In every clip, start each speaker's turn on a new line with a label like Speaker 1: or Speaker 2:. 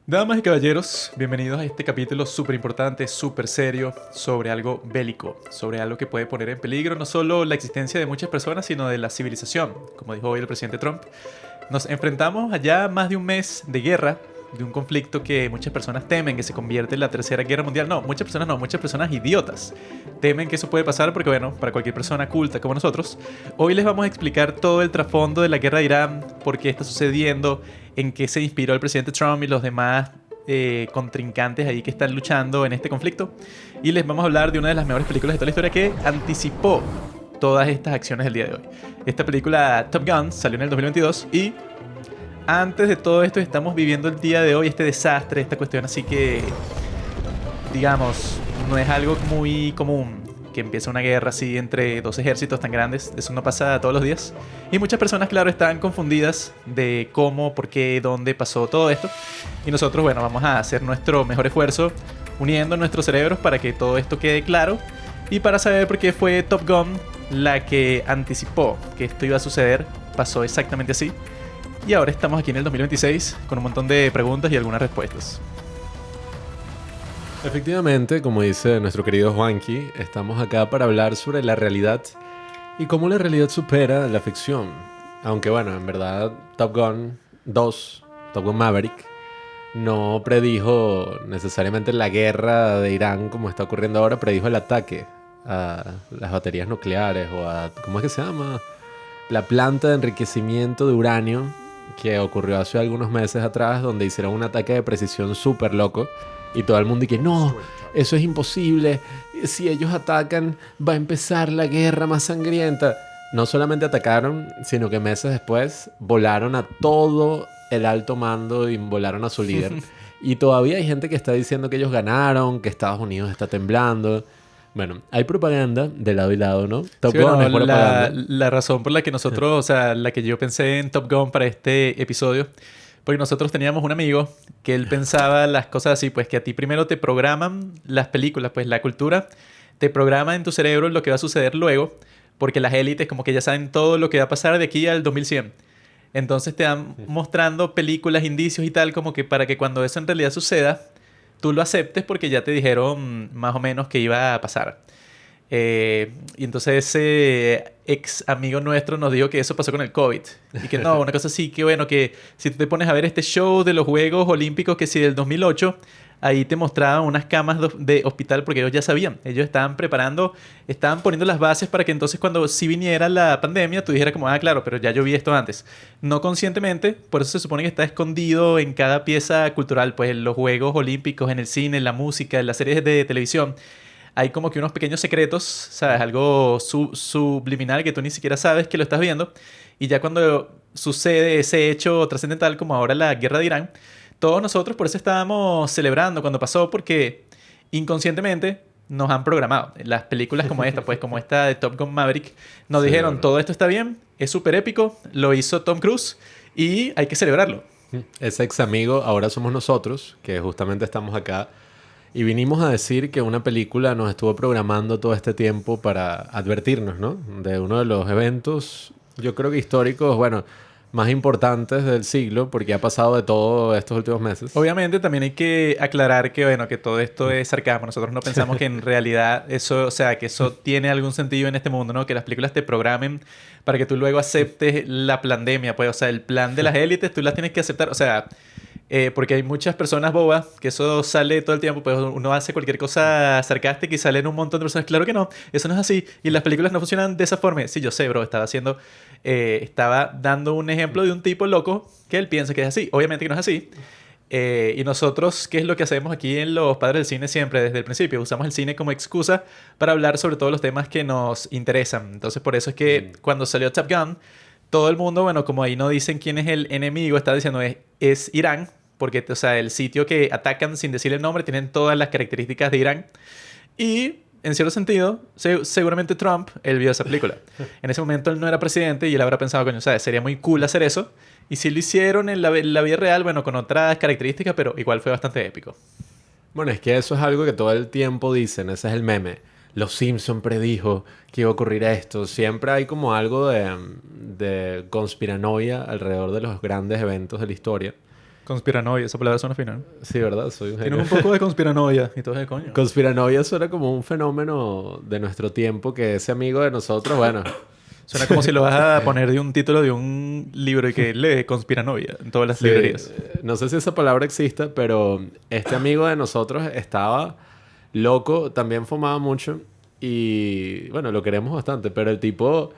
Speaker 1: Damas y caballeros, bienvenidos a este capítulo súper importante, súper serio, sobre algo bélico, sobre algo que puede poner en peligro no solo la existencia de muchas personas, sino de la civilización. Como dijo hoy el presidente Trump, nos enfrentamos a ya más de un mes de guerra, de un conflicto que muchas personas temen que se convierta en la tercera guerra mundial. No, muchas personas idiotas temen que eso puede pasar porque, bueno, para cualquier persona culta como nosotros, hoy les vamos a explicar todo el trasfondo de la guerra de Irán, por qué está sucediendo, en qué se inspiró el presidente Trump y los demás contrincantes ahí que están luchando en este conflicto. Y les vamos a hablar de una de las mejores películas de toda la historia que anticipó todas estas acciones del día de hoy. Esta película, Top Gun, salió en el 2022 y antes de todo esto estamos viviendo el día de hoy, este desastre, esta cuestión así que, digamos, no es algo muy común que empiece una guerra así entre dos ejércitos tan grandes. Eso no pasa todos los días. Y muchas personas, claro, están confundidas de cómo, por qué, dónde pasó todo esto. Y nosotros, bueno, vamos a hacer nuestro mejor esfuerzo uniendo nuestros cerebros para que todo esto quede claro y para saber por qué fue Top Gun la que anticipó que esto iba a suceder. Pasó exactamente así. Y ahora estamos aquí en el 2026 con un montón de preguntas y algunas respuestas.
Speaker 2: Efectivamente, como dice nuestro querido Juanqui, estamos acá para hablar sobre la realidad y cómo la realidad supera la ficción. Aunque bueno, en verdad Top Gun 2, Top Gun Maverick, no predijo necesariamente la guerra de Irán como está ocurriendo ahora, predijo el ataque a las baterías nucleares o a, ¿cómo es que se llama? La planta de enriquecimiento de uranio que ocurrió hace algunos meses atrás, donde hicieron un ataque de precisión súper loco. Y todo el mundo dice, no, eso es imposible. Si ellos atacan, va a empezar la guerra más sangrienta. No solamente atacaron, sino que meses después volaron a todo el alto mando y volaron a su líder. Y todavía hay gente que está diciendo que ellos ganaron, que Estados Unidos está temblando. Bueno, hay propaganda de lado y lado, ¿no? Top
Speaker 1: Sí,
Speaker 2: Gun
Speaker 1: bueno,
Speaker 2: es propaganda.
Speaker 1: la razón por la que nosotros, o sea, la que yo pensé en Top Gun para este episodio, porque nosotros teníamos un amigo que él pensaba las cosas así, pues que a ti primero te programan las películas, pues la cultura te programa en tu cerebro lo que va a suceder luego, porque las élites como que ya saben todo lo que va a pasar de aquí al 2100. Entonces te van mostrando películas, indicios y tal, como que para que cuando eso en realidad suceda, tú lo aceptes porque ya te dijeron más o menos que iba a pasar. Y entonces ese ex amigo nuestro nos dijo que eso pasó con el COVID. Y que no, una cosa así, que bueno, que si tú te pones a ver este show de los Juegos Olímpicos, que si del 2008, ahí te mostraban unas camas de hospital porque ellos ya sabían. Ellos estaban preparando, estaban poniendo las bases para que entonces cuando sí viniera la pandemia, tú dijeras como, ah, claro, pero ya yo vi esto antes. No conscientemente, por eso se supone que está escondido en cada pieza cultural, pues en los Juegos Olímpicos, en el cine, en la música, en las series de televisión. Hay como que unos pequeños secretos, ¿sabes? Algo subliminal que tú ni siquiera sabes que lo estás viendo. Y ya cuando sucede ese hecho trascendental como ahora la guerra de Irán, todos nosotros por eso estábamos celebrando cuando pasó, porque inconscientemente nos han programado. Las películas como esta, pues como esta de Top Gun Maverick, nos
Speaker 2: Sí,
Speaker 1: dijeron,
Speaker 2: bueno.
Speaker 1: todo esto está bien, es súper épico, lo hizo Tom Cruise y hay que celebrarlo.
Speaker 2: Ese ex amigo ahora somos nosotros, que justamente estamos acá. Y vinimos a decir que una película nos estuvo programando todo este tiempo para advertirnos, ¿no? De uno de los eventos, yo creo que históricos, bueno, más importantes del siglo, porque ha pasado de todo estos últimos meses.
Speaker 1: Obviamente también hay que aclarar que, bueno, que todo esto es sarcasmo. Nosotros no pensamos que en realidad eso, o sea, que eso tiene algún sentido en este mundo, ¿no? Que las películas te programen para que tú luego aceptes la pandemia, pues, o sea, el plan de las élites, tú las tienes que aceptar, o sea, porque hay muchas personas bobas que eso sale todo el tiempo, pues uno hace cualquier cosa sarcástica y salen un montón de personas. Claro que no, eso no es así. Y las películas no funcionan de esa forma. Sí, yo sé, bro, estaba dando un ejemplo de un tipo loco que él piensa que es así. Obviamente que no es así. Y nosotros, ¿qué es lo que hacemos aquí en Los Padres del Cine siempre desde el principio? Usamos el cine como excusa para hablar sobre todos los temas que nos interesan. Entonces, por eso es que cuando salió Top Gun, todo el mundo, bueno, como ahí no dicen quién es el enemigo, está diciendo es Irán, porque, o sea, el sitio que atacan sin decir el nombre tienen todas las características de Irán. Y, en cierto sentido, seguramente Trump, él vio esa película. En ese momento él no era presidente y él habrá pensado, coño, ¿sabes? Sería muy cool hacer eso. Y si lo hicieron en la vida real, bueno, con otras características, pero igual fue bastante épico.
Speaker 2: Bueno, es que eso es algo que todo el tiempo dicen, ese es el meme. Los Simpson predijo que iba a ocurrir esto. Siempre hay como algo de conspiranoia alrededor de los grandes eventos de la historia.
Speaker 1: Conspiranoia, esa palabra suena fina, ¿no?
Speaker 2: Sí, ¿verdad? Soy un
Speaker 1: Tienes
Speaker 2: genio.
Speaker 1: un poco de conspiranoia y todo de coño.
Speaker 2: Conspiranoia suena como un fenómeno de nuestro tiempo que ese amigo de nosotros, bueno,
Speaker 1: Suena como si lo vas a poner de un título de un libro y que lee conspiranoia en todas las
Speaker 2: sí,
Speaker 1: librerías.
Speaker 2: no sé si esa palabra exista, pero este amigo de nosotros estaba loco, también fumaba mucho y bueno, lo queremos bastante, pero el tipo,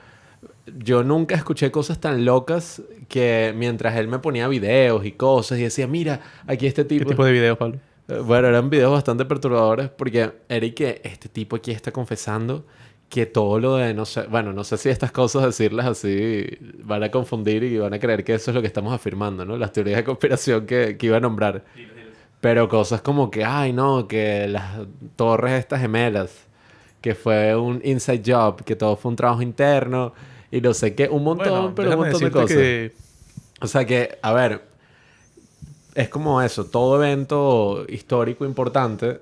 Speaker 2: yo nunca escuché cosas tan locas que mientras él me ponía videos y cosas y decía, mira, aquí este
Speaker 1: ¿Qué
Speaker 2: tipo...
Speaker 1: tipo de videos, Pablo?
Speaker 2: Bueno, eran videos bastante perturbadores porque Eric, que este tipo aquí está confesando que todo lo de, no sé, bueno, no sé si estas cosas decirlas así van a confundir y van a creer que eso es lo que estamos afirmando, ¿no? Las teorías de conspiración que iba a nombrar. Pero cosas como que, ay, no, que las torres estas gemelas, que fue un inside job, que todo fue un trabajo interno y no sé qué, un montón,
Speaker 1: Bueno,
Speaker 2: pero un
Speaker 1: déjame
Speaker 2: montón de
Speaker 1: decirte
Speaker 2: cosas.
Speaker 1: que...
Speaker 2: O sea que, a ver, es como eso, todo evento histórico importante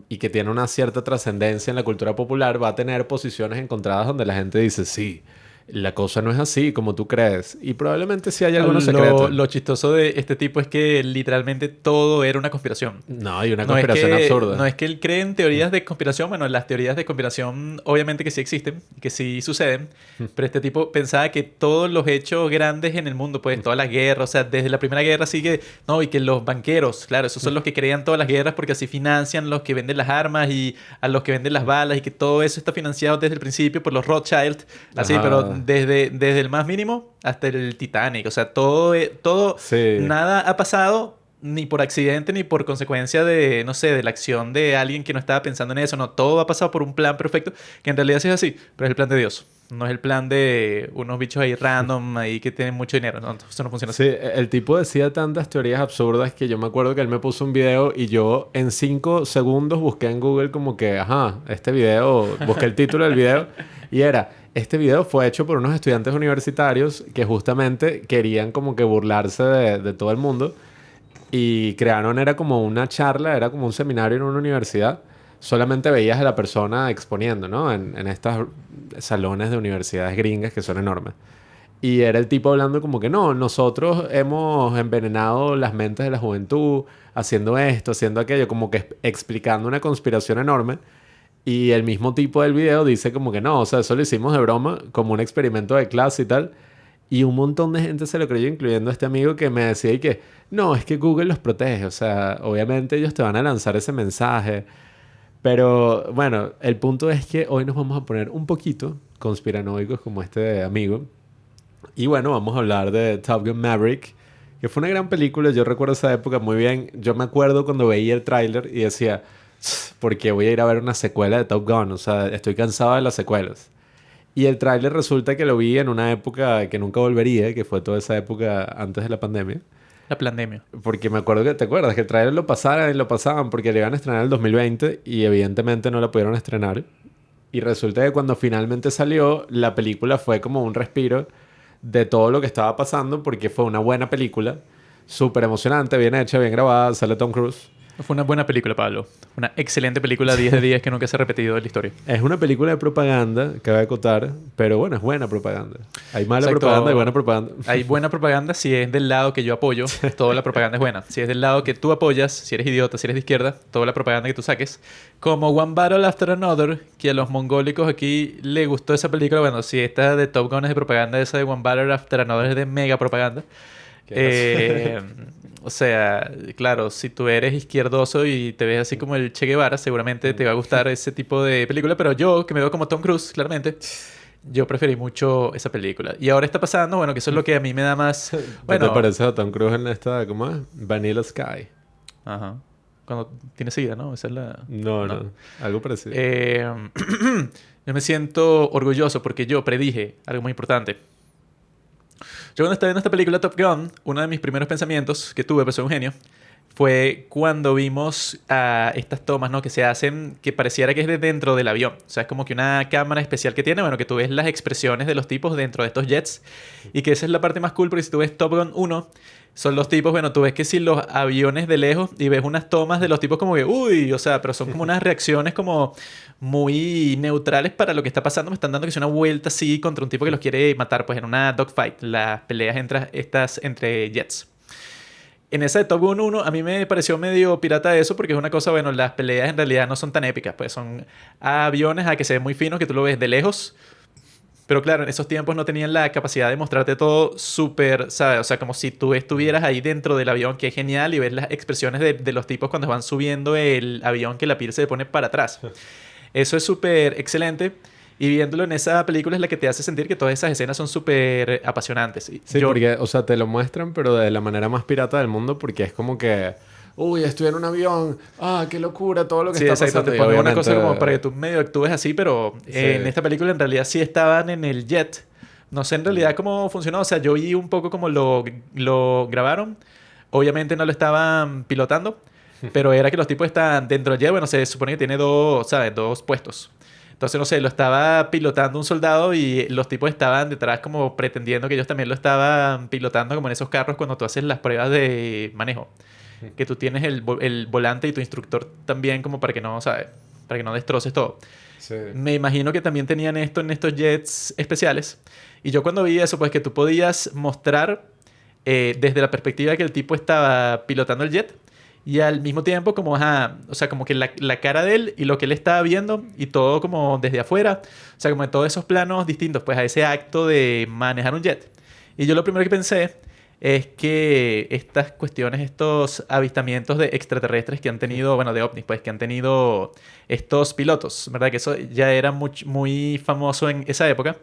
Speaker 2: y que tiene una cierta trascendencia en la cultura popular va a tener posiciones encontradas donde la gente dice, sí, la cosa no es así como tú crees. Y probablemente sí hay algunos secretos.
Speaker 1: Lo chistoso de este tipo es que literalmente todo era una conspiración.
Speaker 2: No, hay una conspiración absurda.
Speaker 1: No es que él cree en teorías de conspiración. Bueno, las teorías de conspiración obviamente que sí existen, que sí suceden, pero este tipo pensaba que todos los hechos grandes en el mundo, pues todas las guerras, o sea, desde la Primera Guerra sigue, no, y que los banqueros, claro, esos son los que crean todas las guerras porque así financian los que venden las armas y a los que venden las balas y que todo eso está financiado desde el principio por los Rothschild, así,
Speaker 2: Ajá.
Speaker 1: pero desde el más mínimo hasta el Titanic, o sea, todo,
Speaker 2: Sí.
Speaker 1: nada ha pasado ni por accidente ni por consecuencia de, no sé, de la acción de alguien que no estaba pensando en eso. No, todo ha pasado por un plan perfecto, que en realidad sí es así, pero es el plan de Dios. No es el plan de unos bichos ahí random, ahí que tienen mucho dinero. No, eso no funciona así.
Speaker 2: Sí, el tipo decía tantas teorías absurdas que yo me acuerdo que él me puso un video y yo en 5 segundos busqué en Google como que, ajá, este video, busqué el título del video y era, este video fue hecho por unos estudiantes universitarios que justamente querían como que burlarse de todo el mundo y crearon, era como una charla, era como un seminario en una universidad. Solamente veías a la persona exponiendo, ¿no? En estos salones de universidades gringas que son enormes. Y era el tipo hablando como que no, nosotros hemos envenenado las mentes de la juventud haciendo esto, haciendo aquello, como que explicando una conspiración enorme. Y el mismo tipo del video dice como que no, o sea, eso lo hicimos de broma, como un experimento de clase y tal. Y un montón de gente se lo creyó, incluyendo este amigo que me decía y que no, es que Google los protege, o sea, obviamente ellos te van a lanzar ese mensaje. Pero bueno, el punto es que hoy nos vamos a poner un poquito conspiranoicos como este amigo. Y bueno, vamos a hablar de Top Gun Maverick, que fue una gran película. Yo recuerdo esa época muy bien. Yo me acuerdo cuando veía el tráiler y decía, ¿por qué voy a ir a ver una secuela de Top Gun? O sea, estoy cansado de las secuelas. Y el tráiler resulta que lo vi en una época que nunca volvería, que fue toda esa época antes de la pandemia.
Speaker 1: La pandemia.
Speaker 2: Porque me acuerdo que, ¿te acuerdas? Que el tráiler lo pasaran y lo pasaban porque le iban a estrenar en el 2020 y evidentemente no lo pudieron estrenar. Y resulta que cuando finalmente salió, la película fue como un respiro de todo lo que estaba pasando porque fue una buena película, súper emocionante, bien hecha, bien grabada, sale Tom Cruise.
Speaker 1: Fue una buena película, Pablo. Una excelente película, 10 de 10 que nunca se ha repetido en la historia.
Speaker 2: Es una película de propaganda, cabe acotar, pero bueno, es buena propaganda. Hay mala
Speaker 1: Exacto.
Speaker 2: propaganda y buena propaganda.
Speaker 1: Hay buena propaganda si es del lado que yo apoyo, toda la propaganda es buena. Si es del lado que tú apoyas, si eres idiota, si eres de izquierda, toda la propaganda que tú saques. Como One Battle After Another, que a los mongólicos aquí le gustó esa película. Bueno, si esta de Top Gun es de propaganda, esa de One Battle After Another es de mega propaganda. O sea, claro, si tú eres izquierdoso y te ves así como el Che Guevara, seguramente te va a gustar ese tipo de película. Pero yo, que me veo como Tom Cruise, claramente, yo preferí mucho esa película. Y ahora está pasando, bueno, que eso es lo que a mí me da más...
Speaker 2: ¿Qué te
Speaker 1: Bueno,
Speaker 2: parece a Tom Cruise en esta, cómo es? Vanilla Sky.
Speaker 1: ajá. Cuando tiene sida, ¿no? Esa es la...
Speaker 2: No, algo parecido.
Speaker 1: Yo me siento orgulloso porque yo predije algo muy importante. Yo cuando estaba viendo esta película Top Gun, uno de mis primeros pensamientos que tuve, pues soy un genio, fue cuando vimos estas tomas, ¿no? Que se hacen, que pareciera que es de dentro del avión. O sea, es como que una cámara especial que tiene, bueno, que tú ves las expresiones de los tipos dentro de estos jets. Y que esa es la parte más cool, porque si tú ves Top Gun 1, son los tipos, bueno, tú ves que si los aviones de lejos y ves unas tomas de los tipos como que, uy, o sea, pero son como unas reacciones como muy neutrales para lo que está pasando. Me están dando que es una vuelta así contra un tipo que los quiere matar, pues en una dogfight, las peleas entre jets. En esa de Top Gun 1 a mí me pareció medio pirata eso porque es una cosa, bueno, las peleas en realidad no son tan épicas, pues son aviones a que se ven muy finos, que tú lo ves de lejos. Pero claro, en esos tiempos no tenían la capacidad de mostrarte todo súper, ¿sabes? O sea, como si tú estuvieras ahí dentro del avión, que es genial, y ves las expresiones de los tipos cuando van subiendo el avión, que la piel se le pone para atrás. Eso es súper excelente. Y viéndolo en esa película es la que te hace sentir que todas esas escenas son súper apasionantes. Y
Speaker 2: Sí,
Speaker 1: yo,
Speaker 2: porque, o sea, te lo muestran, pero de la manera más pirata del mundo, porque es como que, uy, estoy en un avión, ah, qué locura, todo lo que
Speaker 1: sí,
Speaker 2: está
Speaker 1: exacto,
Speaker 2: pasando.
Speaker 1: te
Speaker 2: Y
Speaker 1: ponen una
Speaker 2: obviamente,
Speaker 1: cosa como para que tú medio actúes así, pero
Speaker 2: sí.
Speaker 1: en esta película en realidad sí estaban en el jet. No sé en realidad cómo funcionó, o sea, yo vi un poco cómo lo grabaron. Obviamente no lo estaban pilotando, pero era que los tipos estaban dentro del jet, bueno, se supone que tiene dos, ¿sabes? Dos puestos. Entonces, no sé, lo estaba pilotando un soldado y los tipos estaban detrás como pretendiendo que ellos también lo estaban pilotando como en esos carros cuando tú haces las pruebas de manejo. Que tú tienes el volante y tu instructor también como para que no, ¿sabes? Para que no destroces todo.
Speaker 2: Sí.
Speaker 1: Me imagino que también tenían esto en estos jets especiales. Y yo cuando vi eso, pues que tú podías mostrar desde la perspectiva que el tipo estaba pilotando el jet y al mismo tiempo como, ajá, o sea, como que la cara de él y lo que él estaba viendo y todo como desde afuera, o sea, como en todos esos planos distintos, pues a ese acto de manejar un jet. Y yo lo primero que pensé es que estas cuestiones, estos avistamientos de extraterrestres que han tenido, bueno, de ovnis, pues que han tenido estos pilotos, ¿verdad? Que eso ya era muy famoso en esa época.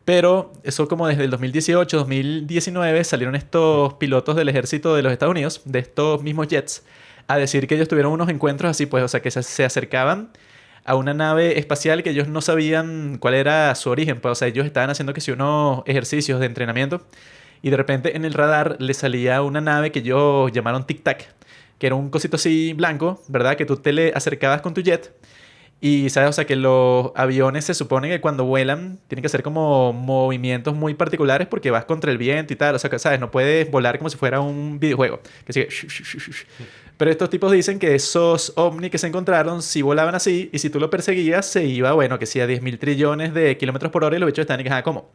Speaker 1: Pero eso como desde el 2018, 2019 salieron estos pilotos del ejército de los Estados Unidos, de estos mismos jets, a decir que ellos tuvieron unos encuentros así, pues, o sea, que se acercaban a una nave espacial que ellos no sabían cuál era su origen, pues, o sea, ellos estaban haciendo que si unos ejercicios de entrenamiento y de repente en el radar le salía una nave que ellos llamaron Tic Tac, que era un cosito así blanco, ¿verdad? Que tú te le acercabas con tu jet y, ¿sabes? O sea, que los aviones se supone que cuando vuelan tienen que hacer como movimientos muy particulares porque vas contra el viento y tal. O sea, que, ¿sabes? No puedes volar como si fuera un videojuego. Que sigue... Pero estos tipos dicen que esos ovnis que se encontraron sí volaban así y si tú lo perseguías se iba, bueno, que sí a 10.000 trillones de kilómetros por hora y los bichos están y que, ah, ¿cómo?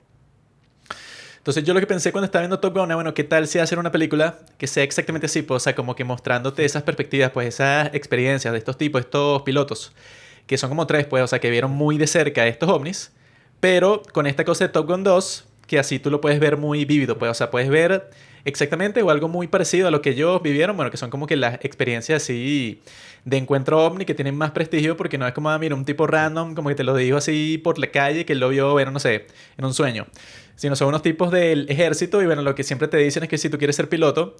Speaker 1: Entonces yo lo que pensé cuando estaba viendo Top Gun, bueno, ¿qué tal si hacer una película que sea exactamente así? Pues, o sea, como que mostrándote esas perspectivas, pues esas experiencias de estos tipos, estos pilotos, que son como tres, pues, o sea, que vieron muy de cerca estos ovnis, pero con esta cosa de Top Gun 2, que así tú lo puedes ver muy vívido, pues, o sea, puedes ver exactamente o algo muy parecido a lo que ellos vivieron, bueno, que son como que las experiencias así de encuentro ovni que tienen más prestigio porque no es como, ah, mira, un tipo random, como que te lo dijo así por la calle, que él lo vio, bueno, no sé, en un sueño, sino son unos tipos del ejército y bueno, lo que siempre te dicen es que si tú quieres ser piloto,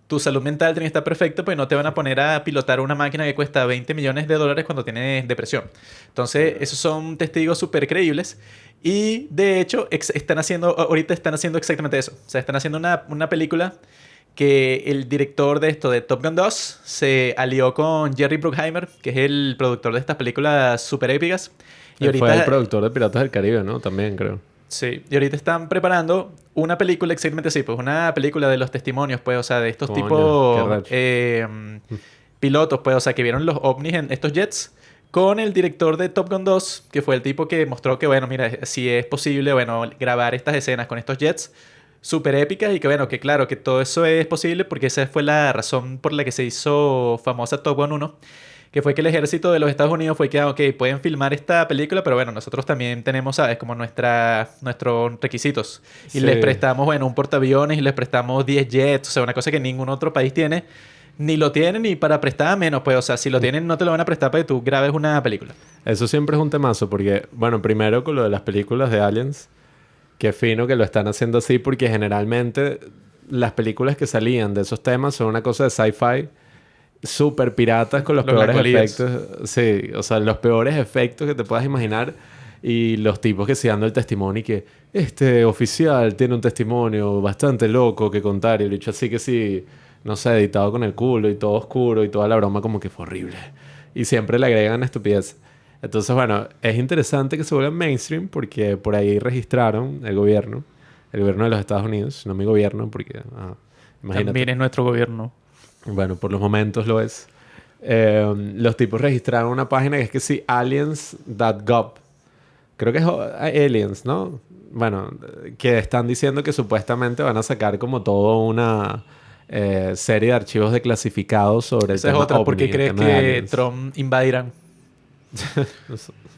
Speaker 1: tu salud mental tiene que estar perfecta, pues no te van a poner a pilotar una máquina que cuesta 20 millones de dólares cuando tienes depresión. Entonces, esos son testigos súper creíbles. Y de hecho, ahorita están haciendo exactamente eso. O sea, están haciendo una película que el director de esto, de Top Gun 2, se alió con Jerry Bruckheimer, que es el productor de estas películas súper épicas. Y
Speaker 2: Él
Speaker 1: ahorita,
Speaker 2: fue el productor de Piratas del Caribe, ¿no? También, creo.
Speaker 1: sí, y ahorita están preparando una película exactamente así, pues una película de los testimonios, pues, o sea, de estos
Speaker 2: Coño, qué
Speaker 1: tipos
Speaker 2: racho.
Speaker 1: pilotos, pues, o sea, que vieron los ovnis en estos jets, con el director de Top Gun 2, que fue el tipo que mostró que, bueno, mira, si es posible, bueno, grabar estas escenas con estos jets súper épicas y que, bueno, que claro, que todo eso es posible porque esa fue la razón por la que se hizo famosa Top Gun 1, que fue que el ejército de los Estados Unidos fue que, ah, ok, pueden filmar esta película, pero bueno, nosotros también tenemos, ¿sabes? Como nuestros requisitos. Y les
Speaker 2: Sí.
Speaker 1: prestamos, bueno, un portaaviones y les prestamos 10 jets, o sea, una cosa que ningún otro país tiene. Ni lo tienen ni para prestar a menos, pues, o sea, si lo tienen no te lo van a prestar para que tú grabes una película.
Speaker 2: Eso siempre es un temazo porque, bueno, primero con lo de las películas de Aliens, qué fino que lo están haciendo así porque generalmente las películas que salían de esos temas son una cosa de sci-fi súper piratas con los
Speaker 1: Los
Speaker 2: peores
Speaker 1: langoliers.
Speaker 2: efectos. Sí, o sea, los peores efectos que te puedas imaginar. Y los tipos que se dando el testimonio y que este oficial tiene un testimonio bastante loco que contar. Y el dicho así que sí, no sé, editado con el culo y todo oscuro y toda la broma como que fue horrible. Y siempre le agregan estupidez. Entonces, bueno, es interesante que se vuelva mainstream porque por ahí registraron el gobierno de los Estados Unidos, no mi gobierno porque, imagínate.
Speaker 1: También es nuestro gobierno.
Speaker 2: Bueno, por los momentos lo es. Los tipos registraron una página que es que sí, aliens.gov. Creo que es aliens, ¿no? Bueno, que están diciendo que supuestamente van a sacar como todo una serie de archivos declasificados sobre el
Speaker 1: Esa es
Speaker 2: tema
Speaker 1: otra. ¿Por qué
Speaker 2: ovni, el
Speaker 1: crees
Speaker 2: tema de
Speaker 1: que
Speaker 2: aliens.
Speaker 1: Trump invade Irán?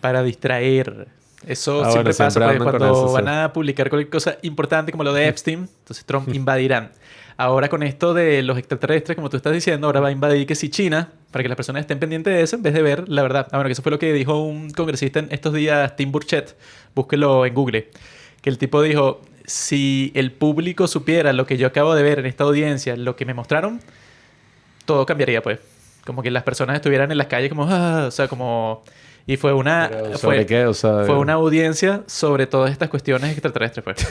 Speaker 1: Para distraer. Eso
Speaker 2: Ah,
Speaker 1: siempre
Speaker 2: bueno,
Speaker 1: pasa
Speaker 2: siempre
Speaker 1: pues,
Speaker 2: andan con
Speaker 1: cuando
Speaker 2: eso, sí.
Speaker 1: van a publicar cualquier cosa importante como lo de Epstein. Entonces Trump invade Irán. Ahora con esto de los extraterrestres, como tú estás diciendo, ahora va a invadir que si China, para que las personas estén pendientes de eso en vez de ver la verdad. Ah, bueno, que eso fue lo que dijo un congresista en estos días, Tim Burchett. Búsquelo en Google. Que el tipo dijo, si el público supiera lo que yo acabo de ver en esta audiencia, lo que me mostraron, todo cambiaría pues. Como que las personas estuvieran en las calles como, ah, o sea, como... Y fue una...
Speaker 2: Pero, ¿sobre qué? O sea,
Speaker 1: Fue una audiencia sobre todas estas cuestiones extraterrestres, pues.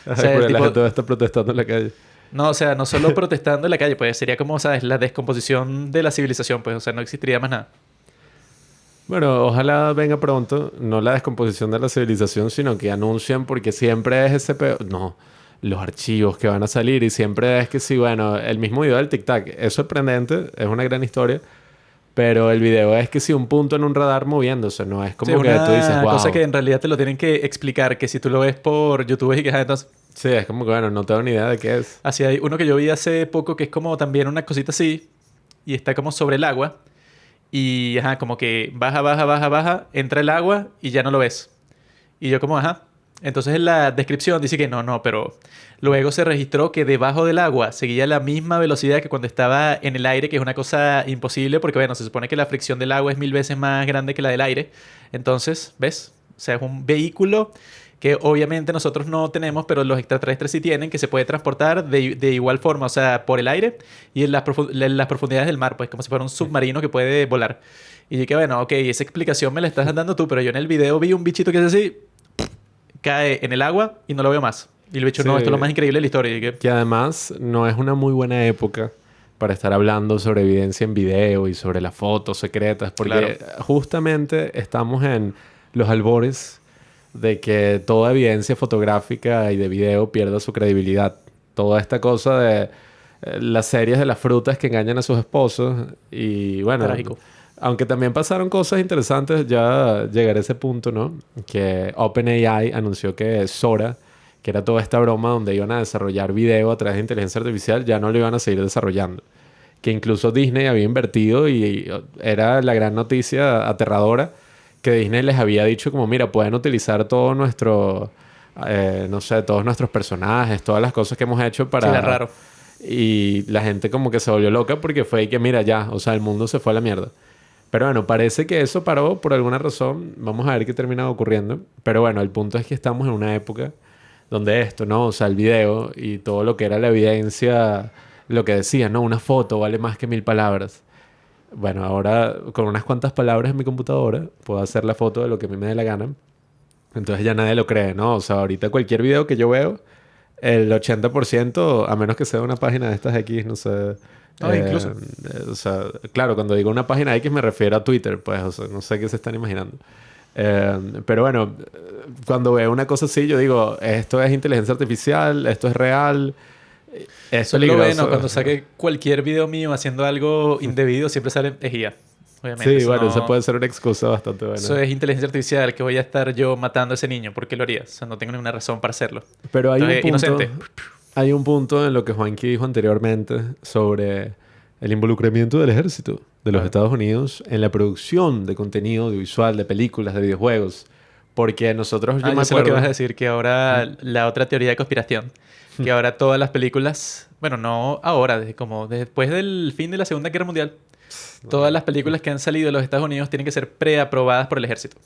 Speaker 1: O sea,
Speaker 2: porque
Speaker 1: el
Speaker 2: la
Speaker 1: tipo-
Speaker 2: gente está protestando en la calle.
Speaker 1: No, o sea, no solo protestando en la calle, pues sería como, ¿sabes? La descomposición de la civilización, pues. O sea, no existiría más nada.
Speaker 2: Bueno, ojalá venga pronto, no la descomposición de la civilización, sino que anuncien, porque siempre es ese no, los archivos que van a salir y siempre es que sí, bueno, el mismo video del Tic Tac, es sorprendente, es una gran historia, pero el video es que sí, un punto en un radar moviéndose, no es como
Speaker 1: Sí,
Speaker 2: que
Speaker 1: una
Speaker 2: tú dices, wow.
Speaker 1: cosa que en realidad te lo tienen que explicar, que si tú lo ves por YouTube y que, entonces...
Speaker 2: Sí, es como que, bueno, no tengo ni idea de qué es.
Speaker 1: Así hay uno que yo vi hace poco que es como también una cosita así y está como sobre el agua y ajá, como que baja, baja, baja, baja, entra el agua y ya no lo ves. Y yo como, ajá. Entonces en la descripción dice que no, pero luego se registró que debajo del agua seguía la misma velocidad que cuando estaba en el aire, que es una cosa imposible porque, bueno, se supone que la fricción del agua es 1000 veces más grande que la del aire. Entonces, ¿ves? O sea, es un vehículo que obviamente nosotros no tenemos, pero los extraterrestres sí tienen, que se puede transportar de igual forma, o sea, por el aire y en en las profundidades del mar, pues como si fuera un submarino que puede volar. Y dije, bueno, ok, esa explicación me la estás dando tú, pero yo en el video vi un bichito que es así, cae en el agua y no lo veo más. Y el bicho,
Speaker 2: Sí.
Speaker 1: no, esto es lo más increíble de la historia. Y dije,
Speaker 2: Que además no es una muy buena época para estar hablando sobre evidencia en video y sobre las fotos secretas, porque justamente estamos en los albores de que toda evidencia fotográfica y de video pierda su credibilidad. Toda esta cosa de las series de las frutas que engañan a sus esposos y bueno,
Speaker 1: Trágico.
Speaker 2: aunque también pasaron cosas interesantes, ya llegaré a ese punto, ¿no? Que OpenAI anunció que Sora, que era toda esta broma donde iban a desarrollar video a través de inteligencia artificial, ya no lo iban a seguir desarrollando. Que incluso Disney había invertido y era la gran noticia aterradora que Disney les había dicho como, mira, pueden utilizar todo nuestro, no sé, todos nuestros personajes, todas las cosas que hemos hecho para...
Speaker 1: sí, era raro.
Speaker 2: Y la gente como que se volvió loca porque fue que, mira, ya, o sea, el mundo se fue a la mierda. Pero bueno, parece que eso paró por alguna razón. Vamos a ver qué termina ocurriendo. Pero bueno, el punto es que estamos en una época donde esto, ¿no? O sea, el video y todo lo que era la evidencia, lo que decía, ¿no? Una foto vale más que 1000 palabras. Bueno, ahora con unas cuantas palabras en mi computadora puedo hacer la foto de lo que a mí me dé la gana. Entonces ya nadie lo cree, ¿no? O sea, ahorita cualquier video que yo veo, el 80%, a menos que sea una página de estas X, no sé.
Speaker 1: No, incluso.
Speaker 2: O sea, claro, cuando digo una página X me refiero a Twitter, pues, o sea, no sé qué se están imaginando. Pero bueno, cuando veo una cosa así, yo digo, esto es inteligencia artificial, esto es real, es
Speaker 1: Eso es lo
Speaker 2: peligroso.
Speaker 1: bueno, cuando saque cualquier video mío haciendo algo indebido, siempre sale ejía. Obviamente.
Speaker 2: Sí,
Speaker 1: Eso
Speaker 2: bueno,
Speaker 1: no-
Speaker 2: esa puede ser una excusa bastante buena.
Speaker 1: Eso es inteligencia artificial, que voy a estar yo matando a ese niño. ¿Por qué lo haría? O sea, no tengo ninguna razón para hacerlo.
Speaker 2: Pero hay un
Speaker 1: Entonces,
Speaker 2: punto,
Speaker 1: inocente.
Speaker 2: hay un punto en lo que Juanqui dijo anteriormente sobre el involucramiento del ejército de los
Speaker 1: Claro.
Speaker 2: Estados Unidos en la producción de contenido audiovisual, de películas, de videojuegos. Porque nosotros,
Speaker 1: Ah,
Speaker 2: me
Speaker 1: yo sé lo que
Speaker 2: acuerdo...
Speaker 1: vas a decir, que ahora la otra teoría de conspiración, que ahora todas las películas, bueno, no ahora, como después del fin de la Segunda Guerra Mundial, todas las películas que han salido de los Estados Unidos tienen que ser preaprobadas por el ejército.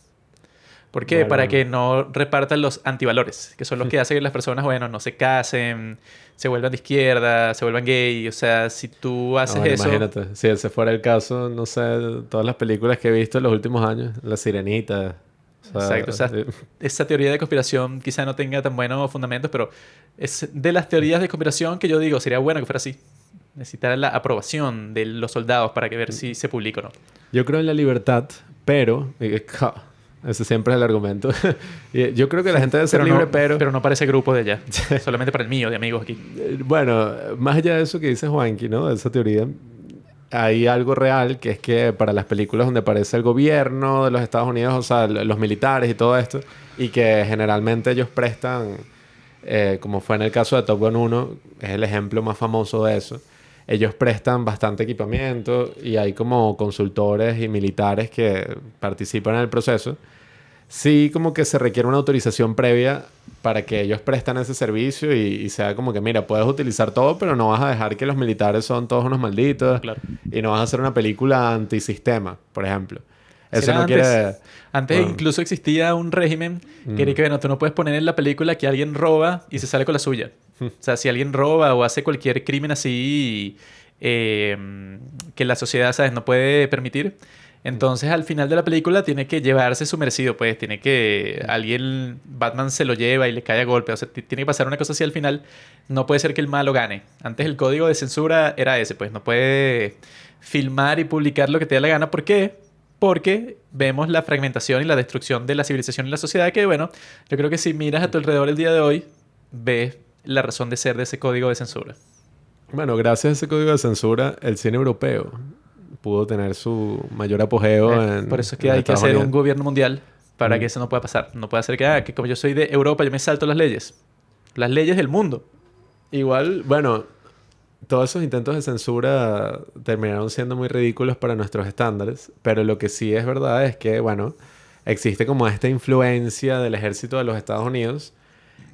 Speaker 1: ¿Por qué?
Speaker 2: Bueno.
Speaker 1: Para que no repartan los antivalores, que son los que hacen que las personas, bueno, no se casen, se vuelvan de izquierda, se vuelvan gay. O sea, si tú haces
Speaker 2: Ahora,
Speaker 1: eso...
Speaker 2: imagínate, si ese fuera el caso, no sé, todas las películas que he visto en los últimos años, La Sirenita.
Speaker 1: Exacto, esa teoría de conspiración quizá no tenga tan buenos fundamentos, pero es de las teorías de conspiración que yo digo, sería bueno que fuera así. Necesitar la aprobación de los soldados para que ver si se publica o no.
Speaker 2: Yo creo en la libertad, pero... ese siempre es el argumento. Yo creo que la gente debe ser libre,
Speaker 1: pero no para ese grupo de allá. Solamente para el mío, de amigos aquí.
Speaker 2: Bueno, más allá de eso que dice Juanqui, ¿no? De esa teoría, hay algo real que es que para las películas donde aparece el gobierno de los Estados Unidos, o sea, los militares y todo esto, y que generalmente ellos prestan como fue en el caso de Top Gun 1, es el ejemplo más famoso de eso. Ellos prestan bastante equipamiento y hay como consultores y militares que participan en el proceso. Sí, como que se requiere una autorización previa para que ellos prestan ese servicio y sea como que, mira, puedes utilizar todo, pero no vas a dejar que los militares son todos unos malditos.
Speaker 1: Claro.
Speaker 2: Y no vas a hacer una película antisistema, por ejemplo.
Speaker 1: Si
Speaker 2: Eso
Speaker 1: era
Speaker 2: no quiere...
Speaker 1: Antes
Speaker 2: Bueno.
Speaker 1: incluso existía un régimen que era que, bueno, tú no puedes poner en la película que alguien roba y se sale con la suya. O sea, si alguien roba o hace cualquier crimen así que la sociedad, ¿sabes?, no puede permitir, entonces al final de la película tiene que llevarse su merecido, pues tiene que alguien, Batman se lo lleva y le cae a golpe, o sea, tiene que pasar una cosa así al final, no puede ser que el malo gane. Antes el código de censura era ese, pues no puede filmar y publicar lo que te dé la gana. ¿Por qué? Porque vemos la fragmentación y la destrucción de la civilización y la sociedad que, bueno, yo creo que si miras a tu alrededor el día de hoy, ves la razón de ser de ese código de censura.
Speaker 2: Bueno, gracias a ese código de censura, el cine europeo pudo tener su mayor apogeo en
Speaker 1: Por eso es que
Speaker 2: en
Speaker 1: hay que
Speaker 2: Estados
Speaker 1: hacer
Speaker 2: Unidos.
Speaker 1: un gobierno mundial para que eso no pueda pasar. No puede ser que como yo soy de Europa, yo me salto las leyes. Las leyes del mundo.
Speaker 2: Igual, bueno, todos esos intentos de censura terminaron siendo muy ridículos para nuestros estándares, pero lo que sí es verdad es que, bueno, existe como esta influencia del ejército de los Estados Unidos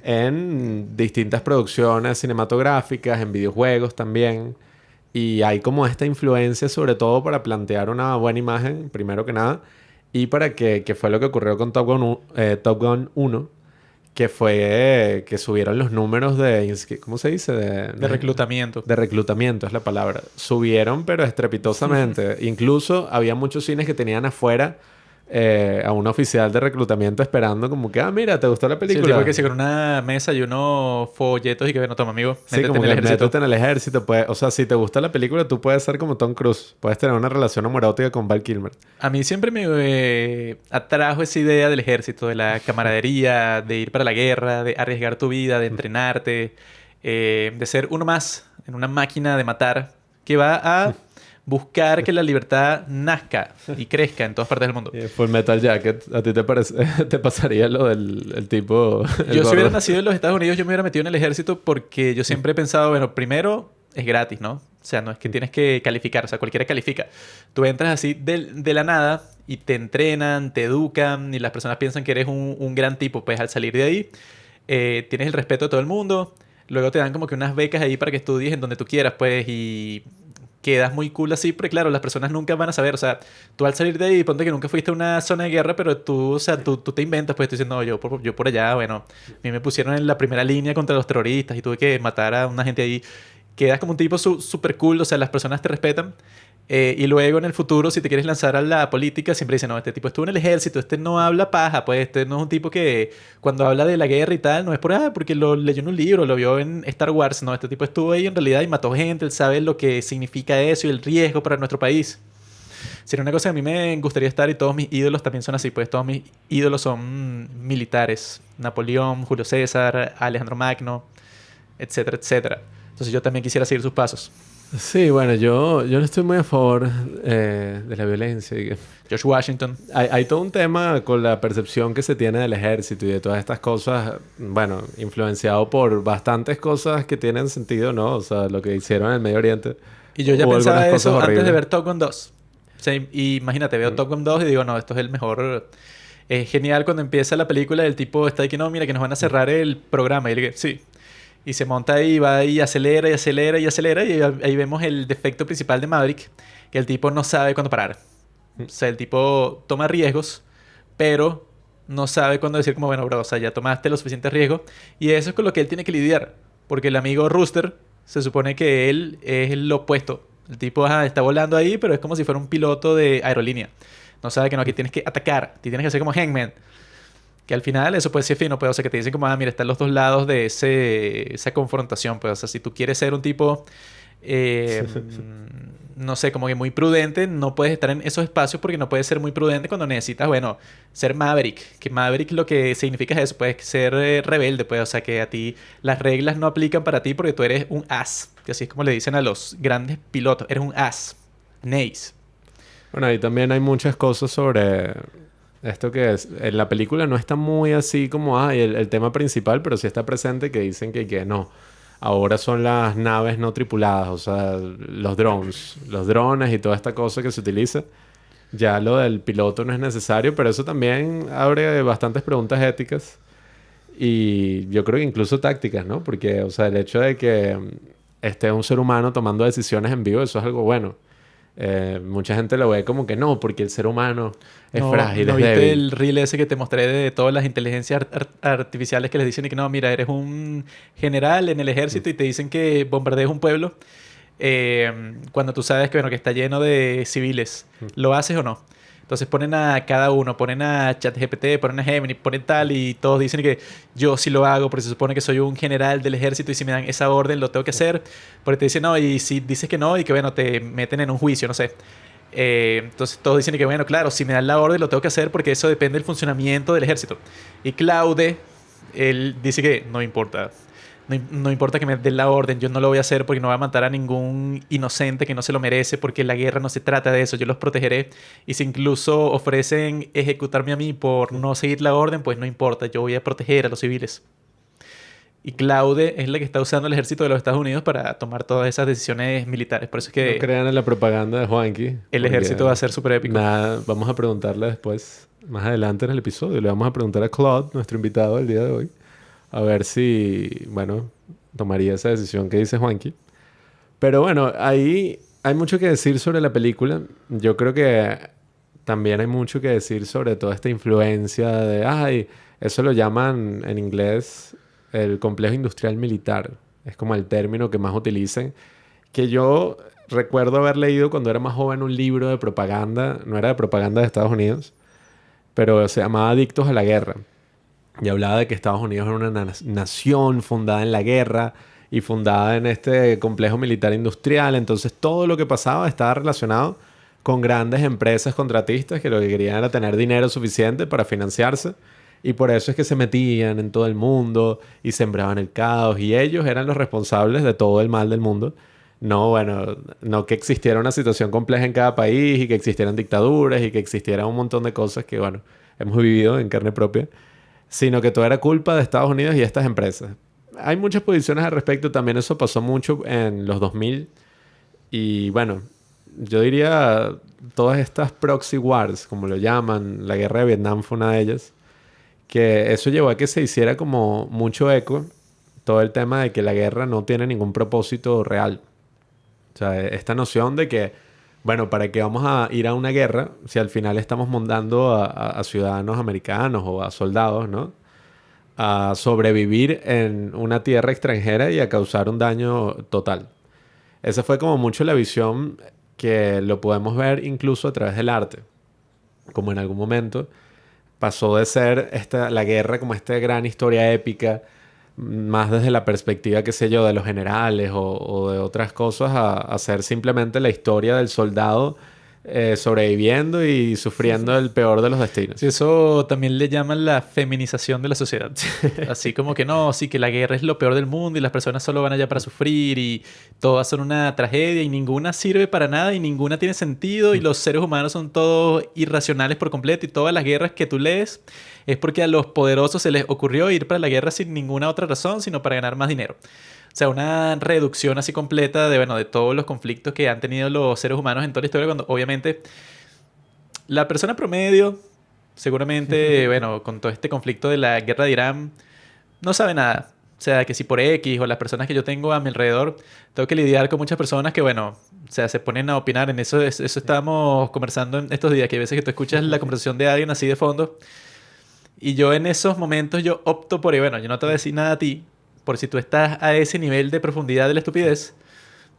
Speaker 2: en distintas producciones cinematográficas, en videojuegos también, y hay como esta influencia sobre todo para plantear una buena imagen, primero que nada, y para que fue lo que ocurrió con Top Gun 1, que fue que subieron los números ¿cómo se dice?
Speaker 1: De reclutamiento.
Speaker 2: De reclutamiento es la palabra. Subieron, pero estrepitosamente. Incluso había muchos cines que tenían afuera a un oficial de reclutamiento esperando como que, mira, ¿te gustó la
Speaker 1: Sí,
Speaker 2: película?
Speaker 1: el tipo que se con una mesa y unos folletos y que, bueno, toma, amigo,
Speaker 2: Sí,
Speaker 1: métete
Speaker 2: como
Speaker 1: en el
Speaker 2: que
Speaker 1: ejército.
Speaker 2: métete en el ejército. Pues, o sea, si te gusta la película, tú puedes ser como Tom Cruise. Puedes tener una relación homoerótica con Val Kilmer.
Speaker 1: A mí siempre me atrajo esa idea del ejército, de la camaradería, de ir para la guerra, de arriesgar tu vida, de entrenarte, de ser uno más en una máquina de matar que va a buscar que la libertad nazca y crezca en todas partes del mundo.
Speaker 2: Full Metal Jacket, ¿a ti te parece, te pasaría lo del el tipo? El
Speaker 1: Yo si hubiera
Speaker 2: gordo?
Speaker 1: nacido en los Estados Unidos, yo me hubiera metido en el ejército porque yo siempre he pensado, bueno, primero es gratis, ¿no? O sea, no es que tienes que calificar, o sea, cualquiera califica. Tú entras así de la nada y te entrenan, te educan y las personas piensan que eres un gran tipo. Pues al salir de ahí, tienes el respeto de todo el mundo. Luego te dan como que unas becas ahí para que estudies en donde tú quieras, pues, y quedas muy cool así, porque claro, las personas nunca van a saber, o sea, tú al salir de ahí, ponte que nunca fuiste a una zona de guerra, pero tú, o sea, tú te inventas, pues, tú dices, no, yo por allá, bueno, a mí me pusieron en la primera línea contra los terroristas y tuve que matar a una gente ahí. Quedas como un tipo súper cool, o sea, las personas te respetan. Y luego en el futuro, si te quieres lanzar a la política, siempre dicen, no, este tipo estuvo en el ejército, este no habla paja, pues este no es un tipo que cuando habla de la guerra y tal, no es porque lo leyó en un libro, lo vio en Star Wars, no, este tipo estuvo ahí en realidad y mató gente, él sabe lo que significa eso y el riesgo para nuestro país. Sería una cosa que a mí me gustaría estar y todos mis ídolos también son así, pues todos mis ídolos son militares, Napoleón, Julio César, Alejandro Magno, etcétera, etcétera. Entonces yo también quisiera seguir sus pasos.
Speaker 2: Sí, bueno, yo no estoy muy a favor de la violencia.
Speaker 1: George Washington.
Speaker 2: Hay todo un tema con la percepción que se tiene del ejército y de todas estas cosas, bueno, influenciado por bastantes cosas que tienen sentido, ¿no? O sea, lo que hicieron en el Medio Oriente.
Speaker 1: Y yo ya
Speaker 2: Hubo
Speaker 1: pensaba
Speaker 2: algunas
Speaker 1: eso
Speaker 2: cosas
Speaker 1: antes de
Speaker 2: horribles.
Speaker 1: ver Top Gun 2. O sea, y imagínate, veo Top Gun 2 y digo, no, esto es el mejor. Es genial cuando empieza la película, el tipo está de que no, mira, que nos van a cerrar el programa. Y le digo, sí. Y se monta ahí, va ahí, acelera y acelera y acelera. Y ahí vemos el defecto principal de Maverick, que el tipo no sabe cuándo parar. O sea, el tipo toma riesgos, pero no sabe cuándo decir como, bueno, bro, o sea, ya tomaste lo suficiente riesgo. Y eso es con lo que él tiene que lidiar. Porque el amigo Rooster se supone que él es lo opuesto. El tipo está volando ahí, pero es como si fuera un piloto de aerolínea. No sabe que no, aquí tienes que atacar. Tienes que hacer como Hangman. Que al final eso puede ser fino, pues, o sea, que te dicen como, mira, están los dos lados de esa confrontación, pues, o sea, si tú quieres ser un tipo, no sé, como que muy prudente, no puedes estar en esos espacios porque no puedes ser muy prudente cuando necesitas, bueno, ser Maverick. Que Maverick lo que significa es eso, puedes ser rebelde, pues, o sea, que a ti las reglas no aplican para ti porque tú eres un as, que así es como le dicen a los grandes pilotos, eres un as, Nace.
Speaker 2: Bueno, ahí también hay muchas cosas sobre Esto que es, en la película no está muy así como el tema principal, pero sí está presente que dicen que no. Ahora son las naves no tripuladas, o sea, los drones y toda esta cosa que se utiliza. Ya lo del piloto no es necesario, pero eso también abre bastantes preguntas éticas y yo creo que incluso tácticas, ¿no? Porque, o sea, el hecho de que esté un ser humano tomando decisiones en vivo, eso es algo bueno. Mucha gente lo ve como que no, porque el ser humano es
Speaker 1: ¿No,
Speaker 2: frágil,
Speaker 1: no
Speaker 2: es
Speaker 1: viste
Speaker 2: débil.
Speaker 1: el reel ese que te mostré de todas las inteligencias artificiales que les dicen y que no, mira, eres un general en el
Speaker 2: Mm.
Speaker 1: ejército y te dicen que bombardees un pueblo cuando tú sabes que, bueno, que está lleno de civiles? ¿Lo haces o no? Entonces ponen a cada uno, ponen a ChatGPT, ponen a Gemini, ponen tal y todos dicen que yo sí lo hago porque se supone que soy un general del ejército y si me dan esa orden lo tengo que hacer. Porque te dicen no y si dices que no y que bueno, te meten en un juicio, no sé. Entonces todos dicen que bueno, claro, si me dan la orden lo tengo que hacer porque eso depende del funcionamiento del ejército. Y Claude, él dice que no importa. No importa que me den la orden, yo no lo voy a hacer porque no voy a matar a ningún inocente que no se lo merece, porque la guerra no se trata de eso, yo los protegeré. Y si incluso ofrecen ejecutarme a mí por no seguir la orden, pues no importa, yo voy a proteger a los civiles. Y Claude es la que está usando el ejército de los Estados Unidos para tomar todas esas decisiones militares. Por eso es
Speaker 2: No
Speaker 1: que
Speaker 2: crean en la propaganda de Juanqui,
Speaker 1: el ejército va
Speaker 2: porque
Speaker 1: a ser súper épico.
Speaker 2: nada, vamos a preguntarle después, más adelante en el episodio, le vamos a preguntar a Claude, nuestro invitado del día de hoy, a ver si, bueno, tomaría esa decisión que dice Juanqui. Pero bueno, ahí hay mucho que decir sobre la película. Yo creo que también hay mucho que decir sobre toda esta influencia de, eso lo llaman en inglés el complejo industrial militar. Es como el término que más utilizan. Que yo recuerdo haber leído cuando era más joven un libro de propaganda, no era de propaganda de Estados Unidos, pero se llamaba Adictos a la Guerra. Y hablaba de que Estados Unidos era una nación fundada en la guerra y fundada en este complejo militar industrial. Entonces todo lo que pasaba estaba relacionado con grandes empresas contratistas que lo que querían era tener dinero suficiente para financiarse. Y por eso es que se metían en todo el mundo y sembraban el caos. Y ellos eran los responsables de todo el mal del mundo. No, bueno, no que existiera una situación compleja en cada país y que existieran dictaduras y que existiera un montón de cosas que, bueno, hemos vivido en carne propia, sino que todo era culpa de Estados Unidos y estas empresas. Hay muchas posiciones al respecto, también eso pasó mucho en los 2000 y bueno, yo diría todas estas proxy wars, como lo llaman, la guerra de Vietnam fue una de ellas, que eso llevó a que se hiciera como mucho eco todo el tema de que la guerra no tiene ningún propósito real. O sea, esta noción de que, bueno, ¿para qué vamos a ir a una guerra si al final estamos mandando a ciudadanos americanos o a soldados, ¿no? A sobrevivir en una tierra extranjera y a causar un daño total. Esa fue como mucho la visión que lo podemos ver incluso a través del arte. Como en algún momento pasó de ser la guerra como esta gran historia épica, más desde la perspectiva, qué sé yo, de los generales o de otras cosas, a ser simplemente la historia del soldado sobreviviendo y sufriendo el peor de los
Speaker 1: Sí,
Speaker 2: destinos.
Speaker 1: eso también le llaman la feminización de la sociedad. Así como que no, sí, que la guerra es lo peor del mundo y las personas solo van allá para sufrir y todas son una tragedia y ninguna sirve para nada y ninguna tiene sentido y los seres humanos son todos irracionales por completo y todas las guerras que tú lees es porque a los poderosos se les ocurrió ir para la guerra sin ninguna otra razón, sino para ganar más dinero. O sea, una reducción así completa de, bueno, de todos los conflictos que han tenido los seres humanos en toda la historia, cuando obviamente la persona promedio, seguramente, bueno, con todo este conflicto de la guerra de Irán, no sabe nada. O sea, que si por X o las personas que yo tengo a mi alrededor, tengo que lidiar con muchas personas que, bueno, o sea, se ponen a opinar. En eso, eso estábamos conversando en estos días, que hay veces que tú escuchas la conversación de alguien así de fondo. Y yo en esos momentos yo opto por, y bueno, yo no te voy a decir nada a ti, por si tú estás a ese nivel de profundidad de la estupidez.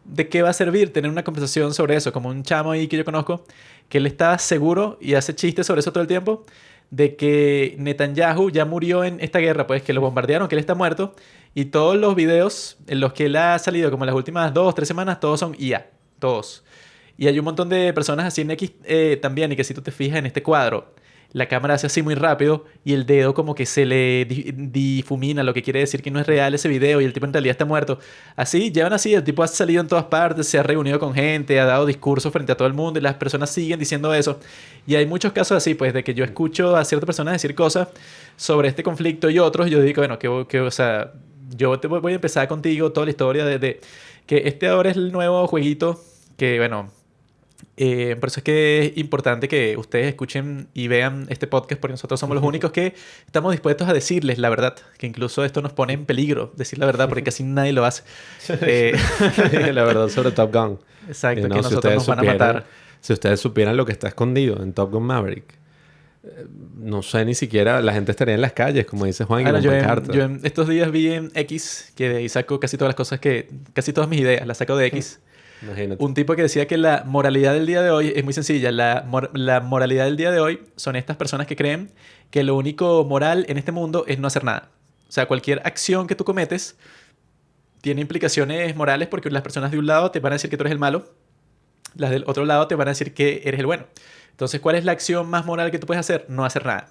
Speaker 1: ¿De qué va a servir tener una conversación sobre eso? Como un chamo ahí que yo conozco, que él está seguro y hace chistes sobre eso todo el tiempo, de que Netanyahu ya murió en esta guerra, pues que lo bombardearon, que él está muerto, y todos los videos en los que él ha salido, como en las últimas 2, 3 semanas, todos son IA, todos. Y hay un montón de personas así en X también, y que si tú te fijas en este cuadro, la cámara hace así muy rápido y el dedo como que se le difumina, lo que quiere decir que no es real ese video y el tipo en realidad está muerto. Así, llevan así, el tipo ha salido en todas partes, se ha reunido con gente, ha dado discursos frente a todo el mundo y las personas siguen diciendo eso. Y hay muchos casos así, pues, de que yo escucho a ciertas personas decir cosas sobre este conflicto y otros, y yo digo, bueno, o sea, yo voy a empezar contigo toda la historia de que este ahora es el nuevo jueguito que, bueno, por eso es que es importante que ustedes escuchen y vean este podcast porque nosotros somos los únicos que estamos dispuestos a decirles la verdad, que incluso esto nos pone en peligro decir la verdad porque casi nadie lo hace. Eh,
Speaker 2: La verdad sobre Top Gun.
Speaker 1: exacto,
Speaker 2: No,
Speaker 1: que
Speaker 2: si
Speaker 1: nosotros nos van a matar.
Speaker 2: si ustedes supieran lo que está escondido en Top Gun Maverick, no sé ni siquiera, la gente estaría en las calles, como dice Juan,
Speaker 1: Ahora,
Speaker 2: con pancartas.
Speaker 1: yo en estos días vi en X, que de ahí saco casi todas las cosas casi todas mis ideas las saco de X.
Speaker 2: Imagínate.
Speaker 1: Un tipo que decía que la moralidad del día de hoy es muy sencilla. La moralidad del día de hoy son estas personas que creen que lo único moral en este mundo es no hacer nada. O sea, cualquier acción que tú cometes tiene implicaciones morales porque las personas de un lado te van a decir que tú eres el malo, las del otro lado te van a decir que eres el bueno. Entonces, ¿cuál es la acción más moral que tú puedes hacer? No hacer nada.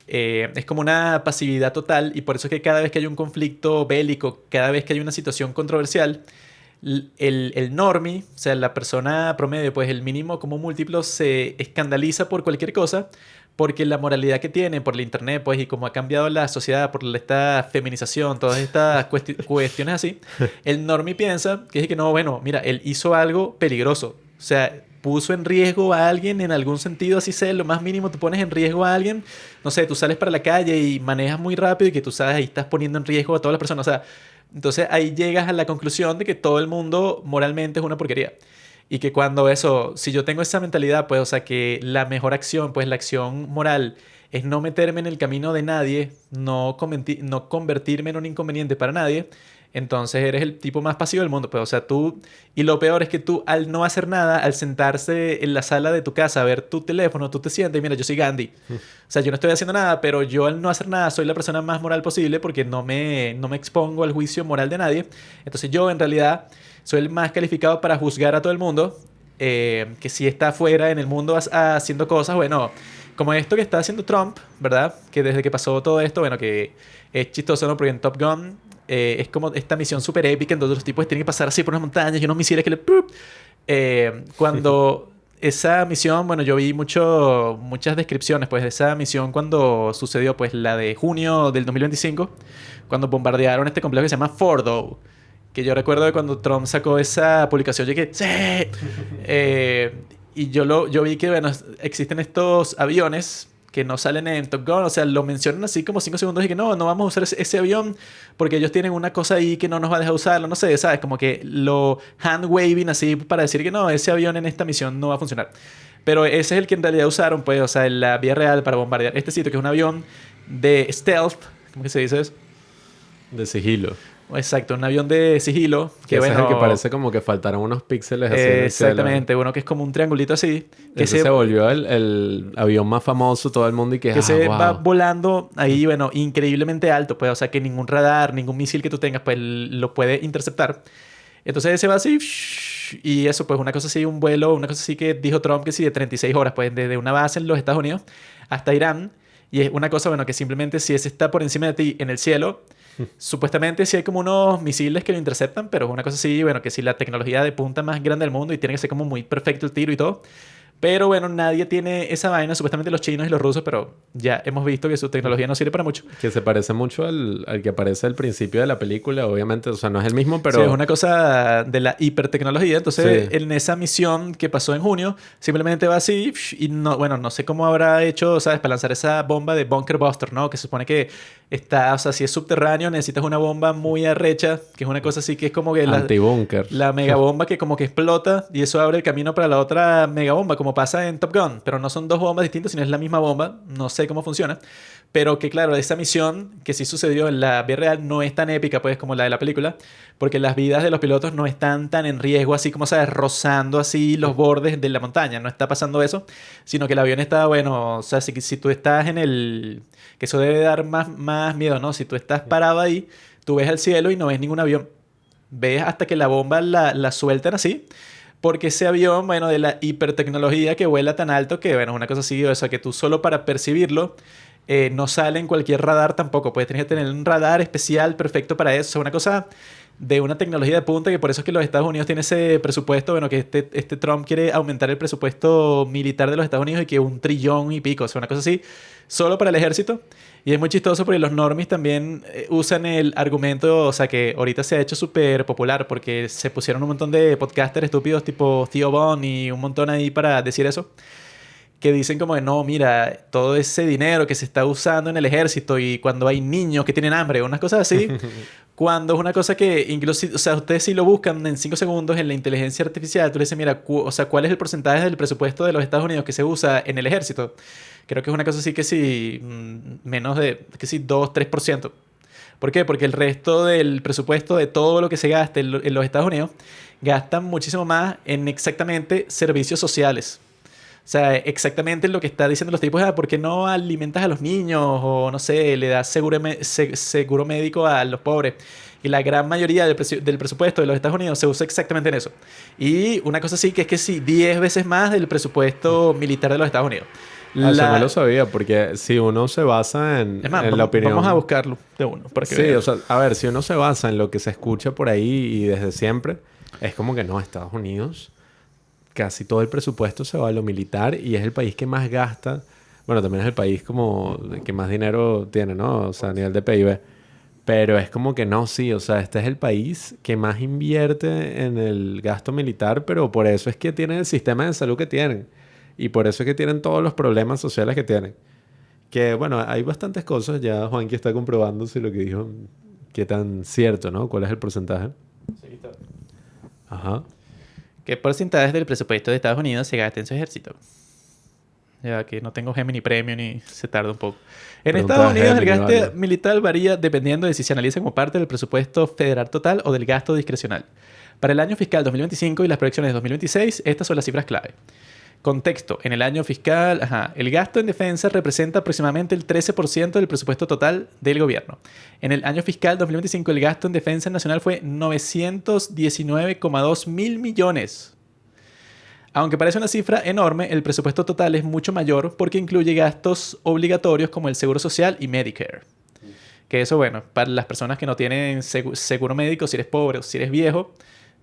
Speaker 1: Es como una pasividad total y por eso es que cada vez que hay un conflicto bélico, cada vez que hay una situación controversial, el normie, o sea, la persona promedio, pues el mínimo como múltiplo se escandaliza por cualquier cosa porque la moralidad que tiene por el internet, pues, y como ha cambiado la sociedad por esta feminización, todas estas cuestiones así, el normie piensa que es que no, bueno, mira, él hizo algo peligroso, o sea, puso en riesgo a alguien en algún sentido, así sea, lo más mínimo tú pones en riesgo a alguien, no sé, tú sales para la calle y manejas muy rápido y que tú sabes, ahí estás poniendo en riesgo a todas las personas, o sea, entonces ahí llegas a la conclusión de que todo el mundo moralmente es una porquería. Y que cuando eso, si yo tengo esa mentalidad, pues, o sea, que la mejor acción, pues la acción moral es no meterme en el camino de nadie, no convertirme en un inconveniente para nadie, entonces eres el tipo más pasivo del mundo, pues, o sea, tú, y lo peor es que tú al no hacer nada, al sentarse en la sala de tu casa a ver tu teléfono, tú te sientes, mira, yo soy Gandhi, o sea, yo no estoy haciendo nada, pero yo al no hacer nada soy la persona más moral posible porque no me expongo al juicio moral de nadie, entonces yo en realidad soy el más calificado para juzgar a todo el mundo, que si está afuera en el mundo haciendo cosas, bueno, como esto que está haciendo Trump, ¿verdad? Que desde que pasó todo esto, bueno, que es chistoso, ¿no? Porque en Top Gun es como esta misión súper épica en donde los tipos tienen que pasar así por unas montañas y unos misiles que le... cuando esa misión, bueno, yo vi muchas descripciones, pues, de esa misión cuando sucedió, pues, la de junio del 2025, cuando bombardearon este complejo que se llama Fordo. Que yo recuerdo de cuando Trump sacó esa publicación, yo dije, ¡sí! Y yo vi que, bueno, existen estos aviones que no salen en Top Gun, o sea, lo mencionan así como 5 segundos y que no vamos a usar ese avión porque ellos tienen una cosa ahí que no nos va a dejar usarlo, no sé, ¿sabes? Como que lo hand-waving así para decir que no, ese avión en esta misión no va a funcionar. Pero ese es el que en realidad usaron, pues, o sea, en la vía real para bombardear este sitio, que es un avión de stealth, ¿cómo que se dice eso?
Speaker 2: De sigilo.
Speaker 1: Exacto, un avión de sigilo.
Speaker 2: Que ese
Speaker 1: bueno,
Speaker 2: es el que parece como que faltaron unos píxeles así en el cielo.
Speaker 1: exactamente, uno que es como un triangulito así. Que
Speaker 2: Ese se volvió el avión más famoso, todo el mundo y que
Speaker 1: se
Speaker 2: wow.
Speaker 1: va volando ahí, bueno, increíblemente alto, pues, o sea, que ningún radar, ningún misil que tú tengas, pues, lo puede interceptar. Entonces ese va así, y eso, pues, una cosa así, un vuelo, una cosa así que dijo Trump que sí, de 36 horas, pues, desde una base en los Estados Unidos hasta Irán. Y es una cosa, bueno, que simplemente si ese está por encima de ti en el cielo, supuestamente sí hay como unos misiles que lo interceptan, pero es una cosa así, bueno, que si la tecnología de punta más grande del mundo y tiene que ser como muy perfecto el tiro y todo. Pero bueno, nadie tiene esa vaina, supuestamente los chinos y los rusos, pero ya hemos visto que su tecnología no sirve para mucho.
Speaker 2: Que se parece mucho al que aparece al principio de la película, obviamente, o sea, no es el mismo, pero...
Speaker 1: Sí, es una cosa de la hipertecnología. Entonces,
Speaker 2: Sí.
Speaker 1: en esa misión que pasó en junio, simplemente va así y no, bueno, no sé cómo habrá hecho, ¿sabes? Para lanzar esa bomba de Bunker Buster, ¿no? Que se supone que está, o sea, si es subterráneo, necesitas una bomba muy arrecha, que es una cosa así que es como que
Speaker 2: Antibúnker.
Speaker 1: la megabomba que como que explota y eso abre el camino para la otra megabomba, como pasa en Top Gun. Pero no son dos bombas distintas, sino es la misma bomba. No sé cómo funciona. Pero que claro, esa misión que sí sucedió en la vida real no es tan épica pues como la de la película, porque las vidas de los pilotos no están tan en riesgo así como, sabes, rozando así los bordes de la montaña. No está pasando eso, sino que el avión está, bueno, o sea, si tú estás en el... que eso debe dar más miedo, ¿no? Si tú estás parado ahí, tú ves el cielo y no ves ningún avión. Ves hasta que la bomba la sueltan así. porque ese avión, bueno, de la hipertecnología que vuela tan alto que, bueno, es una cosa así, o sea, que tú solo para percibirlo no sale en cualquier radar tampoco. Pues tienes que tener un radar especial perfecto para eso. O sea, una cosa de una tecnología de punta, que por eso es que los Estados Unidos tienen ese presupuesto, bueno, que este Trump quiere aumentar el presupuesto militar de los Estados Unidos y que 1 trillón y pico, o sea, una cosa así, solo para el ejército. Y es muy chistoso porque los normies también usan el argumento, o sea, que ahorita se ha hecho súper popular porque se pusieron un montón de podcasters estúpidos tipo Theo Von y un montón ahí para decir eso, que dicen como que no, mira, todo ese dinero que se está usando en el ejército y cuando hay niños que tienen hambre, unas cosas así, cuando es una cosa que incluso, o sea, ustedes si lo buscan en 5 segundos en la inteligencia artificial, tú le dices, mira, o sea, ¿cuál es el porcentaje del presupuesto de los Estados Unidos que se usa en el ejército? Creo que es una cosa así que sí, menos de, que sí, 2-3%. ¿Por qué? Porque el resto del presupuesto de todo lo que se gasta en los Estados Unidos gastan muchísimo más en exactamente servicios sociales. O sea, exactamente lo que está diciendo los tipos, ¿por qué no alimentas a los niños? O no sé, le das seguro médico a los pobres. Y la gran mayoría del presupuesto de los Estados Unidos se usa exactamente en eso. Y una cosa sí, que es que sí, 10 veces más del presupuesto militar de los Estados Unidos.
Speaker 2: Eso no lo sabía, porque si uno se basa
Speaker 1: Es más,
Speaker 2: en la opinión...
Speaker 1: vamos a buscarlo de uno. Para que
Speaker 2: Sí,
Speaker 1: vean.
Speaker 2: o sea, a ver, si uno se basa en lo que se escucha por ahí y desde siempre, es como que no, Estados Unidos, casi todo el presupuesto se va a lo militar y es el país que más gasta. Bueno, también es el país como que más dinero tiene, ¿no? O sea, a nivel de PIB. Pero es como que no, sí, o sea, este es el país que más invierte en el gasto militar, pero por eso es que tienen el sistema de salud que tienen. Y por eso es que tienen todos los problemas sociales que tienen. Que, bueno, hay bastantes cosas. Ya Juanqui está comprobando si lo que dijo, qué tan cierto, ¿no? ¿Cuál es el porcentaje?
Speaker 1: Sí, está.
Speaker 2: Ajá.
Speaker 1: ¿Qué porcentaje del presupuesto de Estados Unidos se gasta en su ejército? Ya que no tengo Gemini Premium y se tarda un poco. En
Speaker 2: Pregunta
Speaker 1: Estados Unidos el
Speaker 2: Gemini,
Speaker 1: gasto
Speaker 2: vale.
Speaker 1: militar varía dependiendo de si se analiza como parte del presupuesto federal total o del gasto discrecional. Para el año fiscal 2025 y las proyecciones de 2026, estas son las cifras clave. Contexto. En el año fiscal, el gasto en defensa representa aproximadamente el 13% del presupuesto total del gobierno. En el año fiscal 2025 el gasto en defensa nacional fue 919,2 mil millones. Aunque parece una cifra enorme, el presupuesto total es mucho mayor porque incluye gastos obligatorios como el Seguro Social y Medicare. Que eso, bueno, para las personas que no tienen seguro médico, si eres pobre o si eres viejo,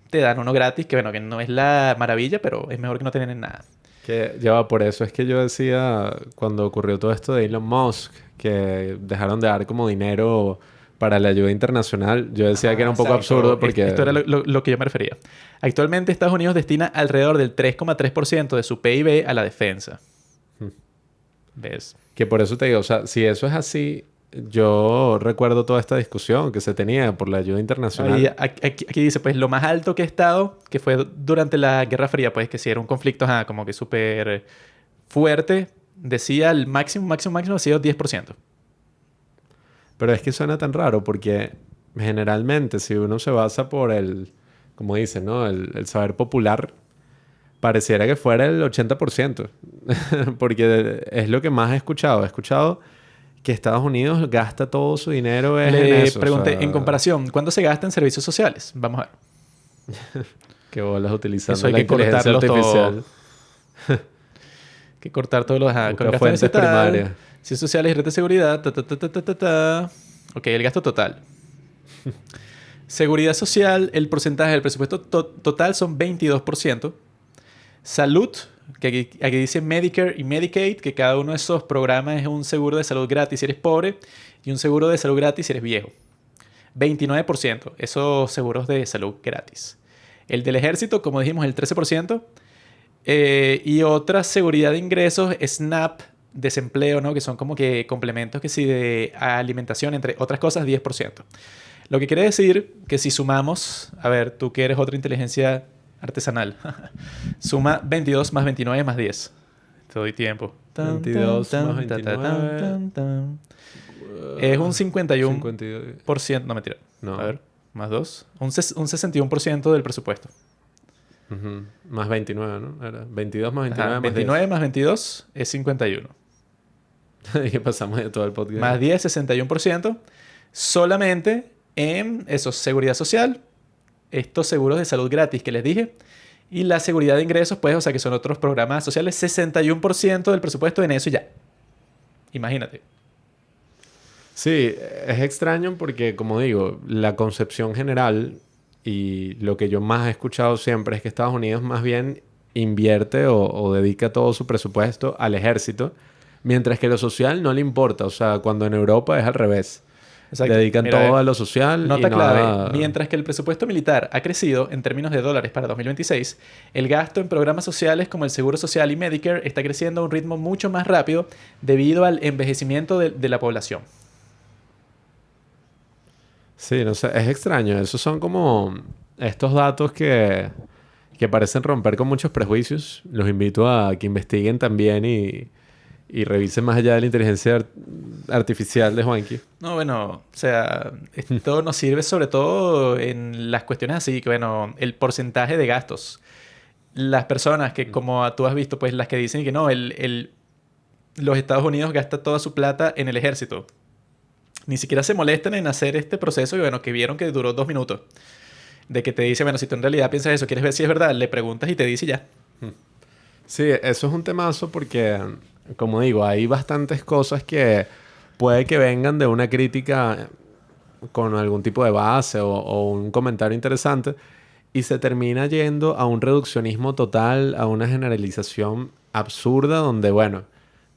Speaker 1: te dan uno gratis, que bueno, que no es la maravilla, pero es mejor que no tener nada.
Speaker 2: Que ya va, por eso es que yo decía cuando ocurrió todo esto de Elon Musk, que dejaron de dar como dinero para la ayuda internacional, yo decía que era un poco
Speaker 1: Exacto.
Speaker 2: absurdo porque...
Speaker 1: Esto era lo que yo me refería. Actualmente Estados Unidos destina alrededor del 3,3% de su PIB a la defensa. ¿Ves?
Speaker 2: Que por eso te digo, o sea, si eso es así, yo recuerdo toda esta discusión que se tenía por la ayuda internacional.
Speaker 1: Ahí, aquí dice, pues, lo más alto que he estado, que fue durante la Guerra Fría, pues, que si era un conflicto como que súper fuerte, decía el máximo ha sido 10%.
Speaker 2: Pero es que suena tan raro porque generalmente si uno se basa por el, como dicen, ¿no? El saber popular, pareciera que fuera el 80%. Porque es lo que más he escuchado. He escuchado que Estados Unidos gasta todo su dinero en
Speaker 1: Le
Speaker 2: eso.
Speaker 1: pregunté,
Speaker 2: o sea,
Speaker 1: en comparación, ¿cuánto se gasta en servicios sociales? Vamos a ver.
Speaker 2: que bolas utilizando
Speaker 1: Eso hay
Speaker 2: la
Speaker 1: que
Speaker 2: inteligencia
Speaker 1: cortarlo
Speaker 2: artificial.
Speaker 1: Hay que cortar todos los...
Speaker 2: Busca
Speaker 1: con gasto
Speaker 2: fuentes
Speaker 1: estatal,
Speaker 2: primarias.
Speaker 1: servicios sociales y red de seguridad. Ok, el gasto total. Seguridad social, el porcentaje del presupuesto total son 22%. Salud, que aquí dice Medicare y Medicaid, que cada uno de esos programas es un seguro de salud gratis si eres pobre y un seguro de salud gratis si eres viejo. 29%, esos seguros de salud gratis. El del ejército, como dijimos, el 13%. Y otra seguridad de ingresos, SNAP, desempleo, ¿no? Que son como que complementos que sí de alimentación, entre otras cosas, 10%. Lo que quiere decir que si sumamos, a ver, tú que eres otra inteligencia artesanal, suma 22 más 29 más 10. Te doy tiempo.
Speaker 2: 22 más 29.
Speaker 1: Es un 51%.
Speaker 2: 52.
Speaker 1: No, mentira.
Speaker 2: No.
Speaker 1: A ver, más 2. Un 61% del presupuesto.
Speaker 2: Ujú. Más 29, ¿no? Era 22 más 29
Speaker 1: Ajá,
Speaker 2: más
Speaker 1: 29 más 22 es 51.
Speaker 2: 10. Y que pasamos de todo el podcast.
Speaker 1: Más 10, 61%. Solamente en eso, seguridad social, estos seguros de salud gratis que les dije, Y la seguridad de ingresos, pues, o sea, que son otros programas sociales, 61% del presupuesto en eso y ya. Imagínate.
Speaker 2: Sí, es extraño porque, como digo, la concepción general y lo que yo más he escuchado siempre es que Estados Unidos más bien invierte o dedica todo su presupuesto al ejército, mientras que lo social no le importa. O sea, cuando en Europa es al revés.
Speaker 1: Exacto.
Speaker 2: Dedican
Speaker 1: Mira,
Speaker 2: todo a lo social y
Speaker 1: nota clave.
Speaker 2: nada...
Speaker 1: Mientras que el presupuesto militar ha crecido en términos de dólares para 2026, el gasto en programas sociales como el Seguro Social y Medicare está creciendo a un ritmo mucho más rápido debido al envejecimiento de la población.
Speaker 2: Sí, no sé, es extraño. Esos son como estos datos que parecen romper con muchos prejuicios. Los invito a que investiguen también y revisen más allá de la inteligencia artificial de Juanqui.
Speaker 1: No, bueno, o sea, esto nos sirve sobre todo en las cuestiones así, que bueno, el porcentaje de gastos. Las personas que, como tú has visto, pues las que dicen que no, los Estados Unidos gasta toda su plata en el ejército. Ni siquiera se molestan en hacer este proceso y bueno, que vieron que duró 2 minutos. De que te dice, bueno, si tú en realidad piensas eso, quieres ver si es verdad, le preguntas y te dice y ya.
Speaker 2: Sí, eso es un temazo porque, como digo, hay bastantes cosas que puede que vengan de una crítica con algún tipo de base o un comentario interesante y se termina yendo a un reduccionismo total, a una generalización absurda donde, bueno,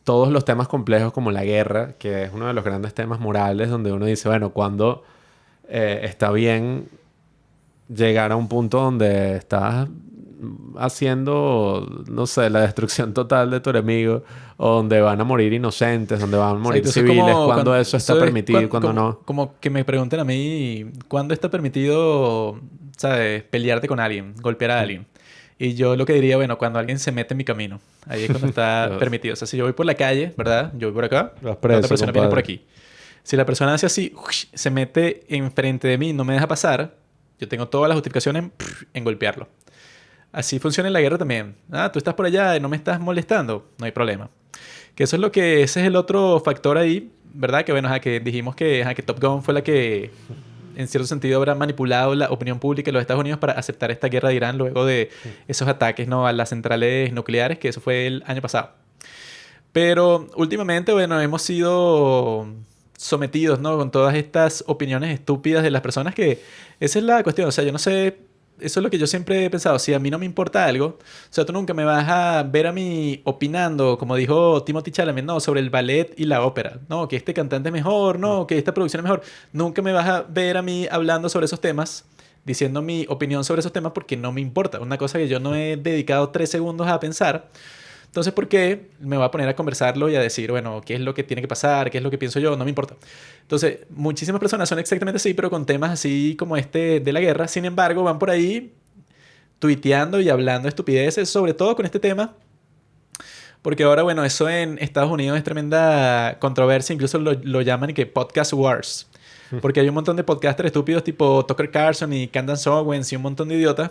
Speaker 2: todos los temas complejos como la guerra, que es uno de los grandes temas morales donde uno dice, bueno, cuando está bien llegar a un punto donde estás haciendo, no sé, la destrucción total de tu enemigo, o donde van a morir inocentes, donde van a morir
Speaker 1: Exacto, eso es
Speaker 2: civiles,
Speaker 1: como
Speaker 2: cuando eso está
Speaker 1: eso es
Speaker 2: permitido y cuando
Speaker 1: como,
Speaker 2: no.
Speaker 1: como que me pregunten a mí cuándo está permitido, ¿sabes? Pelearte con alguien, golpear a alguien. Y yo lo que diría, bueno, cuando alguien se mete en mi camino, ahí es cuando está permitido. O sea, si yo voy por la calle, ¿verdad? Yo voy por acá,
Speaker 2: Vas
Speaker 1: la
Speaker 2: preso,
Speaker 1: otra persona viene por
Speaker 2: compadre.
Speaker 1: aquí. Si la persona hace así, se mete enfrente de mí, no me deja pasar, yo tengo todas las justificaciones en golpearlo. Así funciona en la guerra también. Ah, tú estás por allá y no me estás molestando, no hay problema. Que eso es lo que, ese es el otro factor ahí, ¿verdad? Que bueno, que dijimos que Top Gun fue la que, en cierto sentido, habrá manipulado la opinión pública de los Estados Unidos para aceptar esta guerra de Irán luego de esos ataques, ¿no? A las centrales nucleares, que eso fue el año pasado. Pero últimamente, bueno, hemos sido sometidos, ¿no? Con todas estas opiniones estúpidas de las personas que esa es la cuestión. O sea, yo no sé, eso es lo que yo siempre he pensado. Si a mí no me importa algo, o sea, tú nunca me vas a ver a mí opinando, como dijo Timothy Chalamet, no, sobre el ballet y la ópera. No, que este cantante es mejor, no, que esta producción es mejor. Nunca me vas a ver a mí hablando sobre esos temas, diciendo mi opinión sobre esos temas porque no me importa. Una cosa que yo no he dedicado 3 segundos a pensar. Entonces, ¿por qué me voy a poner a conversarlo y a decir, bueno, qué es lo que tiene que pasar, qué es lo que pienso yo? No me importa. Entonces, muchísimas personas son exactamente así, pero con temas así como este de la guerra. Sin embargo, van por ahí tuiteando y hablando estupideces, sobre todo con este tema. Porque ahora, bueno, eso en Estados Unidos es tremenda controversia. Incluso lo llaman que podcast wars. Porque hay un montón de podcasters estúpidos tipo Tucker Carlson y Candace Owens y un montón de idiotas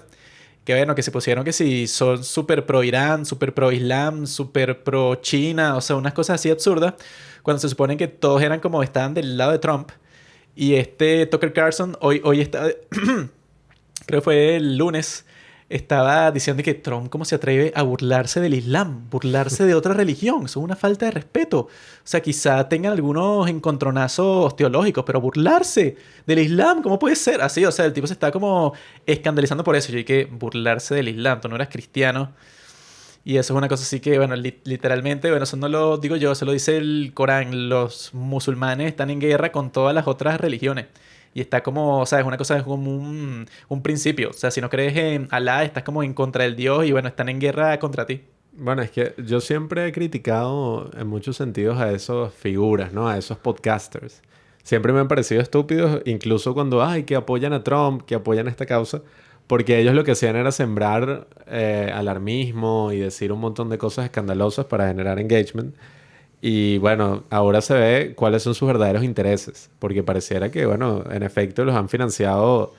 Speaker 1: que bueno, que se pusieron que si son súper pro Irán, súper pro Islam, súper pro China, o sea, unas cosas así absurdas, cuando se supone que todos eran como estaban del lado de Trump. Y este Tucker Carlson hoy está, creo que fue el lunes, estaba diciendo que Trump cómo se atreve a burlarse del Islam, burlarse de otra religión, eso es una falta de respeto. O sea, quizá tengan algunos encontronazos teológicos, pero burlarse del Islam, ¿cómo puede ser? Así, o sea, el tipo se está como escandalizando por eso. Yo dije, burlarse del Islam, tú no eras cristiano. Y eso es una cosa así que, bueno, literalmente, bueno, eso no lo digo yo, se lo dice el Corán. Los musulmanes están en guerra con todas las otras religiones. Y está como, o sea, es una cosa, es como un principio. O sea, si no crees en Alá, estás como en contra del Dios y, bueno, están en guerra contra ti.
Speaker 2: Bueno, es que yo siempre he criticado en muchos sentidos a esas figuras, ¿no? A esos podcasters. Siempre me han parecido estúpidos, incluso cuando, ay, que apoyan a Trump, que apoyan esta causa, porque ellos lo que hacían era sembrar alarmismo y decir un montón de cosas escandalosas para generar engagement. Y bueno, ahora se ve cuáles son sus verdaderos intereses, porque pareciera que, bueno, en efecto los han financiado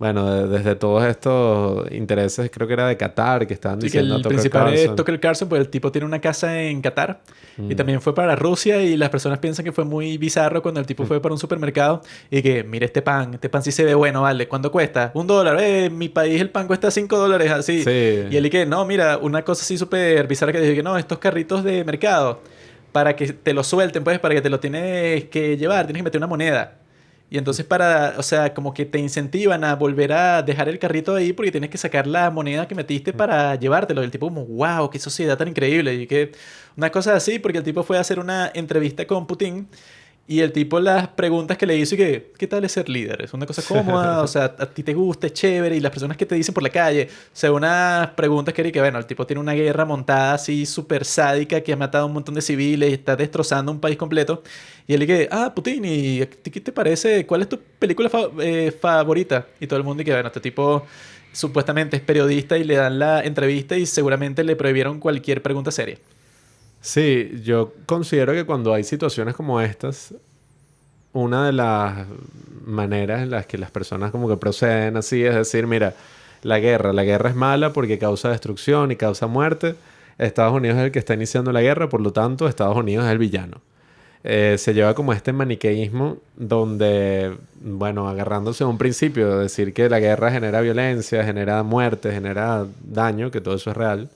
Speaker 2: bueno, desde todos estos intereses, creo que era de Qatar, que estaban
Speaker 1: Sí, que
Speaker 2: diciendo a
Speaker 1: el
Speaker 2: Tucker
Speaker 1: principal es
Speaker 2: Carlson.
Speaker 1: Tucker Carlson, pues el tipo tiene una casa en Qatar y
Speaker 2: Mm.
Speaker 1: también fue para Rusia y las personas piensan que fue muy bizarro cuando el tipo fue para un supermercado y que, mira este pan sí se ve bueno, vale, ¿cuánto cuesta? $1, en mi país el pan cuesta $5, así.
Speaker 2: Sí.
Speaker 1: Y él y que, no, mira, una cosa así súper bizarra que dije que no, estos carritos de mercado, para que te lo suelten, pues, para que te lo tienes que llevar, tienes que meter una moneda. Y entonces o sea, como que te incentivan a volver a dejar el carrito ahí porque tienes que sacar la moneda que metiste para llevártelo. Y el tipo como, wow, qué sociedad tan increíble. Y que una cosa así, porque el tipo fue a hacer una entrevista con Putin y el tipo las preguntas que le hizo y que, ¿qué tal es ser líder? Es una cosa cómoda, o sea, a ti te gusta, es chévere. Y las personas que te dicen por la calle, o sea, unas preguntas que bueno, el tipo tiene una guerra montada así súper sádica que ha matado a un montón de civiles y está destrozando un país completo. Y él dice, Putin, ¿y a ti qué te parece? ¿Cuál es tu película favorita? Y todo el mundo dice, bueno, este tipo supuestamente es periodista y le dan la entrevista y seguramente le prohibieron cualquier pregunta seria.
Speaker 2: Sí, yo considero que cuando hay situaciones como estas, una de las maneras en las que las personas como que proceden así es decir, mira, la guerra es mala porque causa destrucción y causa muerte. Estados Unidos es el que está iniciando la guerra, por lo tanto, Estados Unidos es el villano. Se lleva como este maniqueísmo donde, bueno, agarrándose a un principio de decir que la guerra genera violencia, genera muerte, genera daño, que todo eso es real,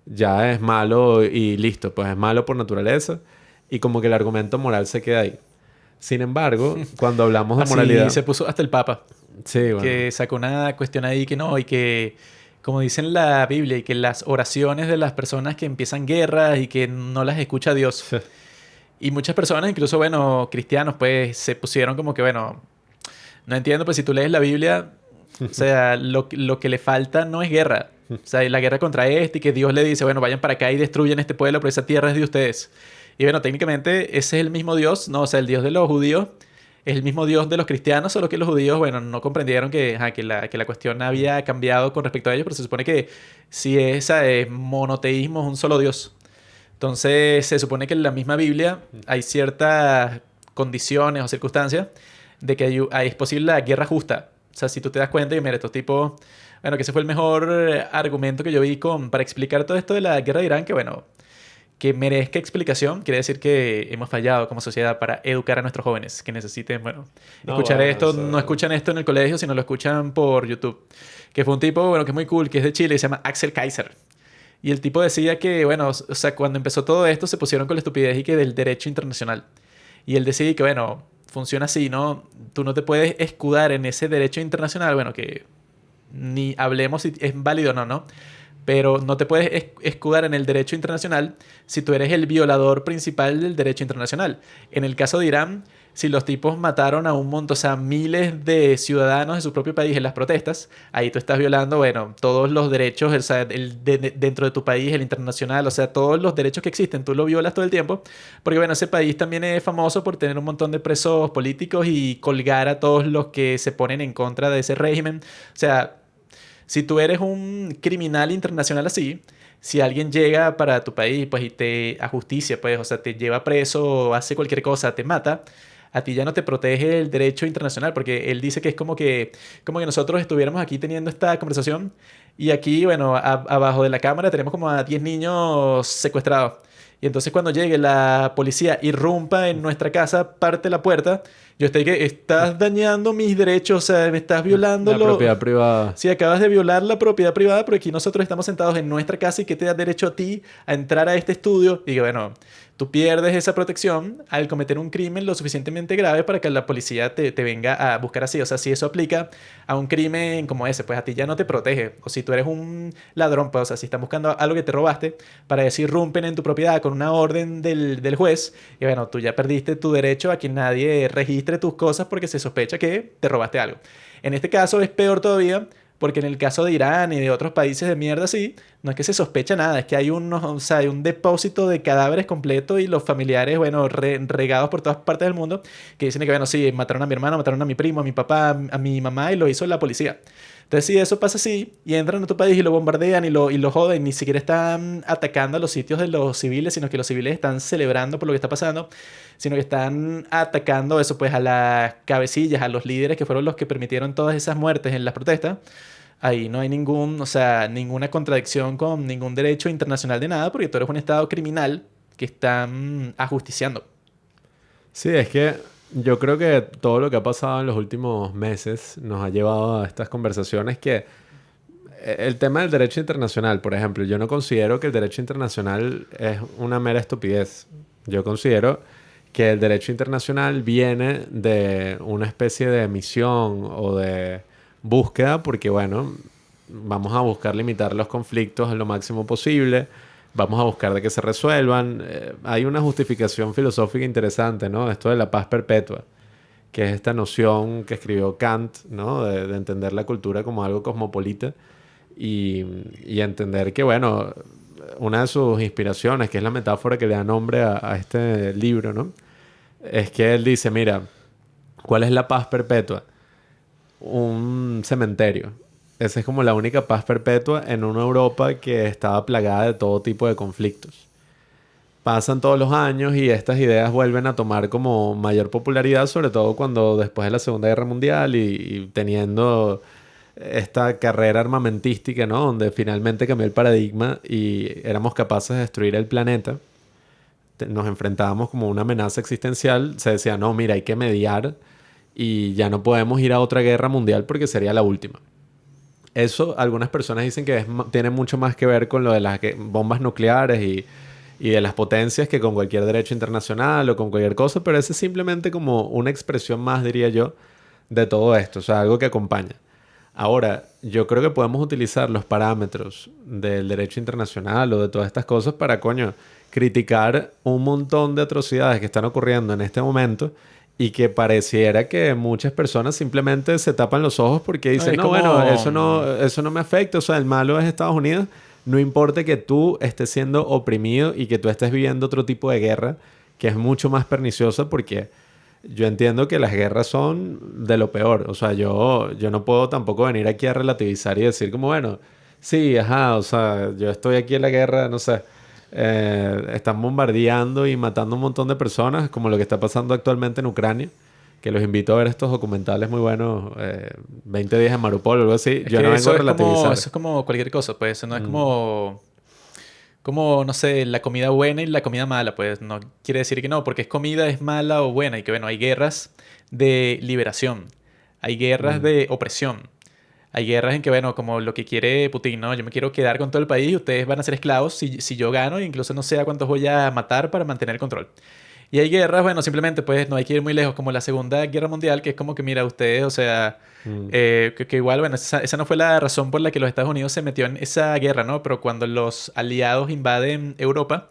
Speaker 2: ya es malo y listo, pues es malo por naturaleza y como que el argumento moral se queda ahí. Sin embargo, cuando hablamos de
Speaker 1: Así
Speaker 2: moralidad...
Speaker 1: se puso hasta el Papa,
Speaker 2: Sí, bueno.
Speaker 1: que sacó una cuestión ahí que no, y que, como dice en la Biblia, y que las oraciones de las personas que empiezan guerras y que no las escucha Dios. Y muchas personas, incluso, bueno, cristianos, pues se pusieron como que, bueno, no entiendo, pues si tú lees la Biblia, o sea, lo que le falta no es guerra. O sea, la guerra contra este y que Dios le dice, bueno, vayan para acá y destruyan este pueblo, pero esa tierra es de ustedes. Y bueno, técnicamente ese es el mismo Dios, ¿no? O sea, el Dios de los judíos es el mismo Dios de los cristianos, solo que los judíos, bueno, no comprendieron que la cuestión había cambiado con respecto a ellos, pero se supone que si es monoteísmo, es un solo Dios. Entonces, se supone que en la misma Biblia hay ciertas condiciones o circunstancias de que es posible la guerra justa. O sea, si tú te das cuenta y mira, estos tipos... Bueno, que ese fue el mejor argumento que yo vi para explicar todo esto de la guerra de Irán, que bueno, que merezca explicación, quiere decir que hemos fallado como sociedad para educar a nuestros jóvenes que necesiten, bueno,
Speaker 2: No,
Speaker 1: escuchar
Speaker 2: bueno,
Speaker 1: esto.
Speaker 2: eso...
Speaker 1: No escuchan esto en el colegio, sino lo escuchan por YouTube. Que fue un tipo, bueno, que es muy cool, que es de Chile y se llama Axel Kaiser. Y el tipo decía que, bueno, o sea, cuando empezó todo esto se pusieron con la estupidez y que del derecho internacional. Y él decía que, bueno, funciona así, ¿no? Tú no te puedes escudar en ese derecho internacional, bueno, que ni hablemos si es válido o no, ¿no? Pero no te puedes escudar en el derecho internacional si tú eres el violador principal del derecho internacional. En el caso de Irán, si los tipos mataron a un montón, o sea, miles de ciudadanos de su propio país en las protestas, ahí tú estás violando, bueno, todos los derechos, o sea, dentro de tu país, el internacional, o sea, todos los derechos que existen, tú lo violas todo el tiempo, porque bueno, ese país también es famoso por tener un montón de presos políticos y colgar a todos los que se ponen en contra de ese régimen. O sea, si tú eres un criminal internacional así, si alguien llega para tu país, pues, y te a justicia, pues, o sea, te lleva preso o hace cualquier cosa, te mata, a ti ya no te protege el derecho internacional, porque él dice que es como que nosotros estuviéramos aquí teniendo esta conversación y aquí, bueno, abajo de la cámara tenemos como a 10 niños secuestrados. Y entonces cuando llegue la policía, irrumpa en nuestra casa, parte la puerta, yo estoy que estás dañando mis derechos, o sea, me estás violando
Speaker 2: La propiedad privada.
Speaker 1: Si acabas de violar la propiedad privada, porque aquí nosotros estamos sentados en nuestra casa y que te da derecho a ti a entrar a este estudio. Y que bueno, tú pierdes esa protección al cometer un crimen lo suficientemente grave para que la policía te venga a buscar así. O sea, si eso aplica a un crimen como ese, pues a ti ya no te protege. O si tú eres un ladrón, pues, o sea, si están buscando algo que te robaste, para decir irrumpen en tu propiedad con una orden del juez, y bueno, tú ya perdiste tu derecho a que nadie registre tus cosas porque se sospecha que te robaste algo. En este caso es peor todavía, porque en el caso de Irán y de otros países de mierda así, no es que se sospecha nada, es que hay o sea, hay un depósito de cadáveres completo y los familiares, bueno, regados por todas partes del mundo, que dicen que, bueno, sí, mataron a mi hermano, mataron a mi primo, a mi papá, a mi mamá y lo hizo la policía. Entonces, si eso pasa así, y entran a tu país y lo bombardean y lo joden, ni siquiera están atacando a los sitios de los civiles, sino que los civiles están celebrando por lo que está pasando, sino que están atacando eso, pues a las cabecillas, a los líderes que fueron los que permitieron todas esas muertes en las protestas. Ahí no hay o sea, ninguna contradicción con ningún derecho internacional de nada, porque tú eres un estado criminal que están ajusticiando.
Speaker 2: Sí, es que yo creo que todo lo que ha pasado en los últimos meses nos ha llevado a estas conversaciones que el tema del derecho internacional, por ejemplo, yo no considero que el derecho internacional es una mera estupidez. Yo considero que el derecho internacional viene de una especie de misión o de búsqueda porque, bueno, vamos a buscar limitar los conflictos a lo máximo posible, vamos a buscar de que se resuelvan. Hay una justificación filosófica interesante, ¿no? Esto de la paz perpetua, que es esta noción que escribió Kant, ¿no? De entender la cultura como algo cosmopolita y entender que, bueno, una de sus inspiraciones, que es la metáfora que le da nombre a este libro, ¿no? Es que él dice, mira, ¿cuál es la paz perpetua? Un cementerio. Esa es como la única paz perpetua en una Europa que estaba plagada de todo tipo de conflictos. Pasan todos los años y estas ideas vuelven a tomar como mayor popularidad, sobre todo cuando después de la Segunda Guerra Mundial y teniendo esta carrera armamentística, ¿no? Donde finalmente cambió el paradigma y éramos capaces de destruir el planeta. Nos enfrentábamos como una amenaza existencial. Se decía, no, mira, hay que mediar y ya no podemos ir a otra guerra mundial porque sería la última. Eso, algunas personas dicen que tiene mucho más que ver con lo de las bombas nucleares y de las potencias que con cualquier derecho internacional o con cualquier cosa, pero eso es simplemente como una expresión más, diría yo, de todo esto, o sea, algo que acompaña. Ahora, yo creo que podemos utilizar los parámetros del derecho internacional o de todas estas cosas para, coño, criticar un montón de atrocidades que están ocurriendo en este momento y que pareciera que muchas personas simplemente se tapan los ojos porque
Speaker 1: No,
Speaker 2: dicen,
Speaker 1: es
Speaker 2: no,
Speaker 1: como...
Speaker 2: bueno, eso no me afecta, o sea, el malo es Estados Unidos, no importa que tú estés siendo oprimido y que tú estés viviendo otro tipo de guerra que es mucho más perniciosa porque yo entiendo que las guerras son de lo peor, o sea, yo no puedo tampoco venir aquí a relativizar y decir como, bueno, sí, ajá, o sea, yo estoy aquí en la guerra, no sé, están bombardeando y matando un montón de personas, como lo que está pasando actualmente en Ucrania, que los invito a ver estos documentales muy buenos, 20 días en Mariupol o algo así.
Speaker 1: Es
Speaker 2: Yo
Speaker 1: que
Speaker 2: no vengo a relativizar.
Speaker 1: eso es como cualquier cosa, pues. No es
Speaker 2: Mm,
Speaker 1: como, no sé, la comida buena y la comida mala, pues. No quiere decir que no, porque es comida, es mala o buena. Y que, bueno, hay guerras de liberación. Hay guerras
Speaker 2: mm.
Speaker 1: de opresión. Hay guerras en que, bueno, como lo que quiere Putin, ¿no? Yo me quiero quedar con todo el país y ustedes van a ser esclavos si yo gano, e incluso no sé a cuántos voy a matar para mantener el control. Y hay guerras, bueno, simplemente pues no hay que ir muy lejos, como la Segunda Guerra Mundial, que es como que, mira, ustedes, o sea,
Speaker 2: Mm.
Speaker 1: que igual, bueno, esa no fue la razón por la que los Estados Unidos se metió en esa guerra, ¿no? Pero cuando los aliados invaden Europa,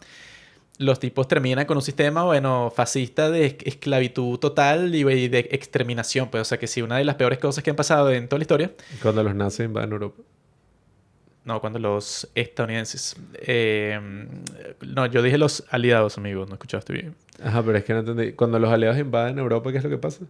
Speaker 1: los tipos terminan con un sistema, bueno, fascista de esclavitud total y de exterminación, pues, o sea, que sí, una de las peores cosas que han pasado en toda la historia.
Speaker 2: Cuando los nazis invaden Europa.
Speaker 1: No, cuando los estadounidenses. No, yo dije los aliados, amigos, no escuchaste bien.
Speaker 2: Ajá, pero es que no entendí. Cuando los aliados invaden Europa, ¿qué es lo que pasa?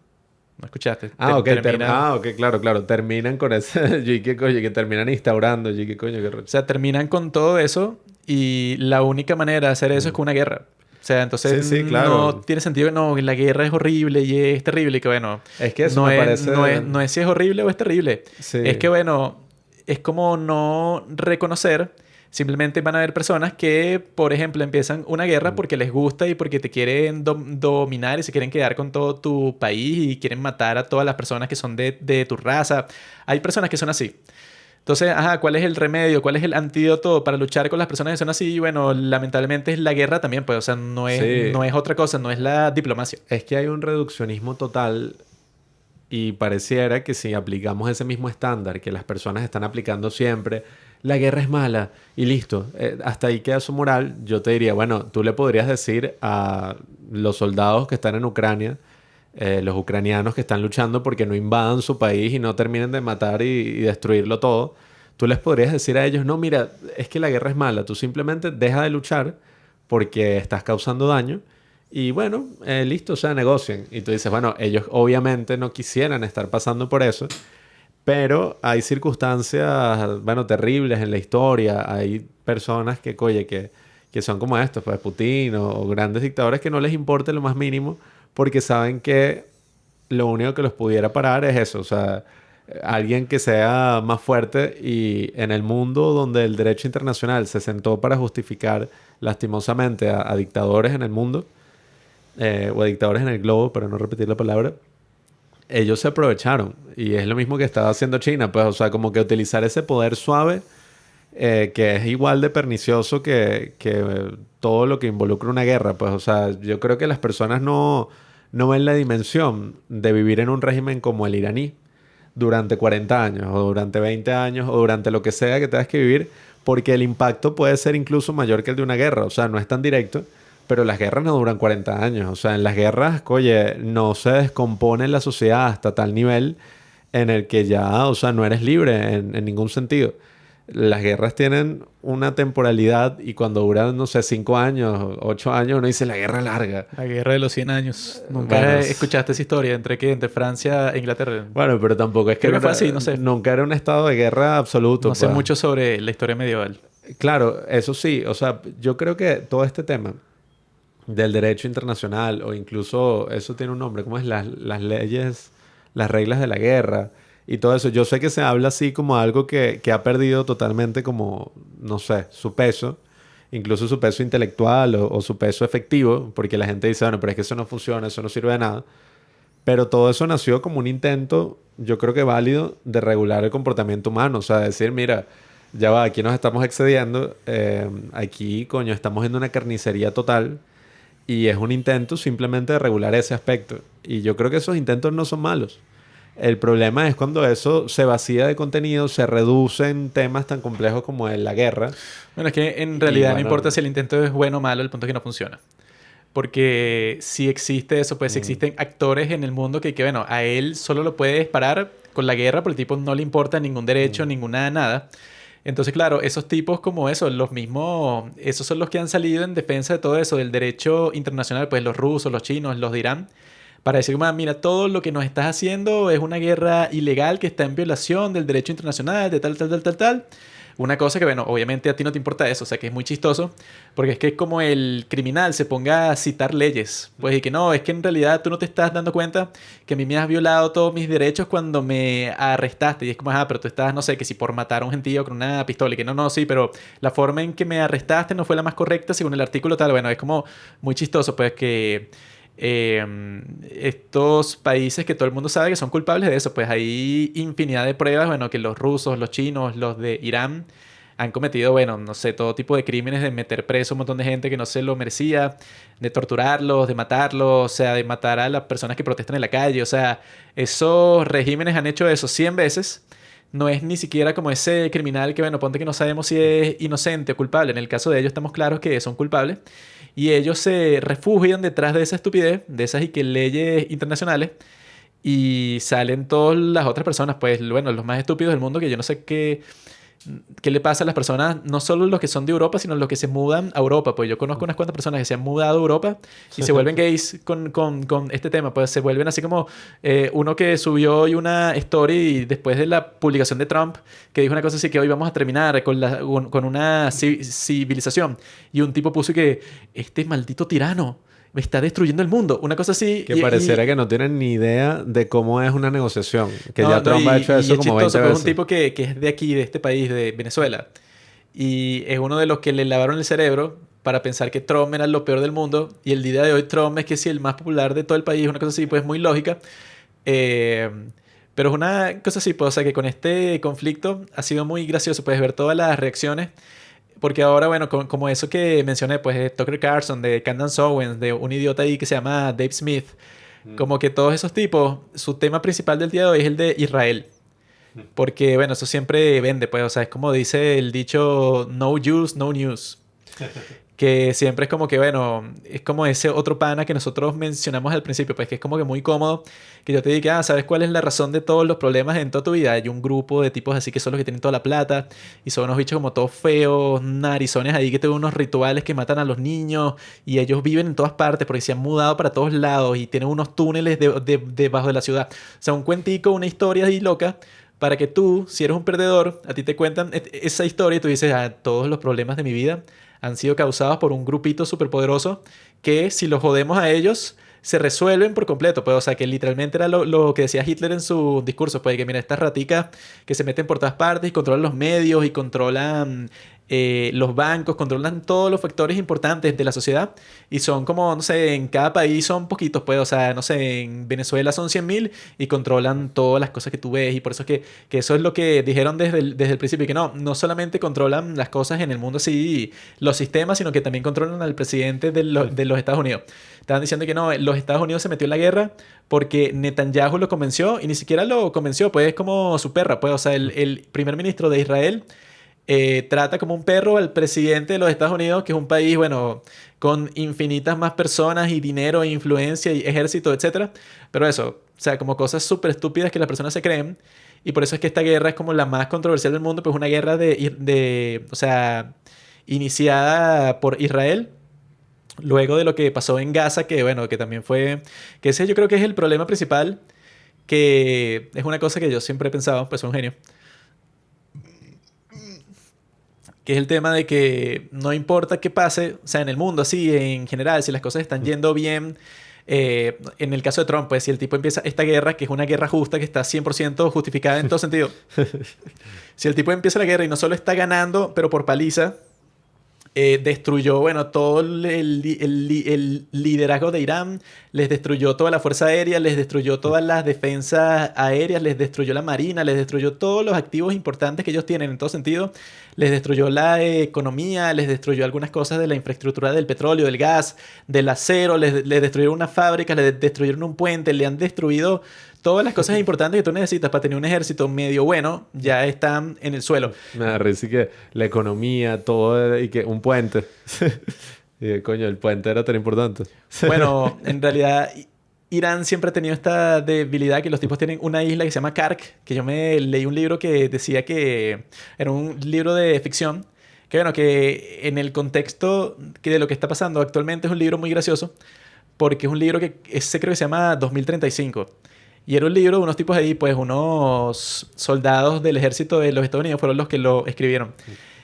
Speaker 1: No escuchaste.
Speaker 2: Ah, ok,
Speaker 1: Terminan.
Speaker 2: ok, claro, claro. Terminan con ese... Yo, ¿y qué coño? Que terminan instaurando. Yo, ¿qué coño? Qué
Speaker 1: O sea, terminan con todo eso y la única manera de hacer eso es
Speaker 2: Mm.
Speaker 1: con una guerra. O sea, entonces
Speaker 2: Sí, sí,
Speaker 1: no
Speaker 2: claro.
Speaker 1: tiene sentido que no, que la guerra es horrible y es terrible y que bueno,
Speaker 2: Es que eso
Speaker 1: no
Speaker 2: me
Speaker 1: es,
Speaker 2: parece...
Speaker 1: no es si es horrible o es terrible. Es
Speaker 2: Sí.
Speaker 1: que bueno, es como no reconocer. Simplemente van a haber personas que, por ejemplo, empiezan una guerra
Speaker 2: Mm.
Speaker 1: porque les gusta y porque te quieren dominar y se quieren quedar con todo tu país y quieren matar a todas las personas que son de tu raza. Hay personas que son así. Entonces, ajá, ¿cuál es el remedio? ¿Cuál es el antídoto para luchar con las personas que son así? Y bueno, lamentablemente es la guerra también, pues, o sea,
Speaker 2: Sí.
Speaker 1: no es otra cosa, no es la diplomacia.
Speaker 2: Es que hay un reduccionismo total y pareciera que si aplicamos ese mismo estándar que las personas están aplicando siempre, la guerra es mala y listo, hasta ahí queda su moral, yo te diría, bueno, tú le podrías decir a los soldados que están en Ucrania, los ucranianos que están luchando porque no invadan su país y no terminen de matar y destruirlo todo, tú les podrías decir a ellos, no, mira, es que la guerra es mala, tú simplemente deja de luchar porque estás causando daño. Y bueno, listo, o sea, negocien. Y tú dices, bueno, ellos obviamente no quisieran estar pasando por eso, Pero hay circunstancias, bueno, terribles en la historia. Hay personas que, oye, que son como estos, pues Putin o grandes dictadores que no les importa lo más mínimo porque saben que lo único que los pudiera parar es eso. O sea, alguien que sea más fuerte y en el mundo donde el derecho internacional se sentó para justificar lastimosamente a dictadores en el mundo o a dictadores en el globo, para no repetir la palabra, ellos se aprovecharon. Y es lo mismo que estaba haciendo China, pues, o sea, como que utilizar ese poder suave que es igual de pernicioso que todo lo que involucra una guerra, pues, o sea, yo creo que las personas no ven la dimensión de vivir en un régimen como el iraní durante 40 años, o durante 20 años, o durante lo que sea que tengas que vivir, porque el impacto puede ser incluso mayor que el de una guerra, o sea, no es tan directo. Pero las guerras no duran 40 años. O sea, en las guerras, oye, no se descompone la sociedad hasta tal nivel en el que ya, o sea, no eres libre en ningún sentido. Las guerras tienen una temporalidad y cuando duran, no sé, 5 años, 8 años, uno dice la guerra larga.
Speaker 1: La guerra de los 100 años. Nunca
Speaker 2: Bueno,
Speaker 1: escuchaste esa historia entre qué, entre Francia e Inglaterra.
Speaker 2: bueno, pero tampoco es que,
Speaker 1: Creo que fue así, no sé.
Speaker 2: nunca era un estado de guerra absoluto.
Speaker 1: No sé
Speaker 2: Pues.
Speaker 1: mucho sobre la historia medieval.
Speaker 2: Claro, eso sí. O sea, yo creo que todo este tema del derecho internacional o incluso eso tiene un nombre, ¿cómo es? Las leyes, las reglas de la guerra y todo eso. Yo sé que se habla así como algo que ha perdido totalmente como, no sé, su peso, incluso su peso intelectual o su peso efectivo, porque la gente dice, bueno, pero es que eso no funciona, eso no sirve de nada. Pero todo eso nació como un intento, yo creo que válido, de regular el comportamiento humano. O sea, decir, mira, ya va, aquí nos estamos excediendo, aquí, coño, estamos en una carnicería total. Y es un intento simplemente de regular ese aspecto. Y yo creo que esos intentos no son malos. El problema es cuando eso se vacía de contenido, se reduce en temas tan complejos como la guerra.
Speaker 1: Bueno, es que en
Speaker 2: Y
Speaker 1: realidad no
Speaker 2: bueno,
Speaker 1: importa si el intento es bueno o malo, el punto es que no funciona. Porque si existe eso, pues si existen actores en el mundo que, bueno, a él solo lo puede disparar con la guerra, porque el tipo no le importa ningún derecho, ninguna nada. Entonces, claro, esos tipos como eso, los mismos, esos son los que han salido en defensa de todo eso, del derecho internacional, pues los rusos, los chinos, los de Irán, para decir, mira, todo lo que nos estás haciendo es una guerra ilegal que está en violación del derecho internacional, de tal, tal, tal, tal, tal. Una cosa que, bueno, obviamente a ti no te importa eso, o sea que es muy chistoso, porque es que es como el criminal se ponga a citar leyes, pues y que no, es que en realidad tú no te estás dando cuenta que a mí me has violado todos mis derechos cuando me arrestaste, y es como, pero tú estás, no sé, que si por matar a un gentío con una pistola, y que no, sí, pero la forma en que me arrestaste no fue la más correcta según el artículo tal, bueno, es como muy chistoso, pues que estos países que todo el mundo sabe que son culpables de eso, pues hay infinidad de pruebas, bueno, que los rusos, los chinos, los de Irán han cometido, bueno, no sé, todo tipo de crímenes de meter preso a un montón de gente que no se lo merecía, de torturarlos, de matarlos, o sea, de matar a las personas que protestan en la calle, o sea, esos regímenes han hecho eso 100 veces. No es ni siquiera como ese criminal que, bueno, ponte que no sabemos si es inocente o culpable. En el caso de ellos estamos claros que son culpables. Y ellos se refugian detrás de esa estupidez, de esas y que leyes internacionales. Y salen todas las otras personas, pues, bueno, los más estúpidos del mundo, que yo no sé qué le pasa a las personas, no solo los que son de Europa, sino los que se mudan a Europa. Pues yo conozco unas cuantas personas que se han mudado a Europa y se vuelven gays con este tema. Pues se vuelven así como uno que subió hoy una story después de la publicación de Trump, que dijo una cosa así que hoy vamos a terminar con una civilización. Y un tipo puso que este maldito tirano me está destruyendo el mundo. Una cosa así.
Speaker 2: que pareciera que no tienen ni idea de cómo es una negociación. Que ya Trump ha hecho eso
Speaker 1: y
Speaker 2: como
Speaker 1: es
Speaker 2: 20
Speaker 1: chistoso,
Speaker 2: veces.
Speaker 1: es un tipo que es de aquí, de este país, de Venezuela. Y es uno de los que le lavaron el cerebro para pensar que Trump era lo peor del mundo. Y el día de hoy Trump es que sí, el más popular de todo el país. Una cosa así, pues muy lógica. Pero es una cosa así, pues, o sea, que con este conflicto ha sido muy gracioso, puedes ver todas las reacciones. Porque ahora, bueno, como eso que mencioné, pues de Tucker Carlson, de Candace Owens, de un idiota ahí que se llama Dave Smith, como que todos esos tipos, su tema principal del día de hoy es el de Israel. Porque, bueno, eso siempre vende, pues, o sea, es como dice el dicho, no Jews, no news. Que siempre es como que, bueno, es como ese otro pana que nosotros mencionamos al principio, pues que es como que muy cómodo, que yo te diga, ¿sabes cuál es la razón de todos los problemas en toda tu vida? Hay un grupo de tipos así que son los que tienen toda la plata y son unos bichos como todos feos, narizones ahí que tienen unos rituales que matan a los niños y ellos viven en todas partes porque se han mudado para todos lados y tienen unos túneles debajo de la ciudad. O sea, un cuentico, una historia ahí loca para que tú, si eres un perdedor, a ti te cuentan esa historia y tú dices, todos los problemas de mi vida han sido causados por un grupito superpoderoso que si los jodemos a ellos se resuelven por completo, pues, o sea, que literalmente era lo que decía Hitler en su discurso, pues, que mira, estas raticas que se meten por todas partes y controlan los medios y controlan los bancos, controlan todos los factores importantes de la sociedad y son como, no sé, en cada país son poquitos, pues, o sea, no sé, en Venezuela son 100.000 y controlan todas las cosas que tú ves y por eso es que eso es lo que dijeron desde el principio, que no solamente controlan las cosas en el mundo así, los sistemas, sino que también controlan al presidente de los Estados Unidos. Estaban diciendo que no, los Estados Unidos se metió en la guerra porque Netanyahu lo convenció y ni siquiera lo convenció, pues es como su perra, pues, o sea, el primer ministro de Israel trata como un perro al presidente de los Estados Unidos, que es un país, bueno, con infinitas más personas y dinero e influencia y ejército, etcétera. Pero eso, o sea, como cosas súper estúpidas que las personas se creen. Y por eso es que esta guerra es como la más controversial del mundo, pues una guerra o sea, iniciada por Israel. Luego de lo que pasó en Gaza, que bueno, que también fue, que ese yo creo que es el problema principal, que es una cosa que yo siempre he pensado, pues soy un genio, que es el tema de que no importa qué pase, o sea, en el mundo así, en general, si las cosas están yendo bien, en el caso de Trump, pues si el tipo empieza esta guerra, que es una guerra justa, que está 100% justificada en todo sentido, si el tipo empieza la guerra y no solo está ganando, pero por paliza, destruyó, bueno, todo el liderazgo de Irán, les destruyó toda la fuerza aérea, les destruyó todas las defensas aéreas, les destruyó la marina, les destruyó todos los activos importantes que ellos tienen en todo sentido, les destruyó la economía, les destruyó algunas cosas de la infraestructura del petróleo, del gas, del acero, les destruyeron una fábrica, les destruyeron un puente, le han destruido todas las cosas importantes que tú necesitas para tener un ejército medio bueno, ya están en el suelo.
Speaker 2: Me da risa que la economía, todo, y que un puente. Y coño, el puente era tan importante.
Speaker 1: Bueno, en realidad Irán siempre ha tenido esta debilidad que los tipos tienen una isla que se llama Kark, que yo me leí un libro que decía que era un libro de ficción, que bueno, que en el contexto de lo que está pasando actualmente es un libro muy gracioso, porque es un libro que ese creo que se llama 2035. Y era un libro de unos tipos ahí, pues unos soldados del ejército de los Estados Unidos fueron los que lo escribieron.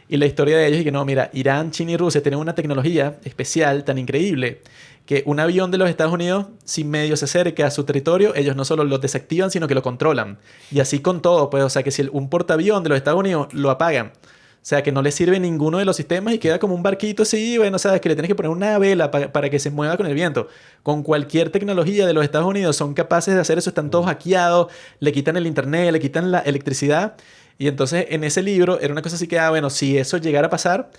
Speaker 1: Y la historia de ellos es que no, mira, Irán, China y Rusia tienen una tecnología especial tan increíble que un avión de los Estados Unidos, si medio se acerca a su territorio, ellos no solo lo desactivan, sino que lo controlan. Y así con todo, pues, o sea, que si un portaaviones de los Estados Unidos lo apagan, o sea, que no le sirve ninguno de los sistemas y queda como un barquito así, bueno, sabes, que le tienes que poner una vela para que se mueva con el viento. Con cualquier tecnología de los Estados Unidos son capaces de hacer eso, están todos hackeados, le quitan el internet, le quitan la electricidad. Y entonces en ese libro era una cosa así que, bueno, si eso llegara a pasar,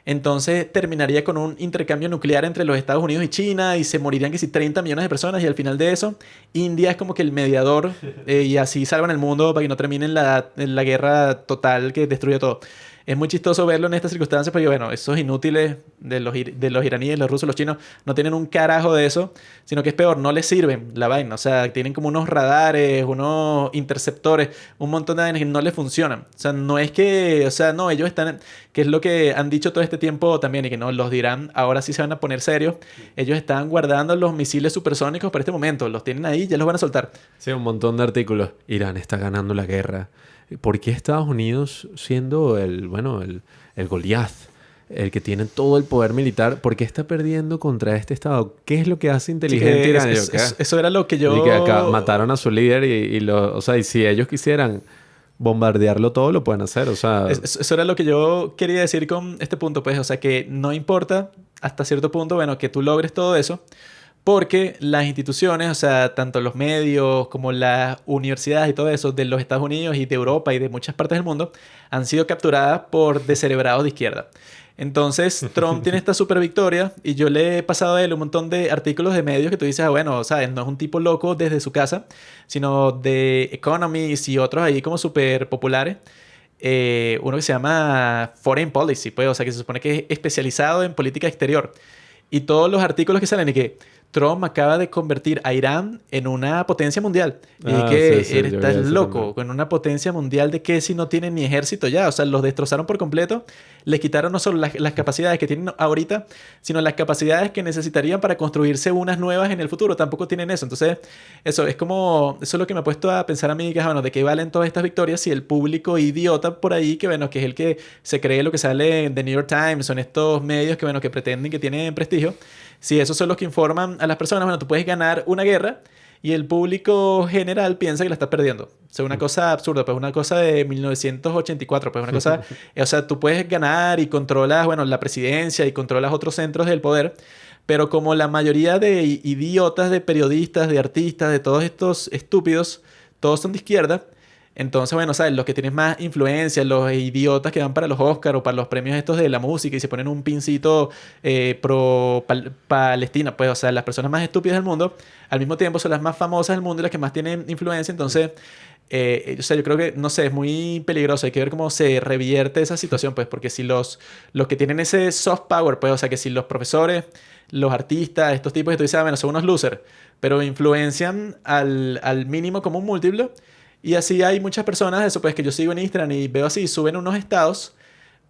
Speaker 1: entonces terminaría con un intercambio nuclear entre los Estados Unidos y China y se morirían que si 30 millones de personas y al final de eso, India es como que el mediador y así salvan el mundo para que no termine en la guerra total que destruye todo. Es muy chistoso verlo en estas circunstancias porque, bueno, esos inútiles de los iraníes, los rusos, los chinos, no tienen un carajo de eso, sino que es peor, no les sirven la vaina. O sea, tienen como unos radares, unos interceptores, un montón de vainas que no les funcionan. O sea, no es que, o sea, no, ellos están, que es lo que han dicho todo este tiempo también y que no, los dirán, ahora sí se van a poner serios. Ellos están guardando los misiles supersónicos para este momento, los tienen ahí, ya los van a soltar.
Speaker 2: Sí, un montón de artículos. Irán está ganando la guerra. ¿Por qué Estados Unidos, siendo el Goliath, el que tiene todo el poder militar, por qué está perdiendo contra este Estado? ¿Qué es lo que hace inteligente Irán?
Speaker 1: Eso era lo que yo...
Speaker 2: Y que acá mataron a su líder o sea, y si ellos quisieran bombardearlo todo, lo pueden hacer, o sea...
Speaker 1: Eso era lo que yo quería decir con este punto, pues, o sea, que no importa hasta cierto punto, bueno, que tú logres todo eso, porque las instituciones, o sea, tanto los medios como las universidades y todo eso de los Estados Unidos y de Europa y de muchas partes del mundo han sido capturadas por descerebrados de izquierda. Entonces, Trump tiene esta super victoria y yo le he pasado a él un montón de artículos de medios que tú dices, bueno, ¿sabes? No es un tipo loco desde su casa, sino de Economist y otros ahí como súper populares. Uno que se llama Foreign Policy, pues, o sea, que se supone que es especializado en política exterior. Y todos los artículos que salen y que Trump acaba de convertir a Irán en una potencia mundial. Y
Speaker 2: Ah,
Speaker 1: que
Speaker 2: sí, sí, yo vi
Speaker 1: estás
Speaker 2: eso
Speaker 1: loco,
Speaker 2: también.
Speaker 1: con una potencia mundial de que si no tienen ni ejército ya. O sea, los destrozaron por completo. Les quitaron no solo las capacidades que tienen ahorita, sino las capacidades que necesitarían para construirse unas nuevas en el futuro. Tampoco tienen eso. Entonces, eso es como... Eso es lo que me ha puesto a pensar a mí, que bueno, de qué valen todas estas victorias si el público idiota por ahí, que bueno, que es el que se cree lo que sale en The New York Times, son estos medios que bueno, que pretenden que tienen prestigio. Si esos son los que informan a las personas, bueno, tú puedes ganar una guerra y el público general piensa que la estás perdiendo. O sea, una cosa absurda, pues una cosa de 1984, pues una cosa, o sea, tú puedes ganar y controlas, bueno, la presidencia y controlas otros centros del poder, pero como la mayoría de idiotas, de periodistas, de artistas, de todos estos estúpidos, todos son de izquierda. Entonces, bueno, ¿sabes? Los que tienen más influencia, los idiotas que van para los Oscars o para los premios estos de la música y se ponen un pincito Palestina, pues, o sea, las personas más estúpidas del mundo, al mismo tiempo son las más famosas del mundo y las que más tienen influencia. Entonces, o sea, yo creo que, no sé, es muy peligroso. Hay que ver cómo se revierte esa situación, pues, porque si los que tienen ese soft power, pues, o sea, que si los profesores, los artistas, estos tipos que tú dices, ah, bueno, son unos losers, pero influencian al mínimo como un múltiplo. Y así hay muchas personas, eso pues que yo sigo en Instagram y veo así, suben unos estados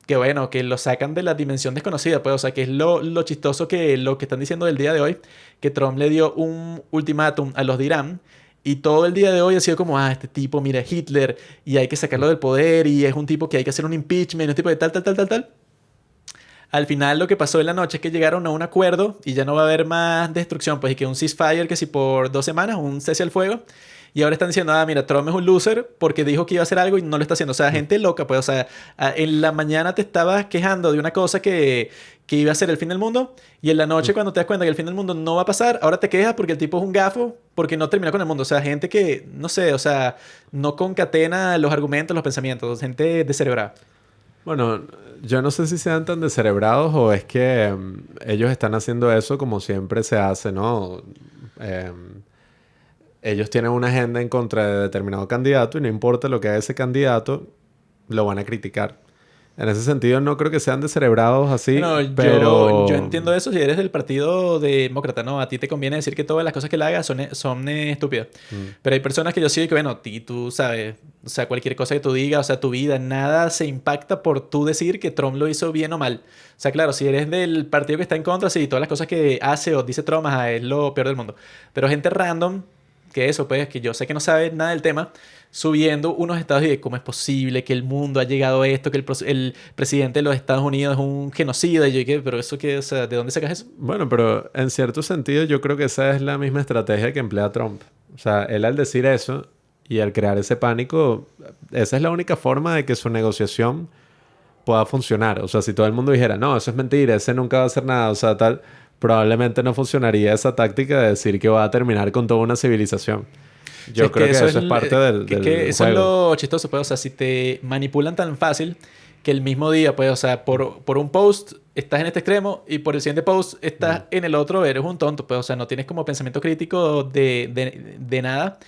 Speaker 1: que bueno, que lo sacan de la dimensión desconocida, pues, o sea, que es lo chistoso que lo que están diciendo del día de hoy, que Trump le dio un ultimátum a los de Irán y todo el día de hoy ha sido como, ah, este tipo, mira, es Hitler y hay que sacarlo del poder y es un tipo que hay que hacer un impeachment, un tipo de tal, tal, tal, tal, tal. Al final lo que pasó en la noche es que llegaron a un acuerdo y ya no va a haber más destrucción, pues y que un ceasefire que si por 2 semanas, un cese al fuego. Y ahora están diciendo, ah, mira, Trump es un loser porque dijo que iba a hacer algo y no lo está haciendo. O sea, gente loca, pues, o sea, en la mañana te estabas quejando de una cosa que iba a ser el fin del mundo y en la noche cuando te das cuenta que el fin del mundo no va a pasar, ahora te quejas porque el tipo es un gafo, porque no terminó con el mundo. O sea, gente que, no sé, o sea, no concatena los argumentos, los pensamientos, gente descerebrada.
Speaker 2: Bueno, yo no sé si sean tan descerebrados o es que ellos están haciendo eso como siempre se hace, ¿no? Ellos tienen una agenda en contra de determinado candidato y no importa lo que haga ese candidato, lo van a criticar. En ese sentido, no creo que sean descerebrados así,
Speaker 1: Bueno, yo
Speaker 2: pero...
Speaker 1: entiendo eso si eres del Partido Demócrata, ¿no? A ti te conviene decir que todas las cosas que él haga son estúpidas.
Speaker 2: Mm.
Speaker 1: Pero hay personas que yo sí que, bueno, tú sabes, o sea, cualquier cosa que tú digas, o sea, tu vida, nada se impacta por tú decir que Trump lo hizo bien o mal. O sea, claro, si eres del partido que está en contra, sí, todas las cosas que hace o dice Trump, ajá, es lo peor del mundo. Pero gente random, que eso, pues, que yo sé que no sabe nada del tema, subiendo unos estados y de cómo es posible que el mundo ha llegado a esto, que el presidente de los Estados Unidos es un genocida. Y yo dije, pero eso qué, o sea, ¿de dónde sacas eso?
Speaker 2: Bueno, pero en cierto sentido yo creo que esa es la misma estrategia que emplea Trump. O sea, él al decir eso y al crear ese pánico, esa es la única forma de que su negociación pueda funcionar. O sea, si todo el mundo dijera, no, eso es mentira, ese nunca va a hacer nada, o sea, tal, probablemente no funcionaría esa táctica de decir que va a terminar con toda una civilización. Yo
Speaker 1: Es
Speaker 2: creo que eso es
Speaker 1: el-
Speaker 2: parte del,
Speaker 1: que
Speaker 2: del
Speaker 1: eso es
Speaker 2: juego.
Speaker 1: lo chistoso, pues, o sea, si te manipulan tan fácil que el mismo día, pues, o sea, por un post estás en este extremo y por el siguiente post estás en el otro, eres un tonto, pues, o sea, no tienes como pensamiento crítico de nada,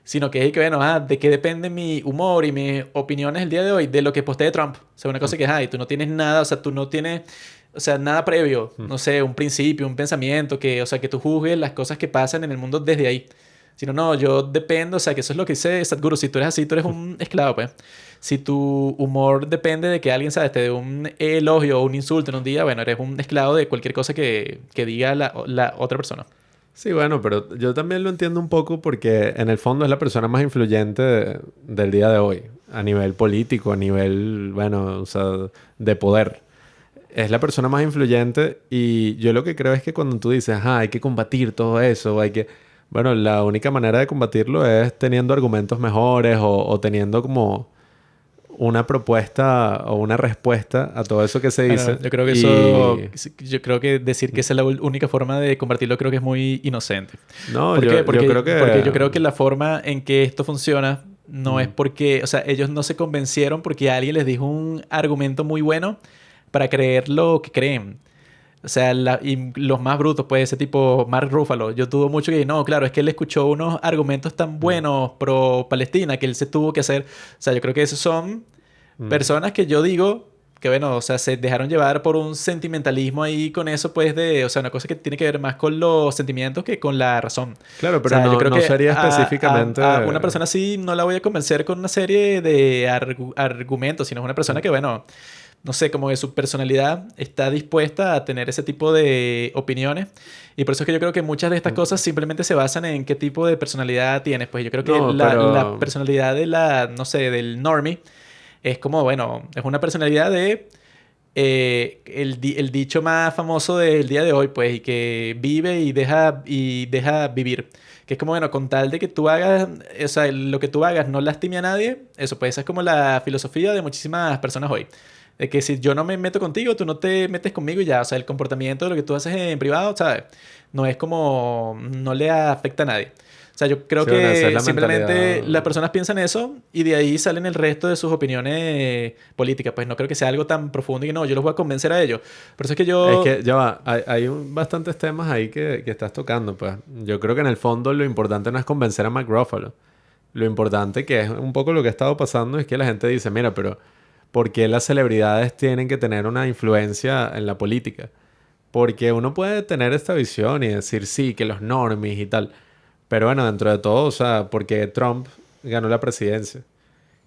Speaker 1: sino que es que, bueno, de qué depende mi humor y mis opiniones el día de hoy, de lo que postee Trump. O sea, una cosa que, y tú no tienes nada, o sea, tú no tienes, o sea, nada previo, no sé, un principio, un pensamiento, que, o sea, que tú juzgues las cosas que pasan en el mundo desde ahí. Sino, no, yo dependo, o sea, que eso es lo que dice Sadhguru. Si tú eres así, tú eres un esclavo, pues. Si tu humor depende de que alguien, ¿sabes?, te dé un elogio o un insulto en un día, bueno, eres un esclavo de cualquier cosa que diga la otra persona.
Speaker 2: Sí, bueno, pero yo también lo entiendo un poco porque en el fondo es la persona más influyente del día de hoy, a nivel político, a nivel, bueno, o sea, de poder. Es la persona más influyente y yo lo que creo es que cuando tú dices, hay que combatir todo eso, hay que... Bueno, la única manera de combatirlo es teniendo argumentos mejores o teniendo como una propuesta o una respuesta a todo eso que se dice.
Speaker 1: Bueno, yo creo que
Speaker 2: Y...
Speaker 1: yo creo que decir que esa es la única forma de combatirlo creo que es muy inocente.
Speaker 2: No,
Speaker 1: ¿Por qué? Porque,
Speaker 2: yo creo que...
Speaker 1: porque yo creo que la forma en que esto funciona no es
Speaker 2: Mm.
Speaker 1: porque, o sea, ellos no se convencieron porque alguien les dijo un argumento muy bueno para creer lo que creen. O sea, y los más brutos, pues ese tipo Mark Ruffalo, yo tuve mucho que no, claro, es que él escuchó unos argumentos tan buenos pro Palestina que él se tuvo que hacer. O sea, yo creo que esos son
Speaker 2: Mm.
Speaker 1: personas que yo digo, que bueno, o sea, se dejaron llevar por un sentimentalismo ahí con eso, pues o sea, una cosa que tiene que ver más con los sentimientos que con la razón.
Speaker 2: Claro,
Speaker 1: O
Speaker 2: pero
Speaker 1: sea, yo
Speaker 2: no,
Speaker 1: creo
Speaker 2: no
Speaker 1: que
Speaker 2: sería específicamente...
Speaker 1: a una persona así no la voy a convencer con una serie de argumentos, sino es una persona que, bueno, no sé, como que su personalidad está dispuesta a tener ese tipo de opiniones. Y por eso es que yo creo que muchas de estas cosas simplemente se basan en qué tipo de personalidad tienes. Pues yo creo que
Speaker 2: No,
Speaker 1: la
Speaker 2: pero...
Speaker 1: personalidad de no sé, del normie es como, bueno, es una personalidad de el dicho más famoso del día de hoy, pues, y que vive y deja vivir. Que es como, bueno, con tal de que tú hagas, o sea, lo que tú hagas no lastime a nadie, eso, pues, esa es como la filosofía de muchísimas personas hoy. De que si yo no me meto contigo, tú no te metes conmigo y ya, o sea, el comportamiento de lo que tú haces en privado, ¿sabes? No es como, no le afecta a nadie. O sea, yo creo
Speaker 2: Sí, bueno, esa es
Speaker 1: que
Speaker 2: la
Speaker 1: simplemente
Speaker 2: mentalidad.
Speaker 1: las personas piensan eso y de ahí salen el resto de sus opiniones políticas. Pues no creo que sea algo tan profundo y que no, yo los voy a convencer a ellos. Por eso es que
Speaker 2: Es
Speaker 1: yo...
Speaker 2: que ya va, hay bastantes temas ahí que estás tocando, pues. Yo creo que en el fondo lo importante no es convencer a Mark Ruffalo. Lo importante que es un poco lo que ha estado pasando es que la gente dice, mira, pero ¿por qué las celebridades tienen que tener una influencia en la política? Porque uno puede tener esta visión y decir sí, que los normies y tal. Pero bueno, dentro de todo, o sea, porque Trump ganó la presidencia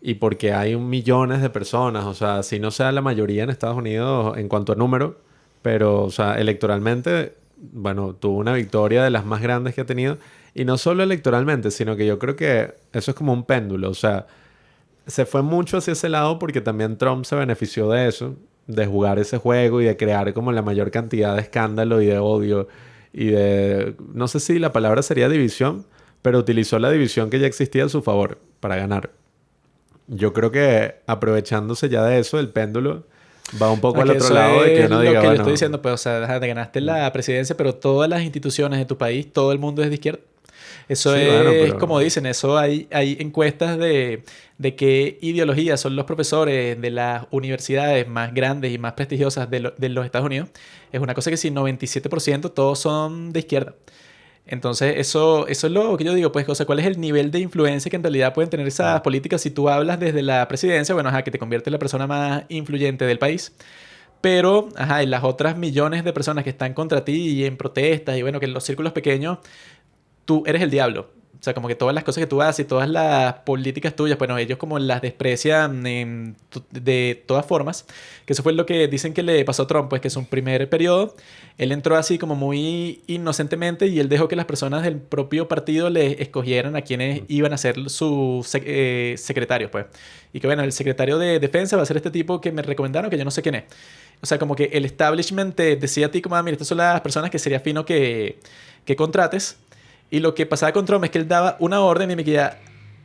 Speaker 2: y porque hay millones de personas, o sea, si no sea la mayoría en Estados Unidos en cuanto a número, pero, o sea, electoralmente, bueno, tuvo una victoria de las más grandes que ha tenido. Y no solo electoralmente, sino que yo creo que eso es como un péndulo, o sea, se fue mucho hacia ese lado porque también Trump se benefició de eso, de jugar ese juego y de crear como la mayor cantidad de escándalo y de odio y de, no sé si la palabra sería división, pero utilizó la división que ya existía a su favor para ganar. Yo creo que aprovechándose ya de eso, el péndulo va un poco
Speaker 1: No,
Speaker 2: al
Speaker 1: que
Speaker 2: otro
Speaker 1: eso
Speaker 2: lado de que
Speaker 1: es
Speaker 2: uno
Speaker 1: lo
Speaker 2: diga,
Speaker 1: que yo estoy
Speaker 2: bueno,
Speaker 1: diciendo, pues, o sea, ajá, te ganaste la presidencia, pero todas las instituciones de tu país, todo el mundo es de izquierda. Eso
Speaker 2: sí, bueno,
Speaker 1: es
Speaker 2: pero
Speaker 1: como dicen, eso hay encuestas de qué ideologías son los profesores de las universidades más grandes y más prestigiosas de los Estados Unidos. Es una cosa que si 97% todos son de izquierda. Entonces, eso es lo que yo digo, pues, o sea, ¿cuál es el nivel de influencia que en realidad pueden tener esas políticas si tú hablas desde la presidencia? Bueno, ajá, que te convierte en la persona más influyente del país. Pero, ajá, y las otras millones de personas que están contra ti y en protestas y bueno, que en los círculos pequeños tú eres el diablo. O sea, como que todas las cosas que tú haces y todas las políticas tuyas, bueno, ellos como las desprecian de todas formas. Que eso fue lo que dicen que le pasó a Trump, pues que en su primer periodo, él entró así como muy inocentemente y él dejó que las personas del propio partido le escogieran a quienes iban a ser sus secretarios, pues. Y que bueno, el secretario de defensa va a ser este tipo que me recomendaron, que yo no sé quién es. O sea, como que el establishment te decía a ti como, ah, mira, estas son las personas que sería fino que contrates. Y lo que pasaba con Trump es que él daba una orden y me quedaba,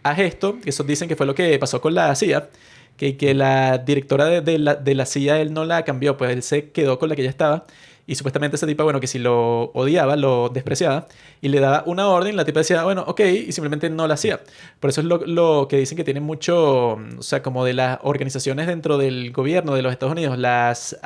Speaker 1: haz esto, que eso dicen que fue lo que pasó con la CIA, que la directora de la CIA él no la cambió, pues él se quedó con la que ya estaba. Y supuestamente esa tipa, bueno, que si lo odiaba, lo despreciaba, y le daba una orden, la tipa decía, bueno, ok, y simplemente no la hacía. Por eso es lo que dicen que tiene mucho, o sea, como de las organizaciones dentro del gobierno de los Estados Unidos, las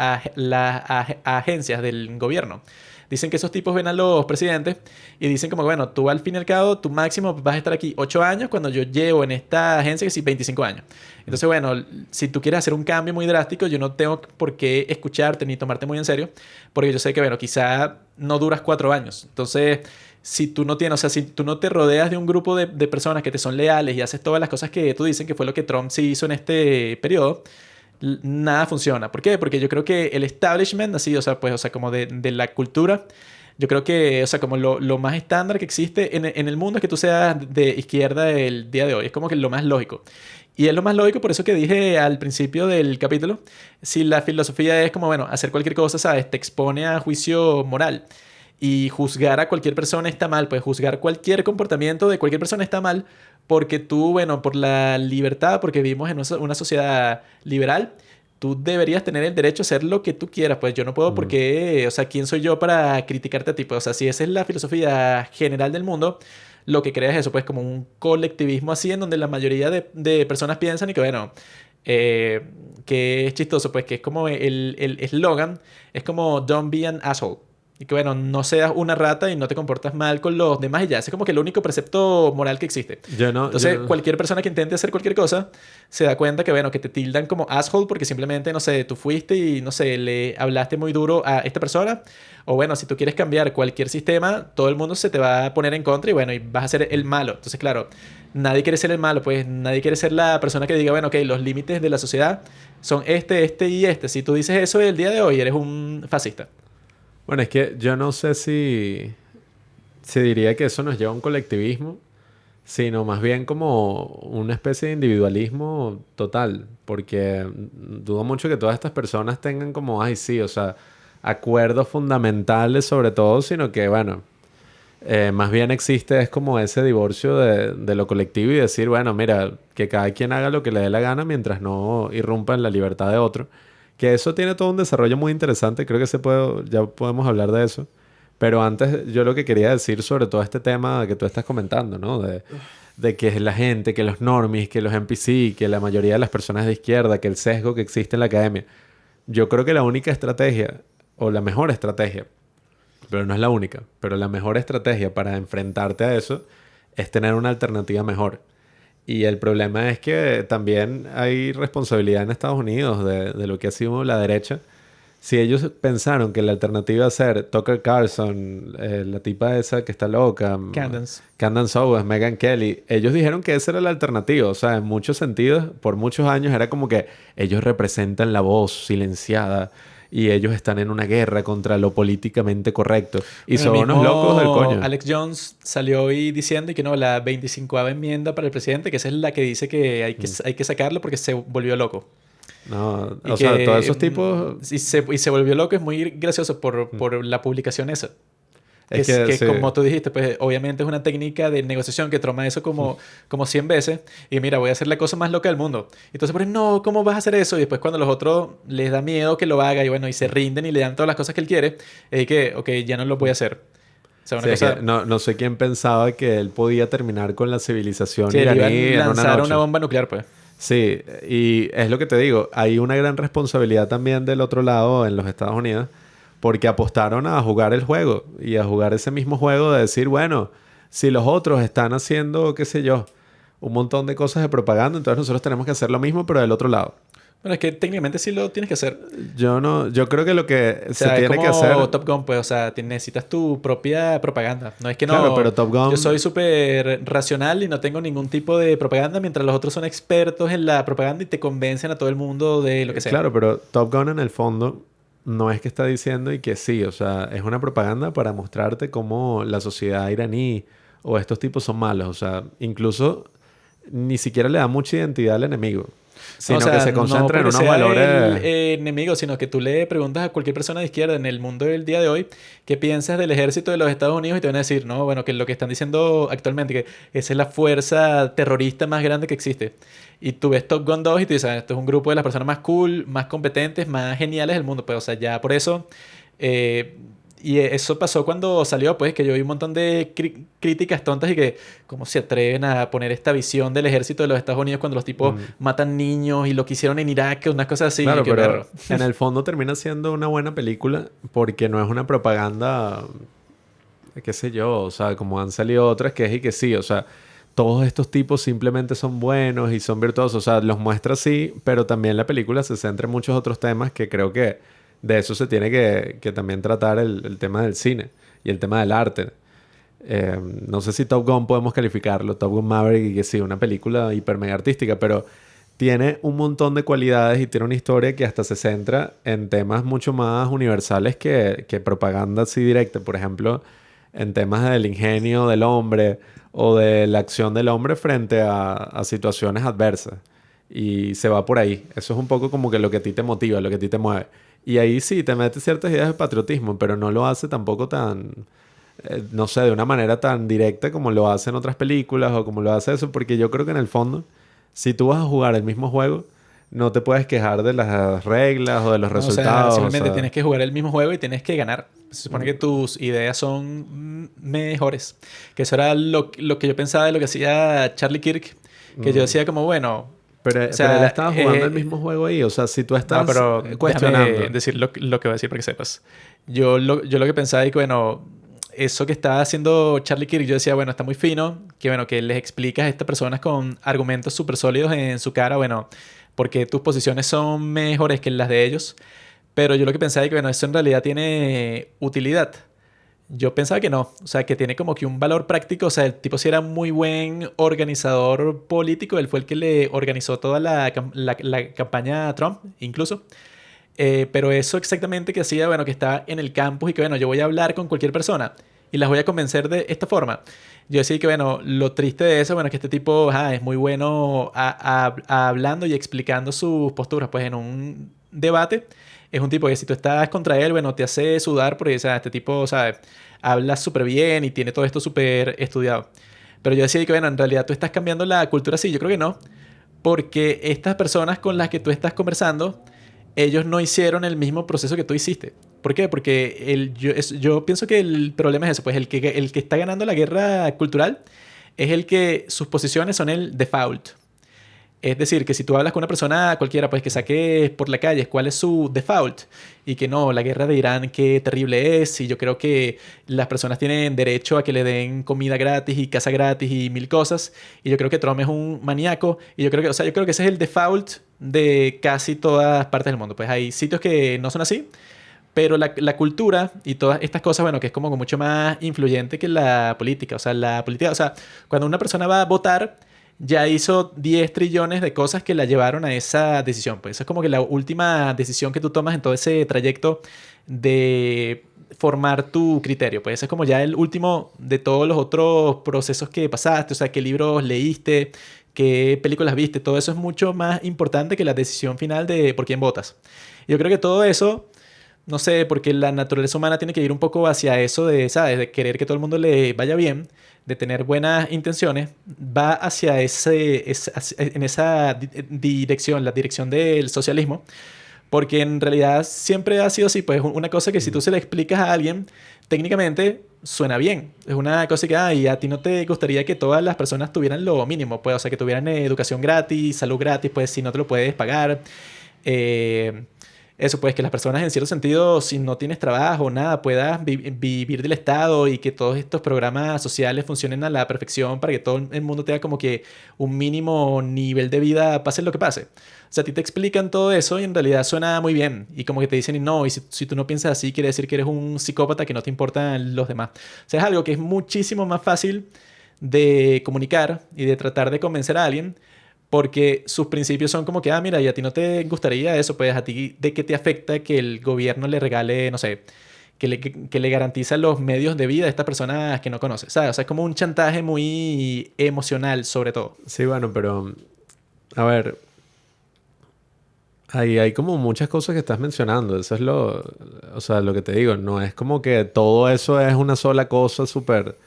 Speaker 1: agencias del gobierno. Dicen que esos tipos ven a los presidentes y dicen como, bueno, tú al fin y al cabo, tu máximo vas a estar aquí 8 años cuando yo llevo en esta agencia que sí 25 años. Entonces, bueno, si tú quieres hacer un cambio muy drástico, yo no tengo por qué escucharte ni tomarte muy en serio, porque yo sé que, bueno, quizá no duras 4 años. Entonces, si tú no tienes, o sea, si tú no te rodeas de un grupo de personas que te son leales y haces todas las cosas que tú dicen que fue lo que Trump sí hizo en este periodo, nada funciona. ¿Por qué? Porque yo creo que el establishment, así, o sea, pues, o sea, como de la cultura, yo creo que, o sea, como lo más estándar que existe en el mundo es que tú seas de izquierda el día de hoy. Es como que lo más lógico. Y es lo más lógico, por eso que dije al principio del capítulo, si la filosofía es como, bueno, hacer cualquier cosa, ¿sabes? Te expone a juicio moral. Y juzgar a cualquier persona está mal, pues juzgar cualquier comportamiento de cualquier persona está mal, porque tú, bueno, por la libertad, porque vivimos en una sociedad liberal, tú deberías tener el derecho a hacer lo que tú quieras, pues yo no puedo
Speaker 2: mm,
Speaker 1: porque, o sea, ¿quién soy yo para criticarte a ti? Pues, o sea, si esa es la filosofía general del mundo, lo que creas es eso, pues como un colectivismo así en donde la mayoría de personas piensan y que, bueno, eh, que es chistoso, pues que es como el eslogan, es como don't be an asshole. Y que bueno, no seas una rata y no te comportas mal con los demás y ya. Ese es como que el único precepto moral que existe. Entonces, cualquier persona que intente hacer cualquier cosa se da cuenta que, bueno, que te tildan como asshole porque simplemente, no sé, tú fuiste y, no sé, le hablaste muy duro a esta persona. O bueno, si tú quieres cambiar cualquier sistema, todo el mundo se te va a poner en contra y bueno, y vas a ser el malo. Entonces, claro, nadie quiere ser el malo, pues nadie quiere ser la persona que diga, bueno, ok, los límites de la sociedad son este y este. Si tú dices eso el día de hoy, eres un fascista.
Speaker 2: Bueno, es que yo no sé si se diría que eso nos lleva a un colectivismo, sino más bien como una especie de individualismo total, porque dudo mucho que todas estas personas tengan como, ay, sí, o sea, acuerdos fundamentales sobre todo, sino que, bueno, más bien existe es como ese divorcio de lo colectivo y decir, bueno, mira, que cada quien haga lo que le dé la gana mientras no irrumpa en la libertad de otro. Que eso tiene todo un desarrollo muy interesante, creo que ya podemos hablar de eso. Pero antes yo lo que quería decir sobre todo este tema que tú estás comentando, ¿no? De que la gente, que los normies, que los NPC, que la mayoría de las personas de izquierda, que el sesgo que existe en la academia. Yo creo que la única estrategia, o la mejor estrategia, pero no es la única, pero la mejor estrategia para enfrentarte a eso es tener una alternativa mejor. Y el problema es que también hay responsabilidad en Estados Unidos de lo que ha sido la derecha. Si ellos pensaron que la alternativa iba a ser Tucker Carlson, la tipa esa que está loca, Candace Owens, Megyn Kelly, ellos dijeron que esa era la alternativa. O sea, en muchos sentidos, por muchos años era como que ellos representan la voz silenciada y ellos están en una guerra contra lo políticamente correcto. Y son unos locos del coño.
Speaker 1: Alex Jones salió hoy diciendo que no, la 25ª enmienda para el presidente, que esa es la que dice que hay que sacarlo porque se volvió loco.
Speaker 2: No, o sea, todos esos tipos...
Speaker 1: Y se volvió loco, es muy gracioso por la publicación esa. Que
Speaker 2: sí.
Speaker 1: Como tú dijiste, pues obviamente es una técnica de negociación que troma eso como 100 veces. Y mira, voy a hacer la cosa más loca del mundo. Entonces, pues no, ¿cómo vas a hacer eso? Y después cuando los otros les da miedo que lo haga y bueno, y se rinden y le dan todas las cosas que él quiere, es que, ok, ya no lo voy a hacer. O sea, una cosa...
Speaker 2: no sé quién pensaba que él podía terminar con la civilización
Speaker 1: iraní en lanzar una bomba nuclear, pues.
Speaker 2: Sí, y es lo que te digo, hay una gran responsabilidad también del otro lado en los Estados Unidos porque apostaron a jugar el juego y a jugar ese mismo juego de decir, bueno, si los otros están haciendo, qué sé yo, un montón de cosas de propaganda, entonces nosotros tenemos que hacer lo mismo pero del otro lado.
Speaker 1: Bueno, es que técnicamente sí lo tienes que hacer.
Speaker 2: Yo creo que lo que se tiene que hacer...
Speaker 1: Top Gun, pues, o sea, necesitas tu propia propaganda. No es que no...
Speaker 2: Claro, pero Top Gun...
Speaker 1: Yo soy súper racional y no tengo ningún tipo de propaganda, mientras los otros son expertos en la propaganda y te convencen a todo el mundo de lo que sea.
Speaker 2: Claro, pero Top Gun en el fondo no es que está diciendo y que sí, o sea, es una propaganda para mostrarte cómo la sociedad iraní o estos tipos son malos. O sea, incluso ni siquiera le da mucha identidad al enemigo. Sino que se concentra en unos valores...
Speaker 1: el enemigo, sino que tú le preguntas a cualquier persona de izquierda en el mundo del día de hoy qué piensas del ejército de los Estados Unidos y te van a decir, no, bueno, que lo que están diciendo actualmente, que esa es la fuerza terrorista más grande que existe. Y tú ves Top Gun 2 y tú dices, esto es un grupo de las personas más cool, más competentes, más geniales del mundo. Pues, o sea, ya por eso... y eso pasó cuando salió, pues, que yo vi un montón de críticas tontas y que cómo se atreven a poner esta visión del ejército de los Estados Unidos cuando los tipos matan niños y lo que hicieron en Irak, unas cosas así.
Speaker 2: Claro, pero en el fondo termina siendo una buena película porque no es una propaganda, qué sé yo, o sea, como han salido otras que es y que sí, o sea, todos estos tipos simplemente son buenos y son virtuosos, o sea, los muestra así, pero también la película se centra en muchos otros temas que creo que de eso se tiene que también tratar el tema del cine y el tema del arte. No sé si Top Gun podemos calificarlo, Top Gun Maverick, y que sí, una película hiper mega artística, pero tiene un montón de cualidades y tiene una historia que hasta se centra en temas mucho más universales que propaganda así directa. Por ejemplo, en temas del ingenio del hombre o de la acción del hombre frente a situaciones adversas. Y se va por ahí. Eso es un poco como que lo que a ti te motiva, lo que a ti te mueve. Y ahí sí, te mete ciertas ideas de patriotismo, pero no lo hace tampoco tan, no sé, de una manera tan directa como lo hace en otras películas o como lo hace eso, porque yo creo que en el fondo, si tú vas a jugar el mismo juego, no te puedes quejar de las reglas o de los resultados.
Speaker 1: Simplemente tienes que jugar el mismo juego y tienes que ganar. Se supone que tus ideas son mejores. Que eso era lo que yo pensaba de lo que hacía Charlie Kirk, que yo decía como, bueno...
Speaker 2: Pero,
Speaker 1: O sea,
Speaker 2: pero él estaba jugando el mismo juego ahí. O sea, si tú estás
Speaker 1: no, pero
Speaker 2: cuestionando.
Speaker 1: déjame decir lo que voy a decir para que sepas. Yo lo que pensaba es que, bueno, eso que estaba haciendo Charlie Kirk, yo decía, bueno, está muy fino, que bueno, que les explicas a estas personas con argumentos súper sólidos en su cara, bueno, porque tus posiciones son mejores que las de ellos. Pero yo lo que pensaba es que, bueno, eso en realidad tiene utilidad. Yo pensaba que no, o sea, que tiene como que un valor práctico, o sea, el tipo sí era muy buen organizador político, él fue el que le organizó toda la campaña a Trump, incluso. Pero eso exactamente que hacía, bueno, que estaba en el campus y que, bueno, yo voy a hablar con cualquier persona y las voy a convencer de esta forma. Yo decía que, bueno, lo triste de eso, bueno, es que este tipo es muy bueno hablando y explicando sus posturas, pues en un debate. Es un tipo que si tú estás contra él, bueno, te hace sudar porque, o sea, este tipo, ¿sabes? Habla súper bien y tiene todo esto súper estudiado. Pero yo decía que, bueno, en realidad tú estás cambiando la cultura así. Yo creo que no. Porque estas personas con las que tú estás conversando, ellos no hicieron el mismo proceso que tú hiciste. ¿Por qué? Porque yo pienso que el problema es eso. Pues el que está ganando la guerra cultural es el que sus posiciones son el default. Es decir, que si tú hablas con una persona cualquiera, pues que saques por la calle cuál es su default y que no, la guerra de Irán, qué terrible es, y yo creo que las personas tienen derecho a que le den comida gratis y casa gratis y mil cosas, y yo creo que Trump es un maníaco, y yo creo que, o sea, yo creo que ese es el default de casi todas partes del mundo. Pues hay sitios que no son así, pero la cultura y todas estas cosas, bueno, que es como mucho más influyente que la política. O sea, la política, o sea, cuando una persona va a votar, ya hizo 10 trillones de cosas que la llevaron a esa decisión. Pues eso es como que la última decisión que tú tomas en todo ese trayecto de formar tu criterio. Pues ese es como ya el último de todos los otros procesos que pasaste. O sea, qué libros leíste, qué películas viste. Todo eso es mucho más importante que la decisión final de por quién votas. Yo creo que todo eso, no sé, porque la naturaleza humana tiene que ir un poco hacia eso de, ¿sabes? De querer que todo el mundo le vaya bien, de tener buenas intenciones, va hacia en esa dirección, la dirección del socialismo, porque en realidad siempre ha sido así, pues una cosa que si tú se le explicas a alguien, técnicamente suena bien. Es una cosa que, y a ti no te gustaría que todas las personas tuvieran lo mínimo, pues, o sea, que tuvieran educación gratis, salud gratis, pues si no te lo puedes pagar. Eh, Eso, pues que las personas en cierto sentido, si no tienes trabajo o nada, puedas vivir del Estado y que todos estos programas sociales funcionen a la perfección para que todo el mundo tenga como que un mínimo nivel de vida, pase lo que pase. O sea, a ti te explican todo eso y en realidad suena muy bien. Y como que te dicen, y no, y si tú no piensas así, quiere decir que eres un psicópata que no te importan los demás. O sea, es algo que es muchísimo más fácil de comunicar y de tratar de convencer a alguien porque sus principios son como que, mira, y a ti no te gustaría eso, pues a ti, ¿de qué te afecta que el gobierno le regale, no sé, que le garantiza los medios de vida a estas personas que no conoces? ¿Sabes? O sea, es como un chantaje muy emocional, sobre todo.
Speaker 2: Sí, bueno, pero a ver, hay como muchas cosas que estás mencionando. Eso es o sea, lo que te digo. No es como que todo eso es una sola cosa súper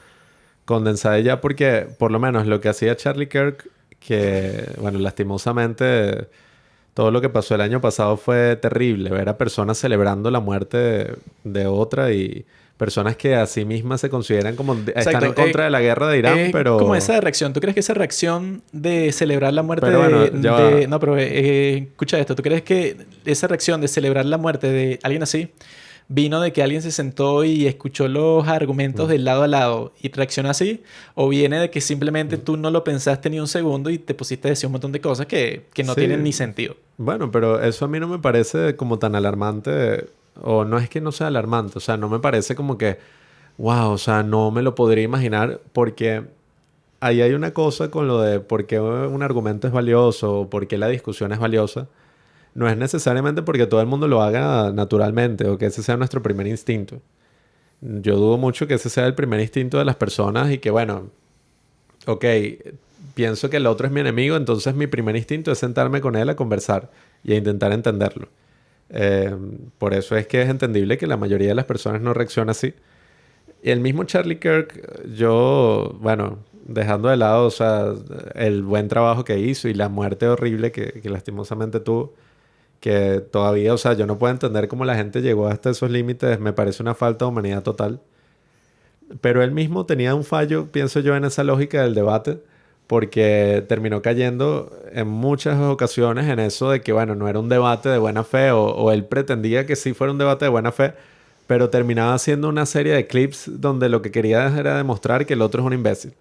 Speaker 2: condensada ya, porque por lo menos lo que hacía Charlie Kirk, que, bueno, lastimosamente todo lo que pasó el año pasado fue terrible. Ver a personas celebrando la muerte de otra y personas que a sí mismas se consideran como están
Speaker 1: Exacto.
Speaker 2: en contra de la guerra de Irán, pero...
Speaker 1: Como esa reacción. ¿Tú crees que esa reacción de celebrar la muerte
Speaker 2: Pero bueno, ya va.
Speaker 1: No, pero escucha esto. ¿Tú crees que esa reacción de celebrar la muerte de alguien así vino de que alguien se sentó y escuchó los argumentos del lado a lado y reaccionó así? ¿O viene de que simplemente tú no lo pensaste ni un segundo y te pusiste a decir un montón de cosas que no
Speaker 2: Sí.
Speaker 1: tienen ni sentido?
Speaker 2: Bueno, pero eso a mí no me parece como tan alarmante, o no es que no sea alarmante, o sea, no me parece como que, wow, o sea, no me lo podría imaginar, porque ahí hay una cosa con lo de por qué un argumento es valioso o por qué la discusión es valiosa. No es necesariamente porque todo el mundo lo haga naturalmente o que ese sea nuestro primer instinto. Yo dudo mucho que ese sea el primer instinto de las personas y que, bueno, ok, pienso que el otro es mi enemigo, entonces mi primer instinto es sentarme con él a conversar y a intentar entenderlo. Eh, por eso es que es entendible que la mayoría de las personas no reacciona así. Y el mismo Charlie Kirk, yo, bueno, dejando de lado, o sea, el buen trabajo que hizo y la muerte horrible que lastimosamente tuvo, que todavía, o sea, yo no puedo entender cómo la gente llegó hasta esos límites, me parece una falta de humanidad total. Pero él mismo tenía un fallo, pienso yo, en esa lógica del debate, porque terminó cayendo en muchas ocasiones en eso de que, bueno, no era un debate de buena fe o él pretendía que sí fuera un debate de buena fe, pero terminaba siendo una serie de clips donde lo que quería era demostrar que el otro es un imbécil.